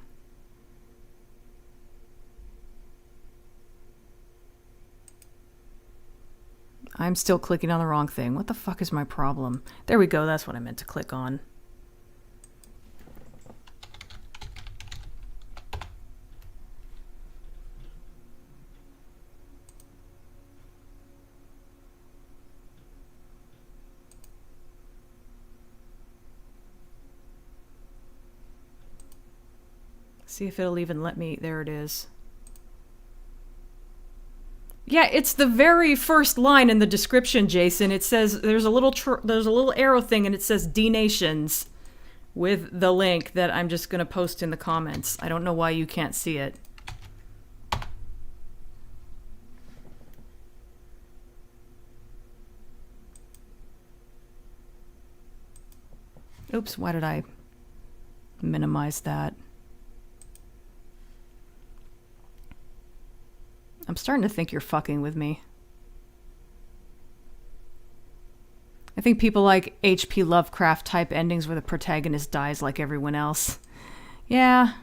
I'm still clicking on the wrong thing. What the fuck is my problem? There we go. That's what I meant to click on. See if it'll even let me. There it is. Yeah, it's the very first line in the description, Jason. It says there's a little arrow thing, and it says D Nations with the link that I'm just gonna post in the comments. I don't know why you can't see it. Oops, why did I minimize that? I'm starting to think you're fucking with me. I think people like H.P. Lovecraft type endings where the protagonist dies like everyone else. Yeah.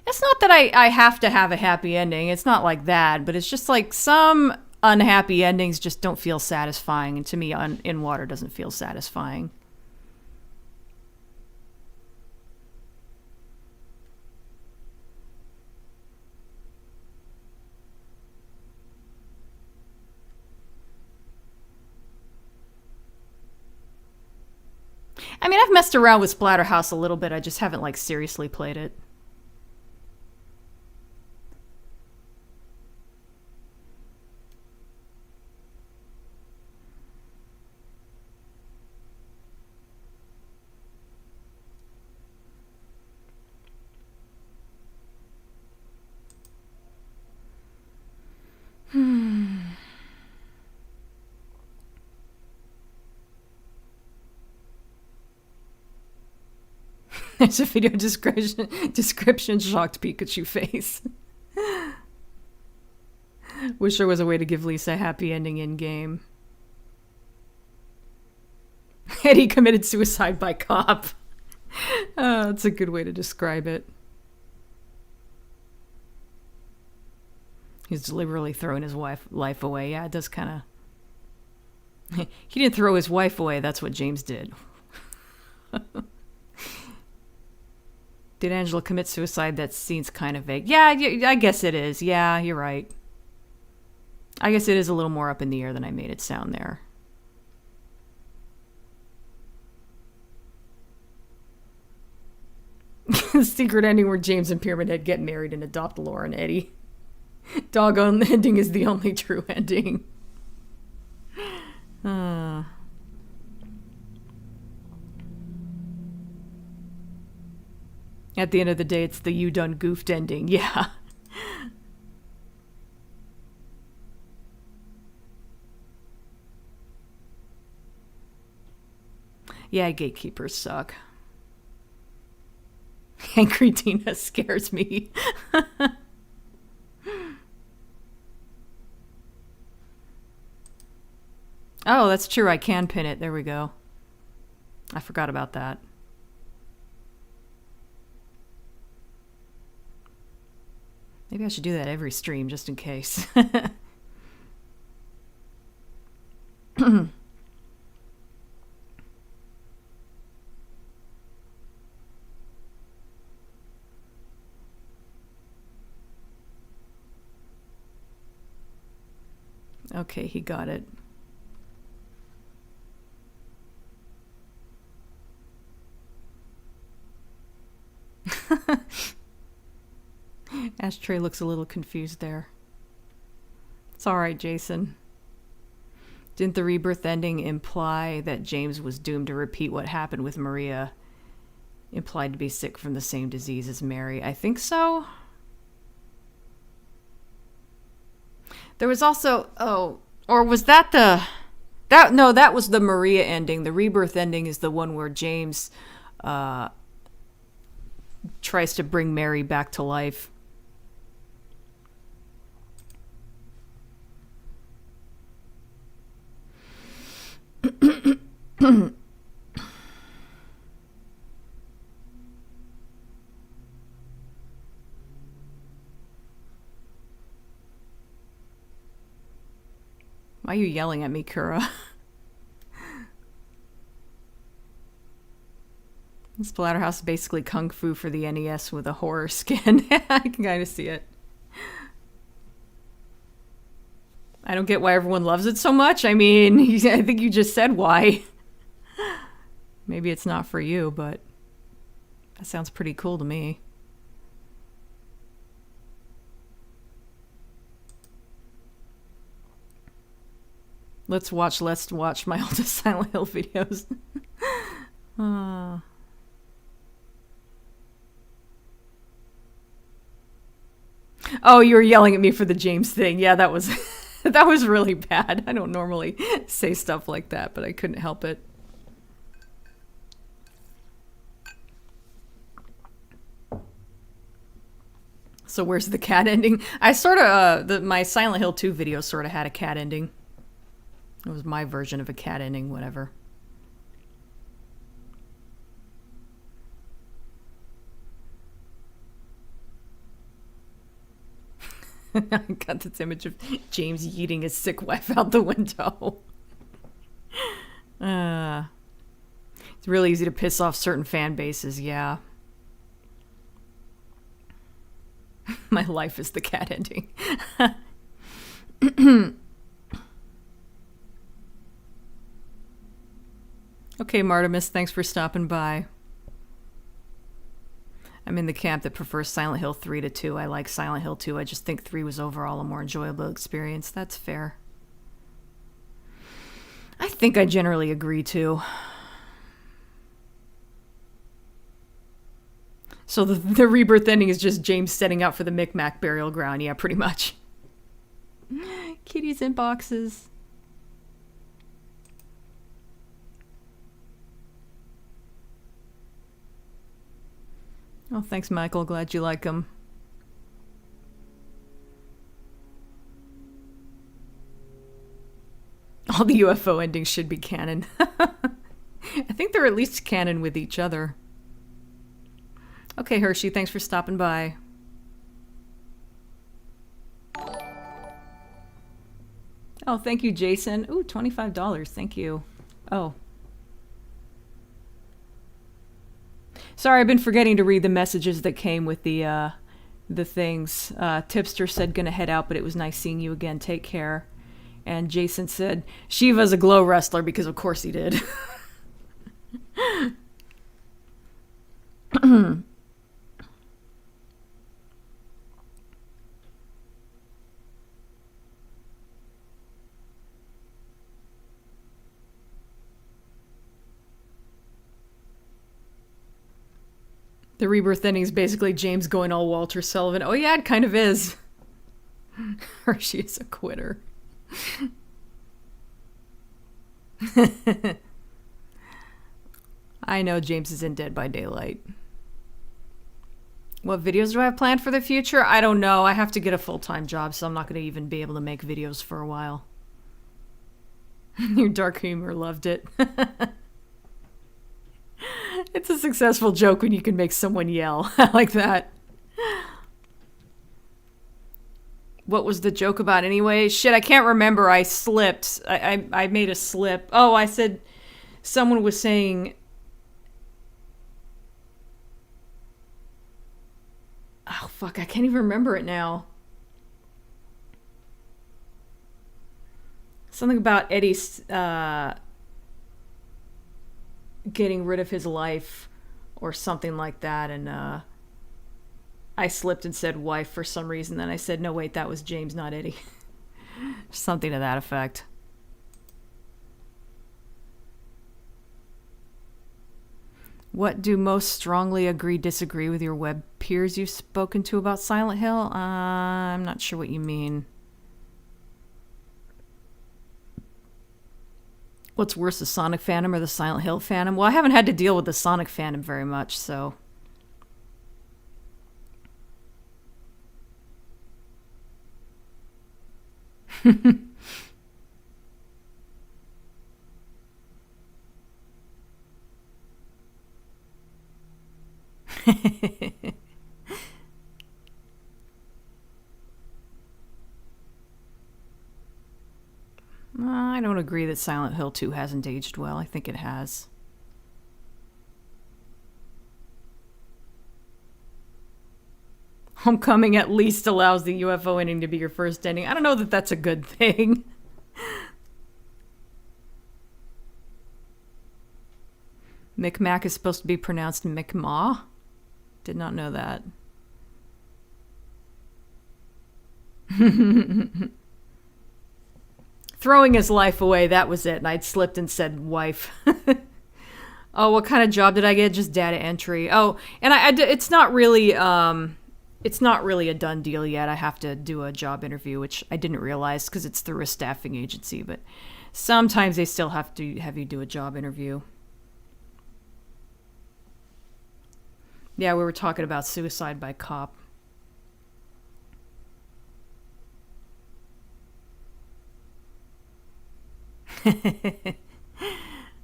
It's not that I have to have a happy ending. It's not like that. But it's just like some unhappy endings just don't feel satisfying. And to me, In Water doesn't feel satisfying. I mean, I've messed around with Splatterhouse a little bit. I just haven't, like, seriously played it. There's a video description shocked Pikachu face. Wish there was a way to give Lisa a happy ending in game. Eddie committed suicide by cop. That's a good way to describe it. He's deliberately throwing his life away. Yeah, it does kind of... He didn't throw his wife away. That's what James did. Did Angela commit suicide? That scene's kind of vague. Yeah, I guess it is. Yeah, you're right. I guess it is a little more up in the air than I made it sound there. The secret ending where James and Pyramid Head get married and adopt Laura and Eddie. Doggone ending is the only true ending. At the end of the day, it's the you done goofed ending. Yeah. Yeah, gatekeepers suck. Angry Tina scares me. Oh, that's true. I can pin it. There we go. I forgot about that. Maybe I should do that every stream just in case. Okay, he got it. Ashtray looks a little confused there. It's alright, Jason. Didn't the rebirth ending imply that James was doomed to repeat what happened with Maria? Implied to be sick from the same disease as Mary. I think so. There was also... Oh, or was that the... No, that was the Maria ending. The rebirth ending is the one where James tries to bring Mary back to life. Why are you yelling at me, Kura? Splatterhouse is basically Kung Fu for the NES with a horror skin. I can kind of see it. I don't get why everyone loves it so much. I mean, I think you just said why. Maybe it's not for you, but that sounds pretty cool to me. Let's watch my oldest Silent Hill videos. Oh, you were yelling at me for the James thing. Yeah, that was that was really bad. I don't normally say stuff like that, but I couldn't help it. So where's the cat ending? I sort of my Silent Hill 2 video sort of had a cat ending. It was my version of a cat ending, whatever. I got this image of James yeeting his sick wife out the window. It's really easy to piss off certain fan bases, yeah. My life is the cat ending. Okay, Martimus, thanks for stopping by. I'm in the camp that prefers Silent Hill 3 to 2. I like Silent Hill 2. I just think 3 was overall a more enjoyable experience. That's fair. I think I generally agree, too. So the rebirth ending is just James setting out for the Micmac burial ground. Yeah, pretty much. Kitties in boxes. Oh, thanks, Michael. Glad you like them. All the UFO endings should be canon. I think they're at least canon with each other. Okay, Hershey, thanks for stopping by. Oh, thank you, Jason. Ooh, $25. Thank you. Oh. Sorry, I've been forgetting to read the messages that came with the things. Tipster said, gonna head out, but it was nice seeing you again. Take care. And Jason said, Shiva's a glow wrestler, because of course he did. The rebirth ending is basically James going all Walter Sullivan. Oh yeah, it kind of is. Or she's a quitter. I know James is in Dead by Daylight. What videos do I have planned for the future? I don't know. I have to get a full-time job, so I'm not going to even be able to make videos for a while. Your dark humor loved it. It's a successful joke when you can make someone yell. I like that. What was the joke about anyway? Shit, I can't remember. I slipped. I made a slip. Oh, I said someone was saying... Oh, fuck. I can't even remember it now. Something about Eddie's... getting rid of his life or something like that, and I slipped and said wife for some reason. Then I said, no, wait, that was James, not Eddie. Something to that effect. What do most strongly agree, disagree with your web peers you've spoken to about Silent Hill? I'm not sure what you mean. What's worse, the Sonic fandom or the Silent Hill fandom? Well, I haven't had to deal with the Sonic fandom very much, so... I don't agree that Silent Hill 2 hasn't aged well. I think it has. Homecoming at least allows the UFO ending to be your first ending. I don't know that that's a good thing. Micmac is supposed to be pronounced Micmaw. Did not know that. Throwing his life away, that was it. And I'd slipped and said wife. Oh, what kind of job did I get? Just data entry. Oh, and it's not really a done deal yet. I have to do a job interview, which I didn't realize because it's through a staffing agency. But sometimes they still have to have you do a job interview. Yeah, we were talking about suicide by cop.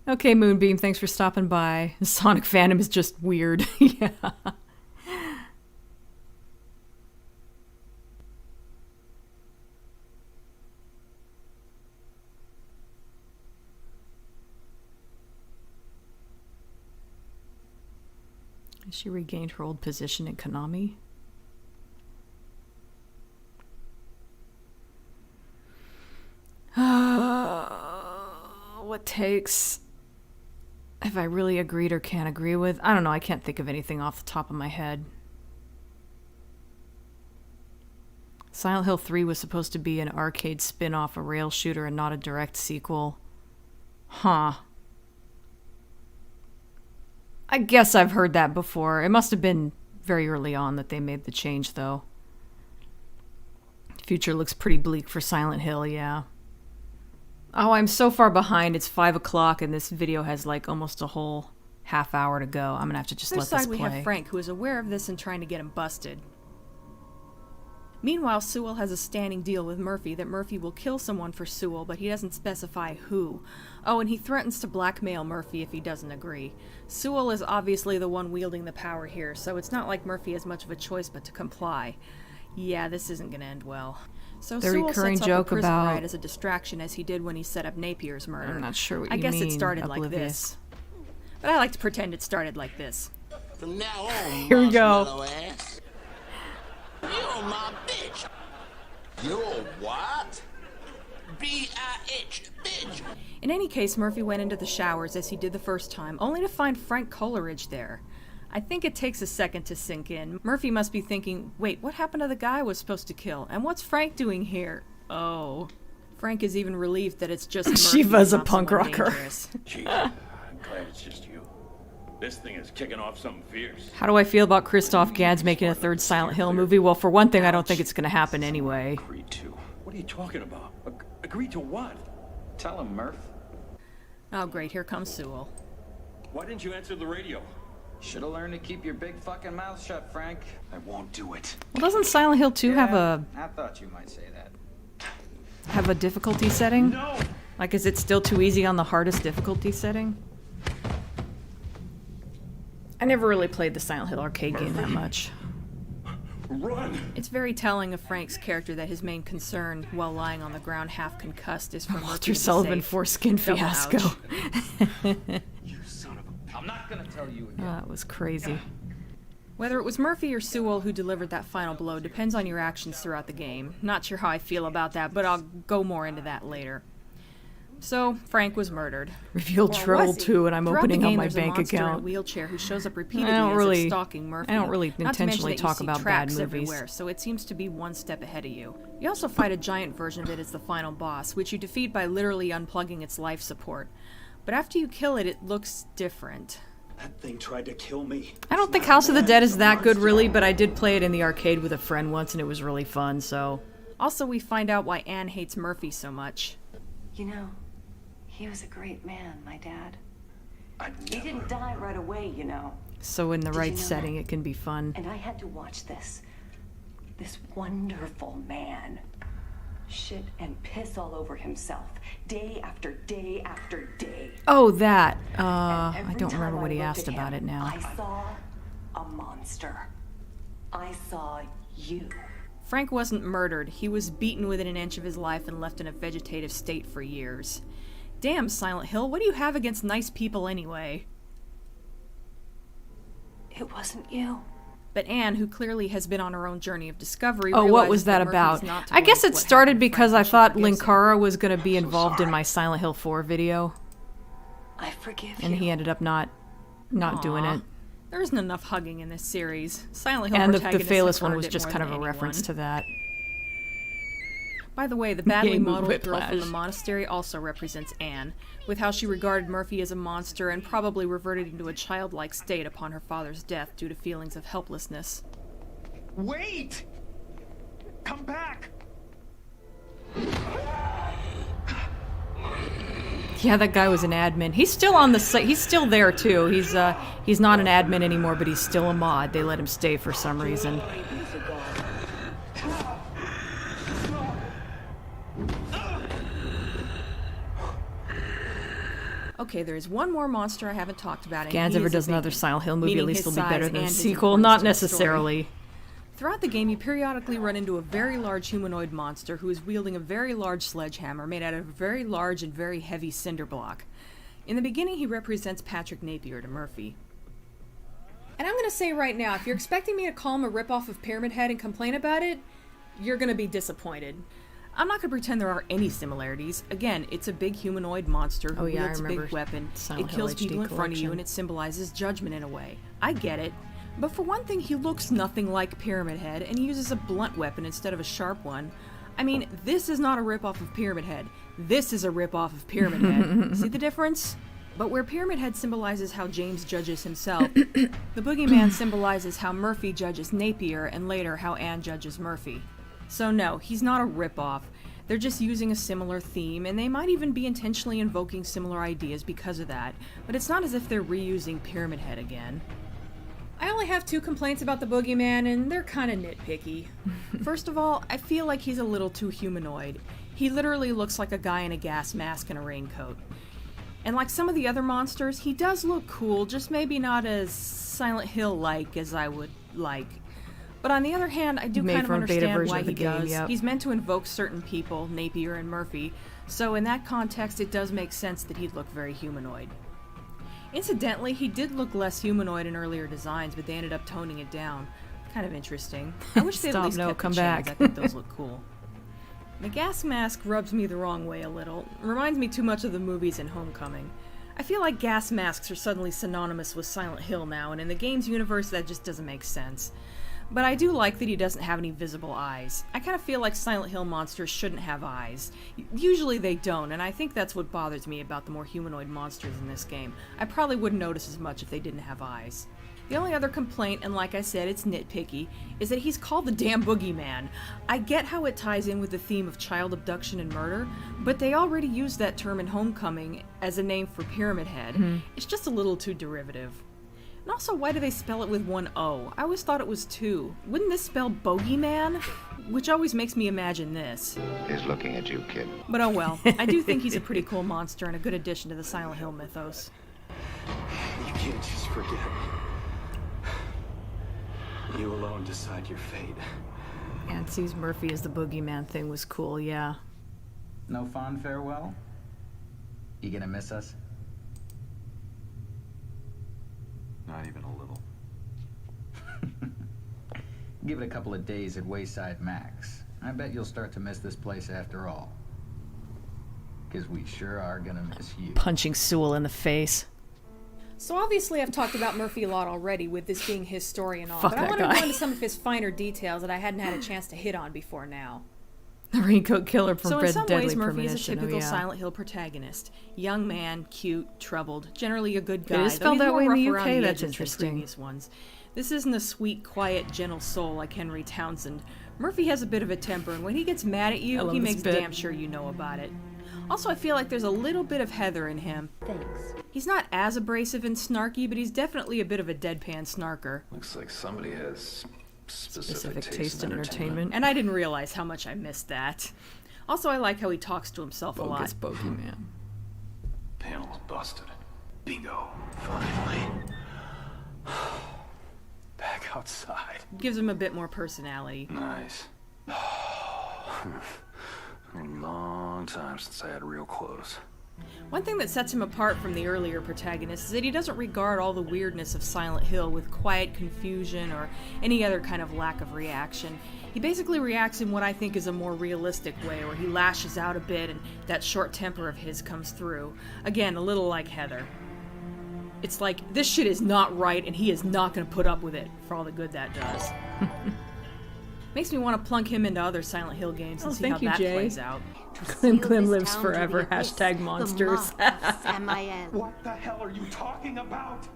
Okay, Moonbeam, thanks for stopping by. The Sonic fandom is just weird. Yeah. She regained her old position in Konami. What takes have I really agreed or can't agree with? I don't know. I can't think of anything off the top of my head. Silent Hill 3 was supposed to be an arcade spin-off, a rail shooter, and not a direct sequel. Huh. I guess I've heard that before. It must have been very early on that they made the change, though. Future looks pretty bleak for Silent Hill, yeah. Oh, I'm so far behind. It's 5 o'clock, and this video has like almost a whole half hour to go. I'm gonna have to just let this play. We have Frank, who is aware of this and trying to get him busted. Meanwhile, Sewell has a standing deal with Murphy that Murphy will kill someone for Sewell, but he doesn't specify who. Oh, and he threatens to blackmail Murphy if he doesn't agree. Sewell is obviously the one wielding the power here, so it's not like Murphy has much of a choice but to comply. Yeah, this isn't gonna end well. So the Sewell recurring sets joke up a prison about riot as a distraction, as he did when he set up Napier's murder. I'm not sure what you I guess mean, it started oblivious. like this. But I like to pretend it started like this. From now on, here we go. Ass, you're my bitch. You're what? B-I-H, bitch. In any case, Murphy went into the showers as he did the first time, only to find Frank Coleridge there. I think it takes a second to sink in. Murphy must be thinking, wait, what happened to the guy I was supposed to kill? And what's Frank doing here? Oh. Frank is even relieved that it's just Murphy. Shiva's a punk rocker. Gee, I'm glad it's just you. This thing is kicking off something fierce. How do I feel about Christoph Gans making a third Silent Hill movie? Well, for one thing, I don't think it's going to happen anyway. Agreed to. What are you talking about? Agreed to what? Tell him, Murph. Oh, great. Here comes Sewell. Why didn't you answer the radio? Should've learned to keep your big fucking mouth shut, Frank. I won't do it. Well, doesn't Silent Hill 2 have I thought you might say that. a difficulty setting? No! Like, is it still too easy on the hardest difficulty setting? I never really played the Silent Hill arcade game that much. Run! It's very telling of Frank's character that his main concern, while lying on the ground half concussed, is for Murphy Walter to be Sullivan safe. foreskin Double fiasco. ouch. You son of a... I'm not gonna tell you again. That was crazy. Whether it was Murphy or Sewell who delivered that final blow depends on your actions throughout the game. Not sure how I feel about that, but I'll go more into that later. So, Frank was murdered. Revealed Or Troll was he? 2 and I'm Throughout opening the up game, my there's bank a monster in a account. wheelchair who shows up repeatedly I don't as really- if stalking Murphy. I don't really Not to intentionally mention that talk you see about bad tracks movies. everywhere, so it seems to be one step ahead of you. You also fight a giant version of it as the final boss, which you defeat by literally unplugging its life support. But after you kill it, it looks different. That thing tried to kill me. I don't think House of the Dead is that good, really, but I did play it in the arcade with a friend once, and it was really fun, so... Also, we find out why Anne hates Murphy so much. You know, he was a great man, my dad. He didn't die right away, you know. So in the Did you right know setting, that? it can be fun. And I had to watch this wonderful man shit and piss all over himself day after day after day. Oh, that. And I every don't remember time what I he looked asked at about him, it now. I saw a monster. I saw you. Frank wasn't murdered. He was beaten within an inch of his life and left in a vegetative state for years. Damn, Silent Hill, what do you have against nice people anyway? It wasn't you. But Anne, who clearly has been on her own journey of discovery, Oh, what realizes was that Murphy's about? not to I blame guess for it what started happened to because Frank, I and she thought forgives him. Linkara was going to be involved in my Silent Hill 4 video, I forgive you. and he ended up not doing Aw. it. There isn't enough hugging in this series. Silent Hill And the protagonists Phalus have one earned was it just more kind of than a reference anyone. to that. By the way, the badly Game of modeled girl from the Whiplash. monastery also represents Anne, with how she regarded Murphy as a monster and probably reverted into a childlike state upon her father's death due to feelings of helplessness. Wait! Come back! Yeah, that guy was an admin. He's still on the site. He's still there too. He's not an admin anymore, but he's still a mod. They let him stay for some reason. Okay, there is one more monster I haven't talked about. And Gans he ever is a does another biggie, Silent Hill movie, meaning at least his it'll be better size than the and his sequel. importance Not to the story. necessarily. Throughout the game, you periodically run into a very large humanoid monster who is wielding a very large sledgehammer made out of a very large and very heavy cinder block. In the beginning, he represents Patrick Napier to Murphy. And I'm gonna say right now, if you're expecting me to call him a ripoff of Pyramid Head and complain about it, you're gonna be disappointed. I'm not gonna pretend there are any similarities. Again, it's a big humanoid monster who Oh, yeah, I wields a remember big weapon. Silent It Hill kills HD people in front of you collection. and it symbolizes judgment in a way. I get it. But for one thing, he looks nothing like Pyramid Head and he uses a blunt weapon instead of a sharp one. I mean, this is not a ripoff of Pyramid Head. This is a ripoff of Pyramid Head. See the difference? But where Pyramid Head symbolizes how James judges himself, the Boogeyman symbolizes how Murphy judges Napier and later how Anne judges Murphy. So no, he's not a ripoff. They're just using a similar theme, and they might even be intentionally invoking similar ideas because of that, but it's not as if they're reusing Pyramid Head again. I only have 2 complaints about the Boogeyman, and they're kinda nitpicky. First of all, I feel like he's a little too humanoid. He literally looks like a guy in a gas mask and a raincoat. And like some of the other monsters, he does look cool, just maybe not as Silent Hill-like as I would like. But on the other hand, I do Made kind of for a beta understand version why of the he game, does. yep. He's meant to invoke certain people, Napier and Murphy, so in that context it does make sense that he'd look very humanoid. Incidentally, he did look less humanoid in earlier designs, but they ended up toning it down. Kind of interesting. I wish they'd at Stop, least no, kept come the chains. back. I think those look cool. The gas mask rubs me the wrong way a little. Reminds me too much of the movies in Homecoming. I feel like gas masks are suddenly synonymous with Silent Hill now, and in the game's universe that just doesn't make sense. But I do like that he doesn't have any visible eyes. I kind of feel like Silent Hill monsters shouldn't have eyes. Usually they don't, and I think that's what bothers me about the more humanoid monsters in this game. I probably wouldn't notice as much if they didn't have eyes. The only other complaint, and like I said, it's nitpicky, is that he's called the damn boogeyman. I get how it ties in with the theme of child abduction and murder, but they already used that term in Homecoming as a name for Pyramid Head. It's just a little too derivative. And also, why do they spell it with one O? I always thought it was two. Wouldn't this spell bogeyman? Which always makes me imagine this. He's looking at you, kid. But oh well, I do think he's a pretty cool monster and a good addition to the Silent Hill mythos. You can't just forget. You alone decide your fate. And sees Murphy as the boogeyman thing was cool, yeah. No fond farewell? You gonna miss us? Not even a little. Give it a couple of days at Wayside Max. I bet you'll start to miss this place after all. 'Cause we sure are gonna miss you. Punching Sewell in the face. So obviously I've talked about Murphy a lot already, with this being his story and all, Fuck but I that want to guy. go into some of his finer details that I hadn't had a chance to hit on before now. The raincoat killer from So in Bread some Deadly ways, Murphy is a Premonition. typical Oh, yeah. Silent Hill protagonist. Young man, cute, troubled, generally a good guy. It is though spelled he's that more way in the rough around UK, the that's edges than interesting. previous ones. This isn't a sweet, quiet, gentle soul like Henry Townsend. Murphy has a bit of a temper, and when he gets mad at I you, love he this makes bit. damn sure you know about it. Also, I feel like there's a little bit of Heather in him. Thanks. He's not as abrasive and snarky, but he's definitely a bit of a deadpan snarker. Looks like somebody has Specific taste in entertainment. And I didn't realize how much I missed that. Also, I like how he talks to himself a lot. Bogus bogeyman. Panel's busted. Bingo. Finally. Back outside. Gives him a bit more personality. Nice. A long time since I had real clothes. One thing that sets him apart from the earlier protagonists is that he doesn't regard all the weirdness of Silent Hill with quiet confusion or any other kind of lack of reaction. He basically reacts in what I think is a more realistic way, where he lashes out a bit and that short temper of his comes through. Again, a little like Heather. It's like, this shit is not right and he is not going to put up with it for all the good that does. Makes me want to plunk him into other Silent Hill games and see how that plays out. Glim lives forever. Hashtag monsters. What the hell are you talking about?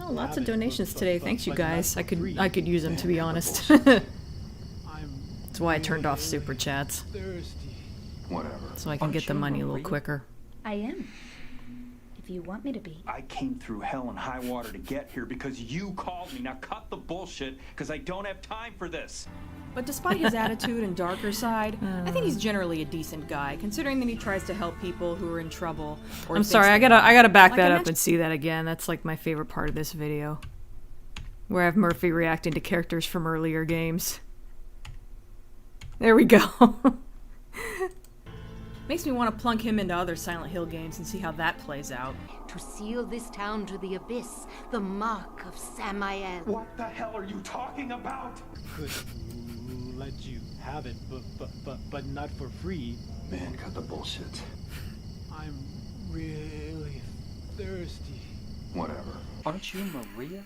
Oh, lots of donations today. Thanks, you guys. I could use them, to be honest. That's why I turned off super chats. Whatever. So I can get the money a little quicker. I am. If you want me to be. I came through hell and high water to get here because you called me. Now cut the bullshit, because I don't have time for this. But despite his attitude and darker side, I think he's generally a decent guy, considering that he tries to help people who are in trouble. Or I'm thinks sorry, I they gotta back Like that I up and see that again. That's like my favorite part of this video, where I have Murphy reacting to characters from earlier games. There we go. Makes me want to plunk him into other Silent Hill games and see how that plays out. To seal this town to the abyss, the mark of Samael. What the hell are you talking about? Could let you have it, but not for free. Man, cut the bullshit. I'm really thirsty. Whatever. Aren't you Maria?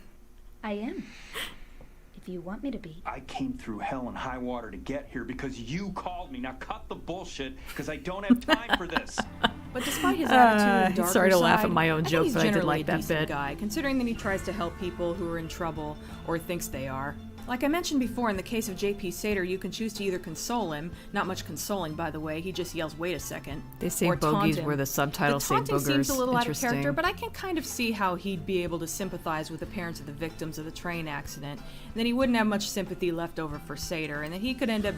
I am. If you want me to be. I came through hell and high water to get here because you called me. Now cut the bullshit, because I don't have time for this. But despite his attitude and darker sorry to laugh side, at my own I think joke, he's but I did generally like a that decent bit. guy, considering that he tries to help people who are in trouble or thinks they are. Like I mentioned before, in the case of JP Sater, you can choose to either console him, not much consoling by the way, he just yells, wait a second. They say or taunt bogeys him. where the subtitles say The taunting seems a boogers. little out of Interesting. character, but I can kind of see how he'd be able to sympathize with the parents of the victims of the train accident, and then he wouldn't have much sympathy left over for Sater, and then he could end up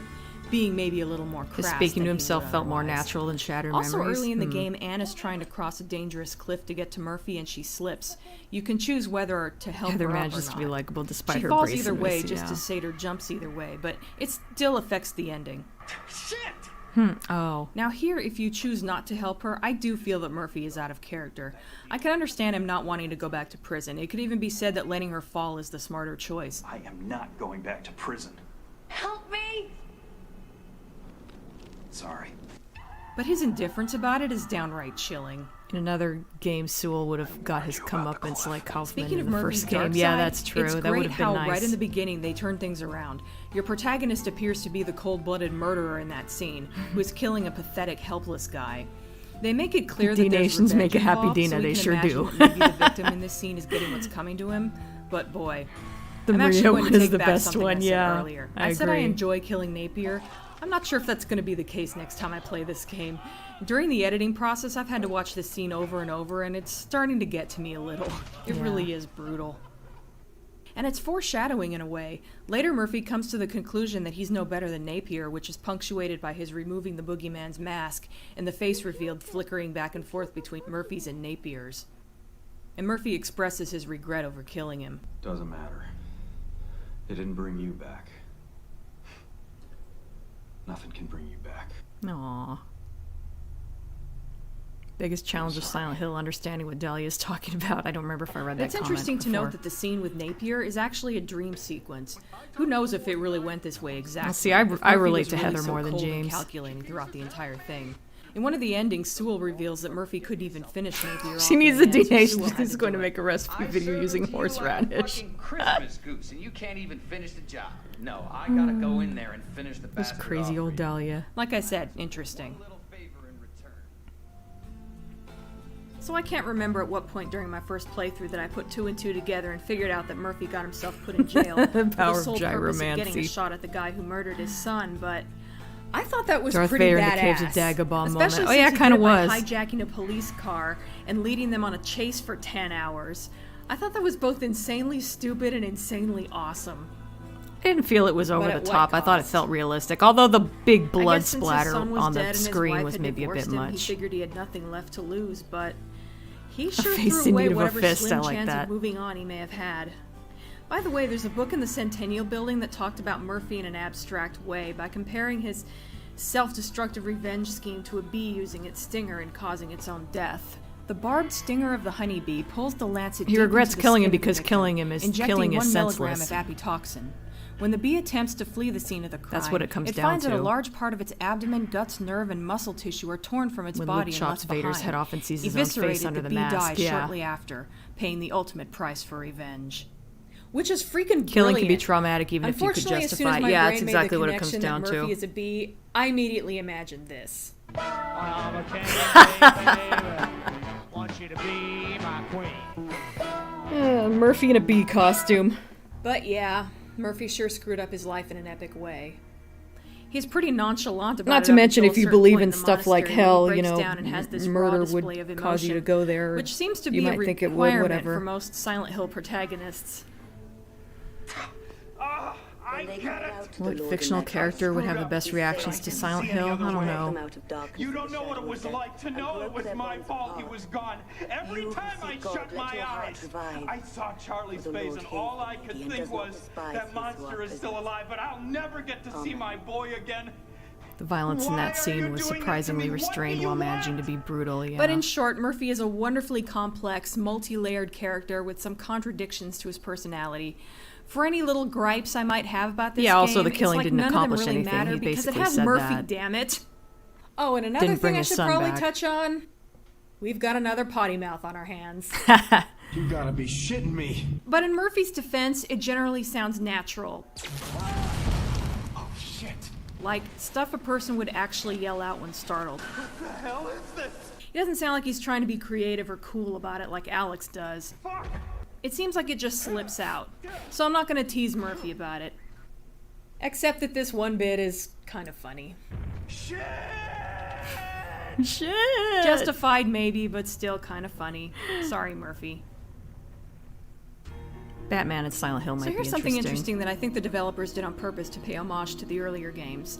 being maybe a little more crass. His speaking than to he himself would felt more otherwise. natural than Shattered Also, Memories. early in the game, Anna's trying to cross a dangerous cliff to get to Murphy, and she slips. You can choose whether to help Heather her up or manages not. to be likable despite she her falls either abrasiveness, way, just yeah. as Sater jumps either way, but it still affects the ending. Shit! Oh. Now here, if you choose not to help her, I do feel that Murphy is out of character. I can understand him not wanting to go back to prison. It could even be said that letting her fall is the smarter choice. I am not going back to prison. Help me! Sorry. But his indifference about it is downright chilling. In another game, Sewell would have got his comeuppance like Kaufman Speaking in of the Murphy's first game. dark Yeah, side, that's true. It's That great would have been how nice. right in the beginning they turn things around. Your protagonist appears to be the cold-blooded murderer in that scene, who is killing a pathetic, helpless guy. They make it clear that there's D-Nations make a happy involved, Dina, so we they can sure imagine do. that maybe the victim in this scene is getting what's coming to him, but boy. The I'm actually Maria going to one is take the back best something one, I said yeah. earlier. I said I agree. enjoy killing Napier. I'm not sure if that's going to be the case next time I play this game. During the editing process, I've had to watch this scene over and over, and it's starting to get to me a little. It Yeah. really is brutal. And it's foreshadowing in a way. Later, Murphy comes to the conclusion that he's no better than Napier, which is punctuated by his removing the boogeyman's mask and the face revealed flickering back and forth between Murphy's and Napier's. And Murphy expresses his regret over killing him. Doesn't matter. It didn't bring you back. Nothing can bring you back. Aww. Biggest challenge of Silent Hill, understanding what Dahlia's talking about. I don't remember if I read that It's comment interesting to before. note that the scene with Napier is actually a dream sequence. Who knows if it really went this way exactly? Well, see, I if Murphy relate was to really Heather so more than cold and James. calculating throughout the entire thing. In one of the endings, Sewell reveals that Murphy couldn't even finish Napier. She off needs in a the end, so D-Nation Sewell had who's to going do to it. make a recipe video using horseradish. Christmas goose, and you can't even finish the job. No, I gotta go in there and finish the This bastard crazy off old for you. Dahlia. Like I said, interesting. So I can't remember at what point during my first playthrough that I put 2 and 2 together and figured out that Murphy got himself put in jail The for power the of sole purpose of getting a gyromancy. shot at the guy who murdered his son, but I thought that was Darth pretty Vader in badass. the Caves of Dagobah moment. Especially Oh, yeah, since it he kinda did it by was. hijacking a police car and leading them on a chase for 10 hours. I thought that was both insanely stupid and insanely awesome. I didn't feel it was over But the at what top. I thought it cost? felt realistic. Although the big I blood guess since his splatter son was on dead the and his screen wife was had maybe a bit divorced him, much. He figured he had nothing left to lose, but he sure face threw in away need of a whatever fist, slim I like chance that. of moving on he may have had. By the way, there's a book in the Centennial Building that talked about Murphy in an abstract way by comparing his self-destructive revenge scheme to a bee using its stinger and causing its own death. The barbed stinger of the honeybee pulls the lancet He deep regrets into the killing him skin of the because victim, killing him is injecting killing is 1 milligram senseless. of apitoxin. When the bee attempts to flee the scene of the crime, That's what it comes down finds that to. a large part of its abdomen, guts, nerve, and muscle tissue are torn from its When body Luke and chops left Vader's behind. head off and sees his own face Eviscerated, under the bee mask, dies yeah. shortly after, paying the ultimate price for revenge. Which is freaking Killing can be brilliant. traumatic even if you could Unfortunately, as soon justify as it. my Yeah, brain that's made exactly the what it comes connection down that to. Murphy is a bee, I immediately imagined this. I'm a king, baby. Want you to be my queen. Murphy in a bee costume. But yeah, Murphy sure screwed up his life in an epic way. He's pretty nonchalant about it. Not to up mention, until if a you certain believe point in the stuff like monastery, when he hell, you breaks know, down and has this raw murder display of would cause you to emotion, go there. which seems to You be a might think it would, requirement whatever. for most Silent Hill protagonists. What fictional character would have the best reactions to Silent Hill? I don't know. You don't know what it was like to know it was my fault he was gone. Every time I shut my eyes, I saw Charlie's face, and all I could think was, that monster is still alive, but I'll never get to see my boy again. The violence in that scene was surprisingly restrained while managing to be brutal, yeah. But in short, Murphy is a wonderfully complex, multi-layered character with some contradictions to his personality. For any little gripes I might have about this Yeah, game, also the it's killing like didn't none accomplish of them really anything. matter He because it basically has said Murphy, that. damn it. Oh, and another Didn't bring thing I his should son probably back. touch on. We've got another potty mouth on our hands. You gotta be shitting me. But in Murphy's defense, it generally sounds natural. Oh, shit. Like stuff a person would actually yell out when startled. What the hell is this? He doesn't sound like he's trying to be creative or cool about it like Alex does. It seems like it just slips out. So I'm not going to tease Murphy about it. Except that this one bit is kind of funny. Shit! Justified maybe, but still kind of funny. Sorry, Murphy. Batman and Silent Hill might So be here's something interesting that I think the developers did on purpose to pay homage to the earlier games.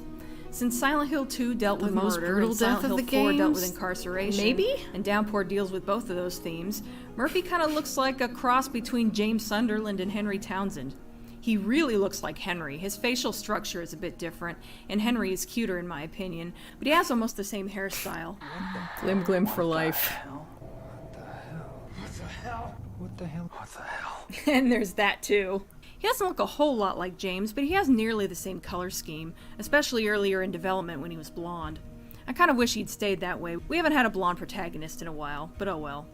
Since Silent Hill 2 dealt with most murder brutal and Silent death of Hill the 4 dealt with games? incarceration, Maybe? and Downpour deals with both of those themes, Murphy kind of looks like a cross between James Sunderland and Henry Townsend. He really looks like Henry. His facial structure is a bit different, and Henry is cuter in my opinion, but he has almost the same hairstyle. Glim glim for life. What the hell? And there's that too. He doesn't look a whole lot like James, but he has nearly the same color scheme, especially earlier in development when he was blonde. I kind of wish he'd stayed that way. We haven't had a blonde protagonist in a while, but oh well.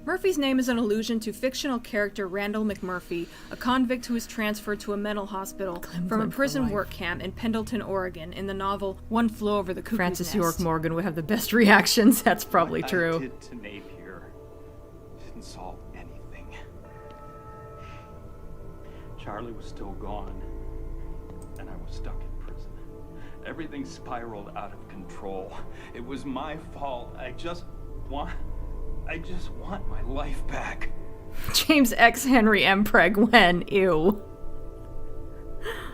Murphy's name is an allusion to fictional character Randall McMurphy, a convict who was transferred to a mental hospital from a prison work camp in Pendleton, Oregon, in the novel One Flew Over the Cuckoo's Francis Nest. York Morgan would have the best reactions. That's probably true. I did to Napier didn't solve anything. Charlie was still gone, and I was stuck in prison. Everything spiraled out of control. It was my fault. I just want my life back. James X. Henry M. Preg when? Ew.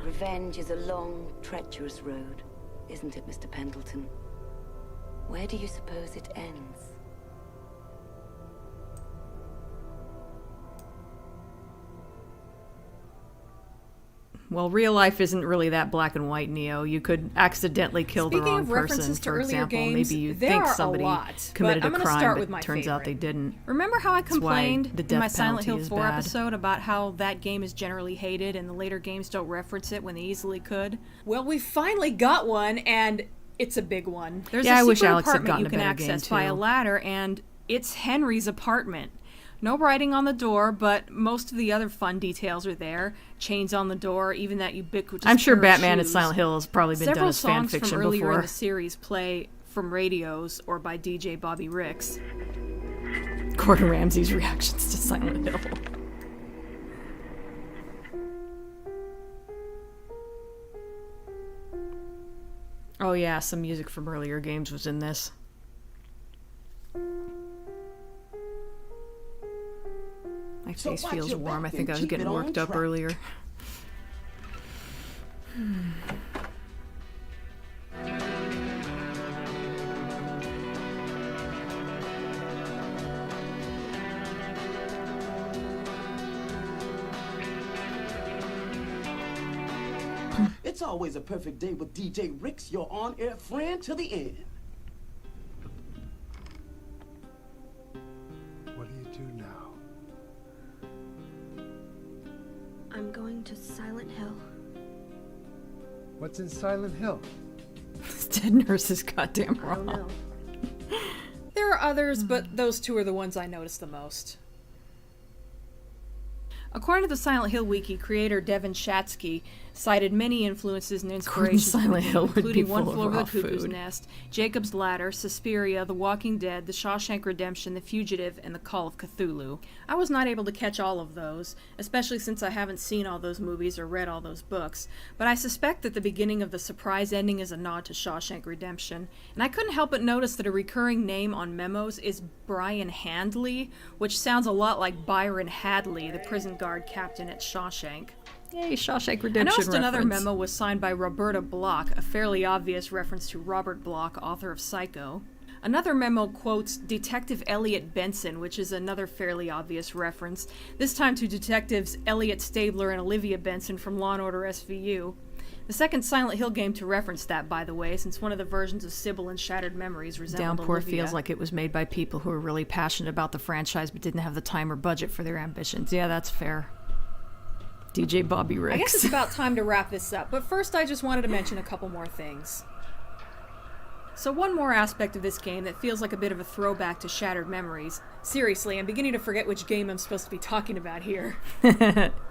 Revenge is a long, treacherous road, isn't it, Mr. Pendleton? Where do you suppose it ends? Well, real life isn't really that black and white, Neo. You could accidentally kill the wrong person, for example. Maybe you think somebody committed a crime, but turns out they didn't. Remember how I complained in my Silent Hill 4 bad. episode about how that game is generally hated and the later games don't reference it when they easily could? Well, we finally got one, and it's a big one. There's Yeah, a I wish secret Alex had apartment gotten you a can better access game, by a too. ladder, and it's Henry's apartment. No writing on the door, but most of the other fun details are there. Chains on the door, even that ubiquitous I'm sure pair of Batman and shoes. Silent Hill has probably been Several done as fan songs fiction from earlier before. in the series play from radios or by DJ Bobby Ricks. Gordon Ramsay's reactions to Silent Hill. Oh yeah, some music from earlier games was in this. My face feels warm. I think I was getting worked up earlier. It's always a perfect day with DJ Ricks, your on-air friend to the end. What do you do now? I'm going to Silent Hill. What's in Silent Hill? This dead nurse is goddamn I don't wrong. know. There are others, but those two are the ones I noticed the most. According to the Silent Hill Wiki, creator Devin Shatsky cited many influences and inspirations, Silent Hill would be including One full of Flew Over raw the Cuckoo's food. Nest, Jacob's Ladder, Suspiria, The Walking Dead, The Shawshank Redemption, The Fugitive, and The Call of Cthulhu. I was not able to catch all of those, especially since I haven't seen all those movies or read all those books, but I suspect that the beginning of the surprise ending is a nod to Shawshank Redemption, and I couldn't help but notice that a recurring name on memos is Brian Handley, which sounds a lot like Byron Hadley, the prison guard captain at Shawshank. Yay, Shawshank Redemption I noticed another reference. memo was signed by Roberta Block, a fairly obvious reference to Robert Block, author of Psycho. Another memo quotes Detective Elliot Benson, which is another fairly obvious reference, this time to detectives Elliot Stabler and Olivia Benson from Law & Order SVU. The second Silent Hill game to reference that, by the way, since one of the versions of Sybil in Shattered Memories resembled Downpour Olivia. feels like it was made by people who were really passionate about the franchise but didn't have the time or budget for their ambitions. Yeah, that's fair. DJ Bobby Ricks. I guess it's about time to wrap this up, but first I just wanted to mention a couple more things. So one more aspect of this game that feels like a bit of a throwback to Shattered Memories, seriously, I'm beginning to forget which game I'm supposed to be talking about here,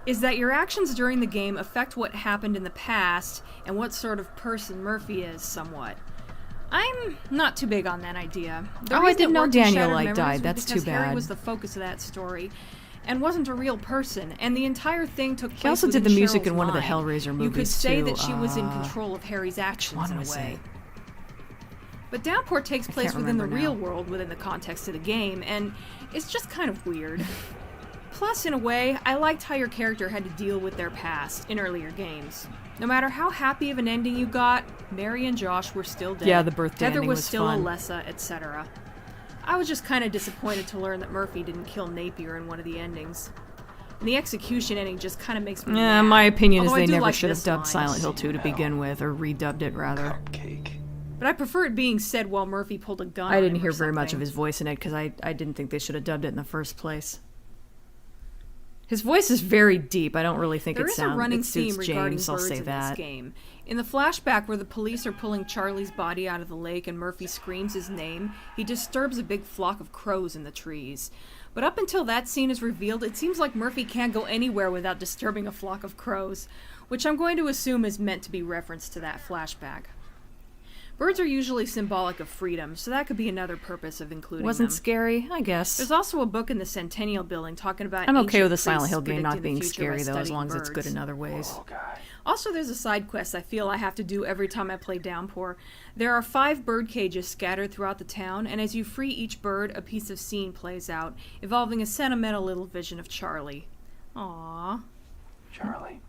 is that your actions during the game affect what happened in the past and what sort of person Murphy is, somewhat. I'm not too big on that idea. The Oh, I reason didn't it know worked in Daniel, Shattered like, Memories died. was That's too because Harry bad. was the focus of that story and wasn't a real person, and the entire thing took place He also did within the music Cheryl's in one of the mind. Hellraiser You movies, could say too. that she was in control of Harry's actions in a was way. it? But Downpour takes place can't within the remember real now. world within the context of the game, and it's just kind of weird. Plus, in a way, I liked how your character had to deal with their past in earlier games. No matter how happy of an ending you got, Mary and Josh were still dead. Yeah, the birthday Heather ending was was still fun. Alessa, etc. I was just kind of disappointed to learn that Murphy didn't kill Napier in one of the endings. And the execution ending just kind of makes me Yeah, mad. my opinion is Although I they do never like should have this dubbed line. Silent Hill 2 to begin with, or redubbed it, rather. But I prefer it being said while Murphy pulled a gun I on didn't him or hear very much something. of his voice in it, because I didn't think they should have dubbed it in the first place. His voice is very deep. I don't really think There it is sounds. a running it suits theme regarding James, I'll birds say in that. this game. In the flashback where the police are pulling Charlie's body out of the lake and Murphy screams his name, he disturbs a big flock of crows in the trees. But up until that scene is revealed, it seems like Murphy can't go anywhere without disturbing a flock of crows, which I'm going to assume is meant to be reference to that flashback. Birds are usually symbolic of freedom, so that could be another purpose of including Wasn't them. scary, I guess. There's also a book in the Centennial Building talking about I'm okay ancient with the Silent priests Hill game not predicting the being future by scary, though, as studying long as it's good birds. in other ways. Also, there's a side quest I feel I have to do every time I play Downpour. There are 5 bird cages scattered throughout the town, and as you free each bird, a piece of scene plays out, involving a sentimental little vision of Charlie. Aww. Charlie.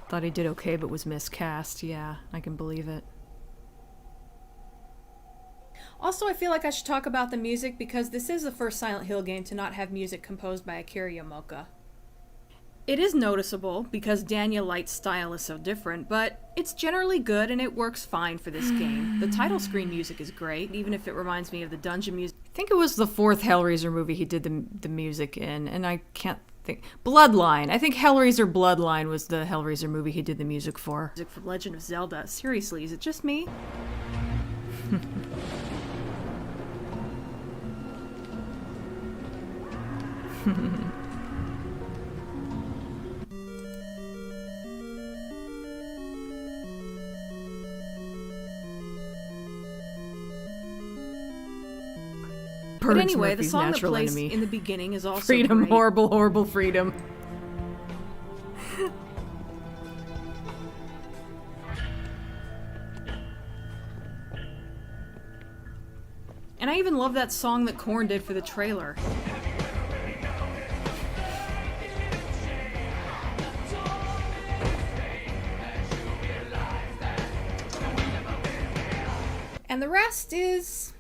Thought he did okay, but was miscast. Yeah, I can believe it. Also, I feel like I should talk about the music because this is the first Silent Hill game to not have music composed by Akira Yamaoka. It is noticeable because Daniel Light's style is so different, but it's generally good and it works fine for this game. The title screen music is great, even if it reminds me of the dungeon music. I think it was the 4th Hellraiser movie he did the music in, and I can't think... Bloodline! I think Hellraiser Bloodline was the Hellraiser movie he did the music for. Music from Legend of Zelda. Seriously, is it just me? But anyway, the song that plays in the beginning is also Freedom, great. horrible, horrible freedom. And I even love that song that Korn did for the trailer. And the rest is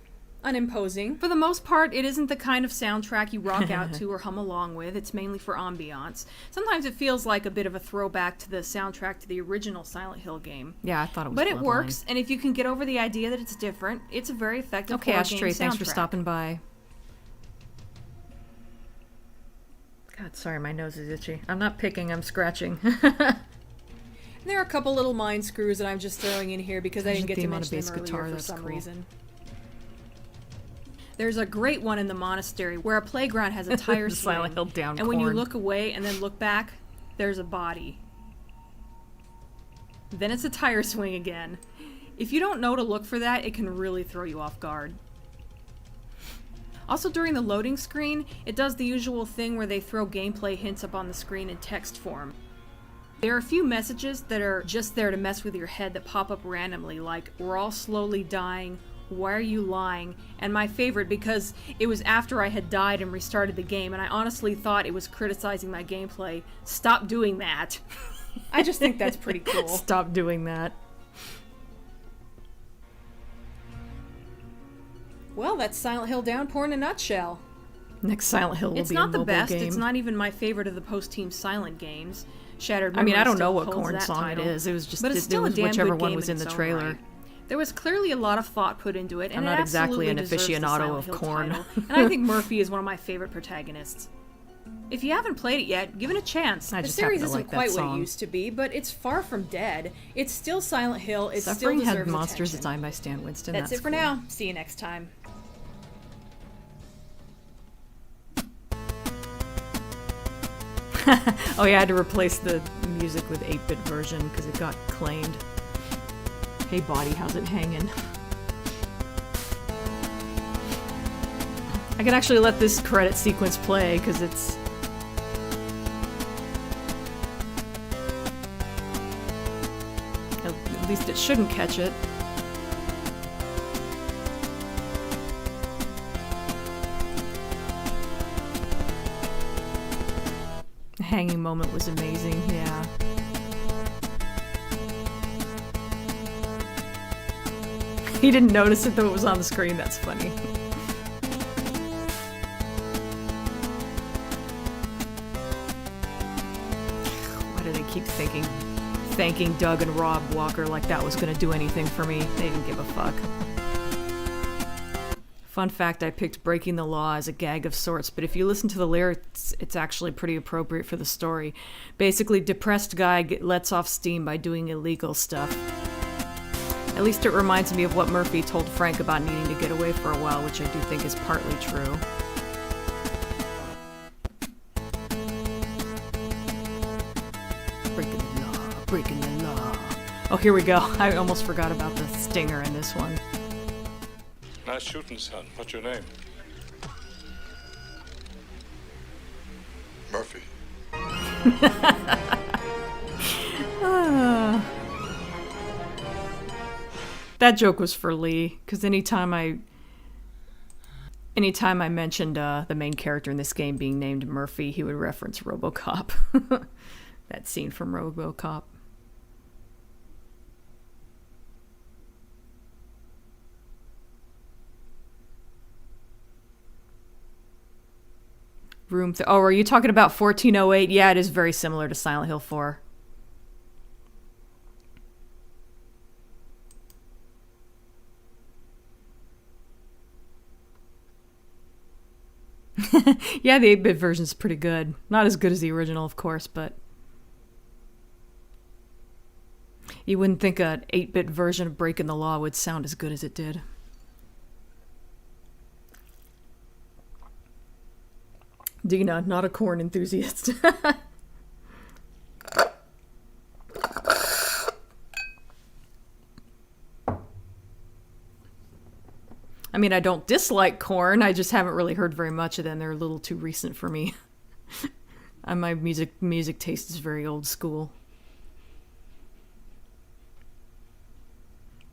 unimposing. For the most part, it isn't the kind of soundtrack you rock out to or hum along with. It's mainly for ambiance. Sometimes it feels like a bit of a throwback to the soundtrack to the original Silent Hill game. Yeah, I thought it was But it Bloodline. works, and if you can get over the idea that it's different, it's a very effective Okay, horror game Ashtray, thanks for soundtrack. stopping by. God, sorry, my nose is itchy. I'm not picking, I'm scratching. There are a couple little mind screws that I'm just throwing in here because I There's didn't a get to theme on a mention them bass earlier guitar, for that's some cool. reason. There's a great one in the monastery where a playground has a tire swing, Silent Hill down and when you corn. look away and then look back, there's a body. Then it's a tire swing again. If you don't know to look for that, it can really throw you off guard. Also, during the loading screen, it does the usual thing where they throw gameplay hints up on the screen in text form. There are a few messages that are just there to mess with your head that pop up randomly, like, "We're all slowly dying, why are you lying?" And my favorite, because it was after I had died and restarted the game, and I honestly thought it was criticizing my gameplay, "Stop doing that." I just think that's pretty cool. Stop doing that. Well, that's Silent Hill Downpour in a nutshell. Next Silent Hill will It's be a not the mobile best, game. it's not even my favorite of the post-Team Silent games. Shattered I mean, I Memory don't know still what holds Korn that song title, it is. It was just but it's it still was a damn whichever good one game was in the its own trailer. right. There was clearly a lot of thought put into it, and I'm it not exactly absolutely an deserves the aficionado Silent of Hill Korn. title, and I think Murphy is one of my favorite protagonists. If you haven't played it yet, give it a chance. I The just series happen to isn't like that quite what song. it used to be, but it's far from dead. It's still Silent Hill. It Suffering still Had deserves Monsters attention. designed by Stan Winston. That's it for cool. now. See you next time. Oh yeah, I had to replace the music with 8-bit version because it got claimed. Hey body, how's it hanging? I can actually let this credit sequence play because it's... At least it shouldn't catch it. The hanging moment was amazing, yeah. He didn't notice it though it was on the screen, that's funny. Why do they keep thanking Doug and Rob Walker like that was gonna do anything for me? They didn't give a fuck. Fun fact, I picked Breaking the Law as a gag of sorts, but if you listen to the lyrics, it's actually pretty appropriate for the story. Basically, depressed guy lets off steam by doing illegal stuff. At least it reminds me of what Murphy told Frank about needing to get away for a while, which I do think is partly true. Breaking the law. Oh, here we go. I almost forgot about the stinger in this one. Nice shooting, son. What's your name? Murphy. That joke was for Lee, because anytime I mentioned the main character in this game being named Murphy, he would reference RoboCop. That scene from RoboCop. Oh, are you talking about 1408? Yeah, it is very similar to Silent Hill 4. Yeah, the 8-bit version is pretty good. Not as good as the original, of course, but you wouldn't think an 8-bit version of Breaking the Law would sound as good as it did. Dina, not a corn enthusiast. I mean, I don't dislike corn. I just haven't really heard very much of them. They're a little too recent for me. And my music taste is very old school.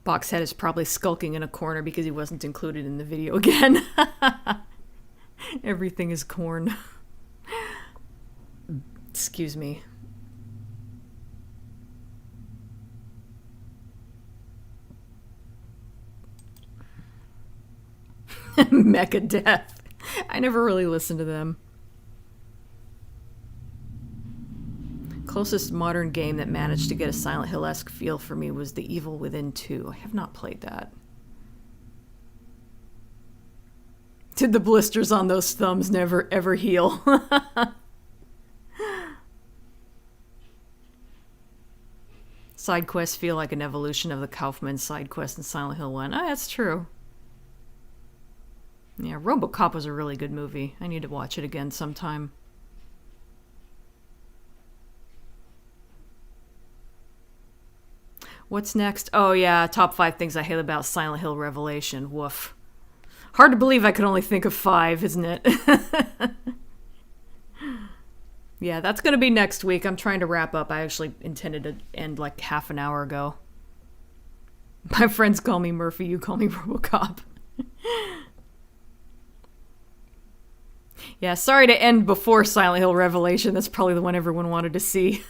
Boxhead is probably skulking in a corner because he wasn't included in the video again. Everything is corn. Excuse me. Mechadeath. I never really listened to them. Closest modern game that managed to get a Silent Hill-esque feel for me was The Evil Within 2. I have not played that. Did the blisters on those thumbs never ever heal? Side quests feel like an evolution of the Kaufman side quest in Silent Hill 1. Oh, that's true. Yeah, RoboCop was a really good movie. I need to watch it again sometime. What's next? Oh yeah, top 5 things I hate about Silent Hill Revelation. Woof. Hard to believe I could only think of 5, isn't it? Yeah, that's going to be next week. I'm trying to wrap up. I actually intended to end like half an hour ago. My friends call me Murphy, you call me RoboCop. Yeah, sorry to end before Silent Hill Revelation. That's probably the one everyone wanted to see.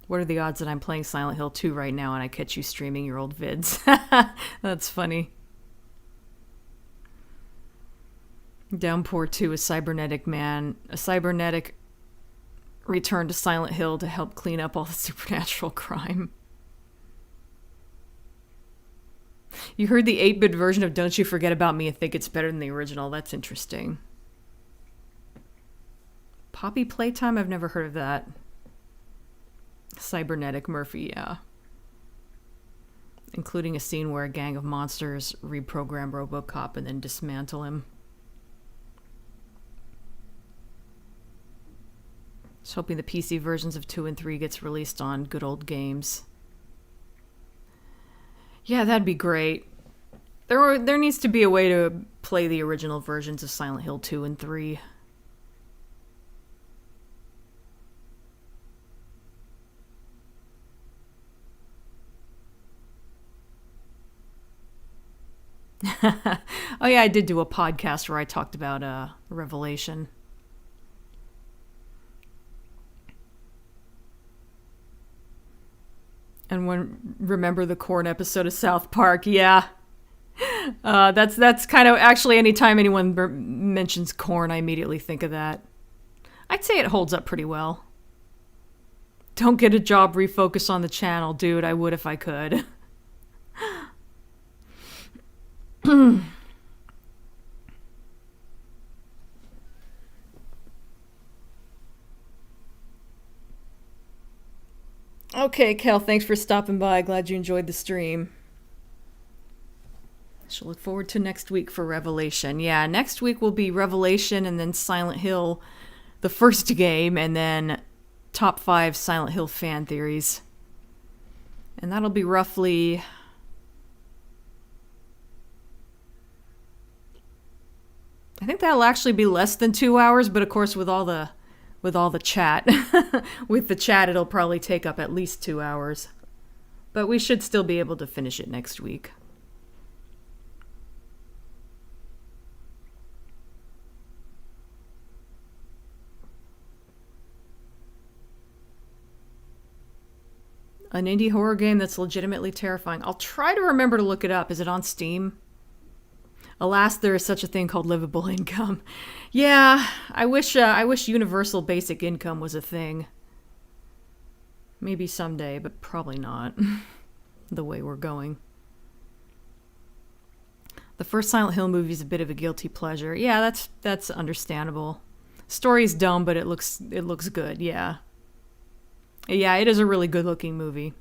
What are the odds that I'm playing Silent Hill 2 right now and I catch you streaming your old vids? That's funny. Downpour 2, a cybernetic return to Silent Hill to help clean up all the supernatural crime. You heard the 8-bit version of Don't You Forget About Me and think it's better than the original. That's interesting. Poppy Playtime? I've never heard of that. Cybernetic Murphy, yeah. Including a scene where a gang of monsters reprogram RoboCop and then dismantle him. Just hoping the PC versions of 2 and 3 gets released on good old games. Yeah, that'd be great. There needs to be a way to play the original versions of Silent Hill 2 and 3. Oh yeah, I did do a podcast where I talked about Revelation. And remember the corn episode of South Park? Yeah. That's kind of actually anytime anyone mentions corn, I immediately think of that. I'd say it holds up pretty well. Don't get a job, refocus on the channel, dude. I would if I could. Okay, Kel, thanks for stopping by. Glad you enjoyed the stream. Shall look forward to next week for Revelation. Yeah, next week will be Revelation and then Silent Hill, the first game, and then top 5 Silent Hill fan theories. And that'll be roughly... I think that'll actually be less than 2 hours, but of course with all the chat, with the chat it'll probably take up at least 2 hours. But we should still be able to finish it next week. An indie horror game that's legitimately terrifying. I'll try to remember to look it up. Is it on Steam? Alas, there is such a thing called livable income. Yeah, I wish universal basic income was a thing. Maybe someday, but probably not. The way we're going. The first Silent Hill movie is a bit of a guilty pleasure. Yeah, that's understandable. Story's dumb, but it looks good. Yeah. Yeah, it is a really good-looking movie.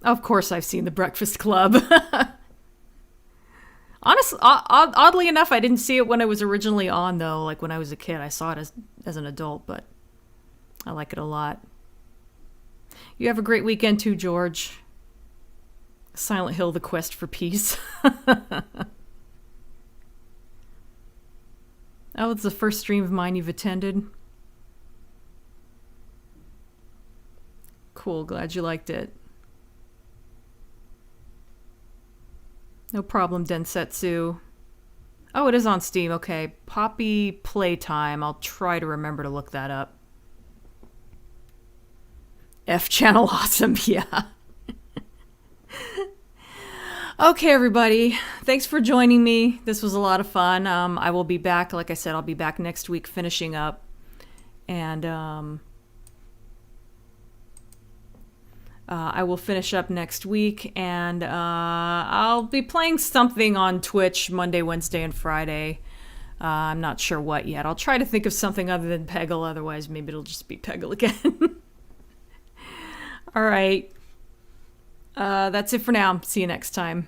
Of course I've seen The Breakfast Club. Honestly, oddly enough, I didn't see it when it was originally on, though. Like, when I was a kid, I saw it as an adult, but I like it a lot. You have a great weekend, too, George. Silent Hill, The Quest for Peace. Oh, it's the first stream of mine you've attended. Cool, glad you liked it. No problem, Densetsu. Oh, it is on Steam. Okay, Poppy Playtime. I'll try to remember to look that up. F Channel Awesome, yeah. Okay, everybody. Thanks for joining me. This was a lot of fun. I will be back. Like I said, I'll be back next week finishing up. And I will finish up next week, and I'll be playing something on Twitch Monday, Wednesday, and Friday. I'm not sure what yet. I'll try to think of something other than Peggle, otherwise maybe it'll just be Peggle again. All right. That's it for now. See you next time.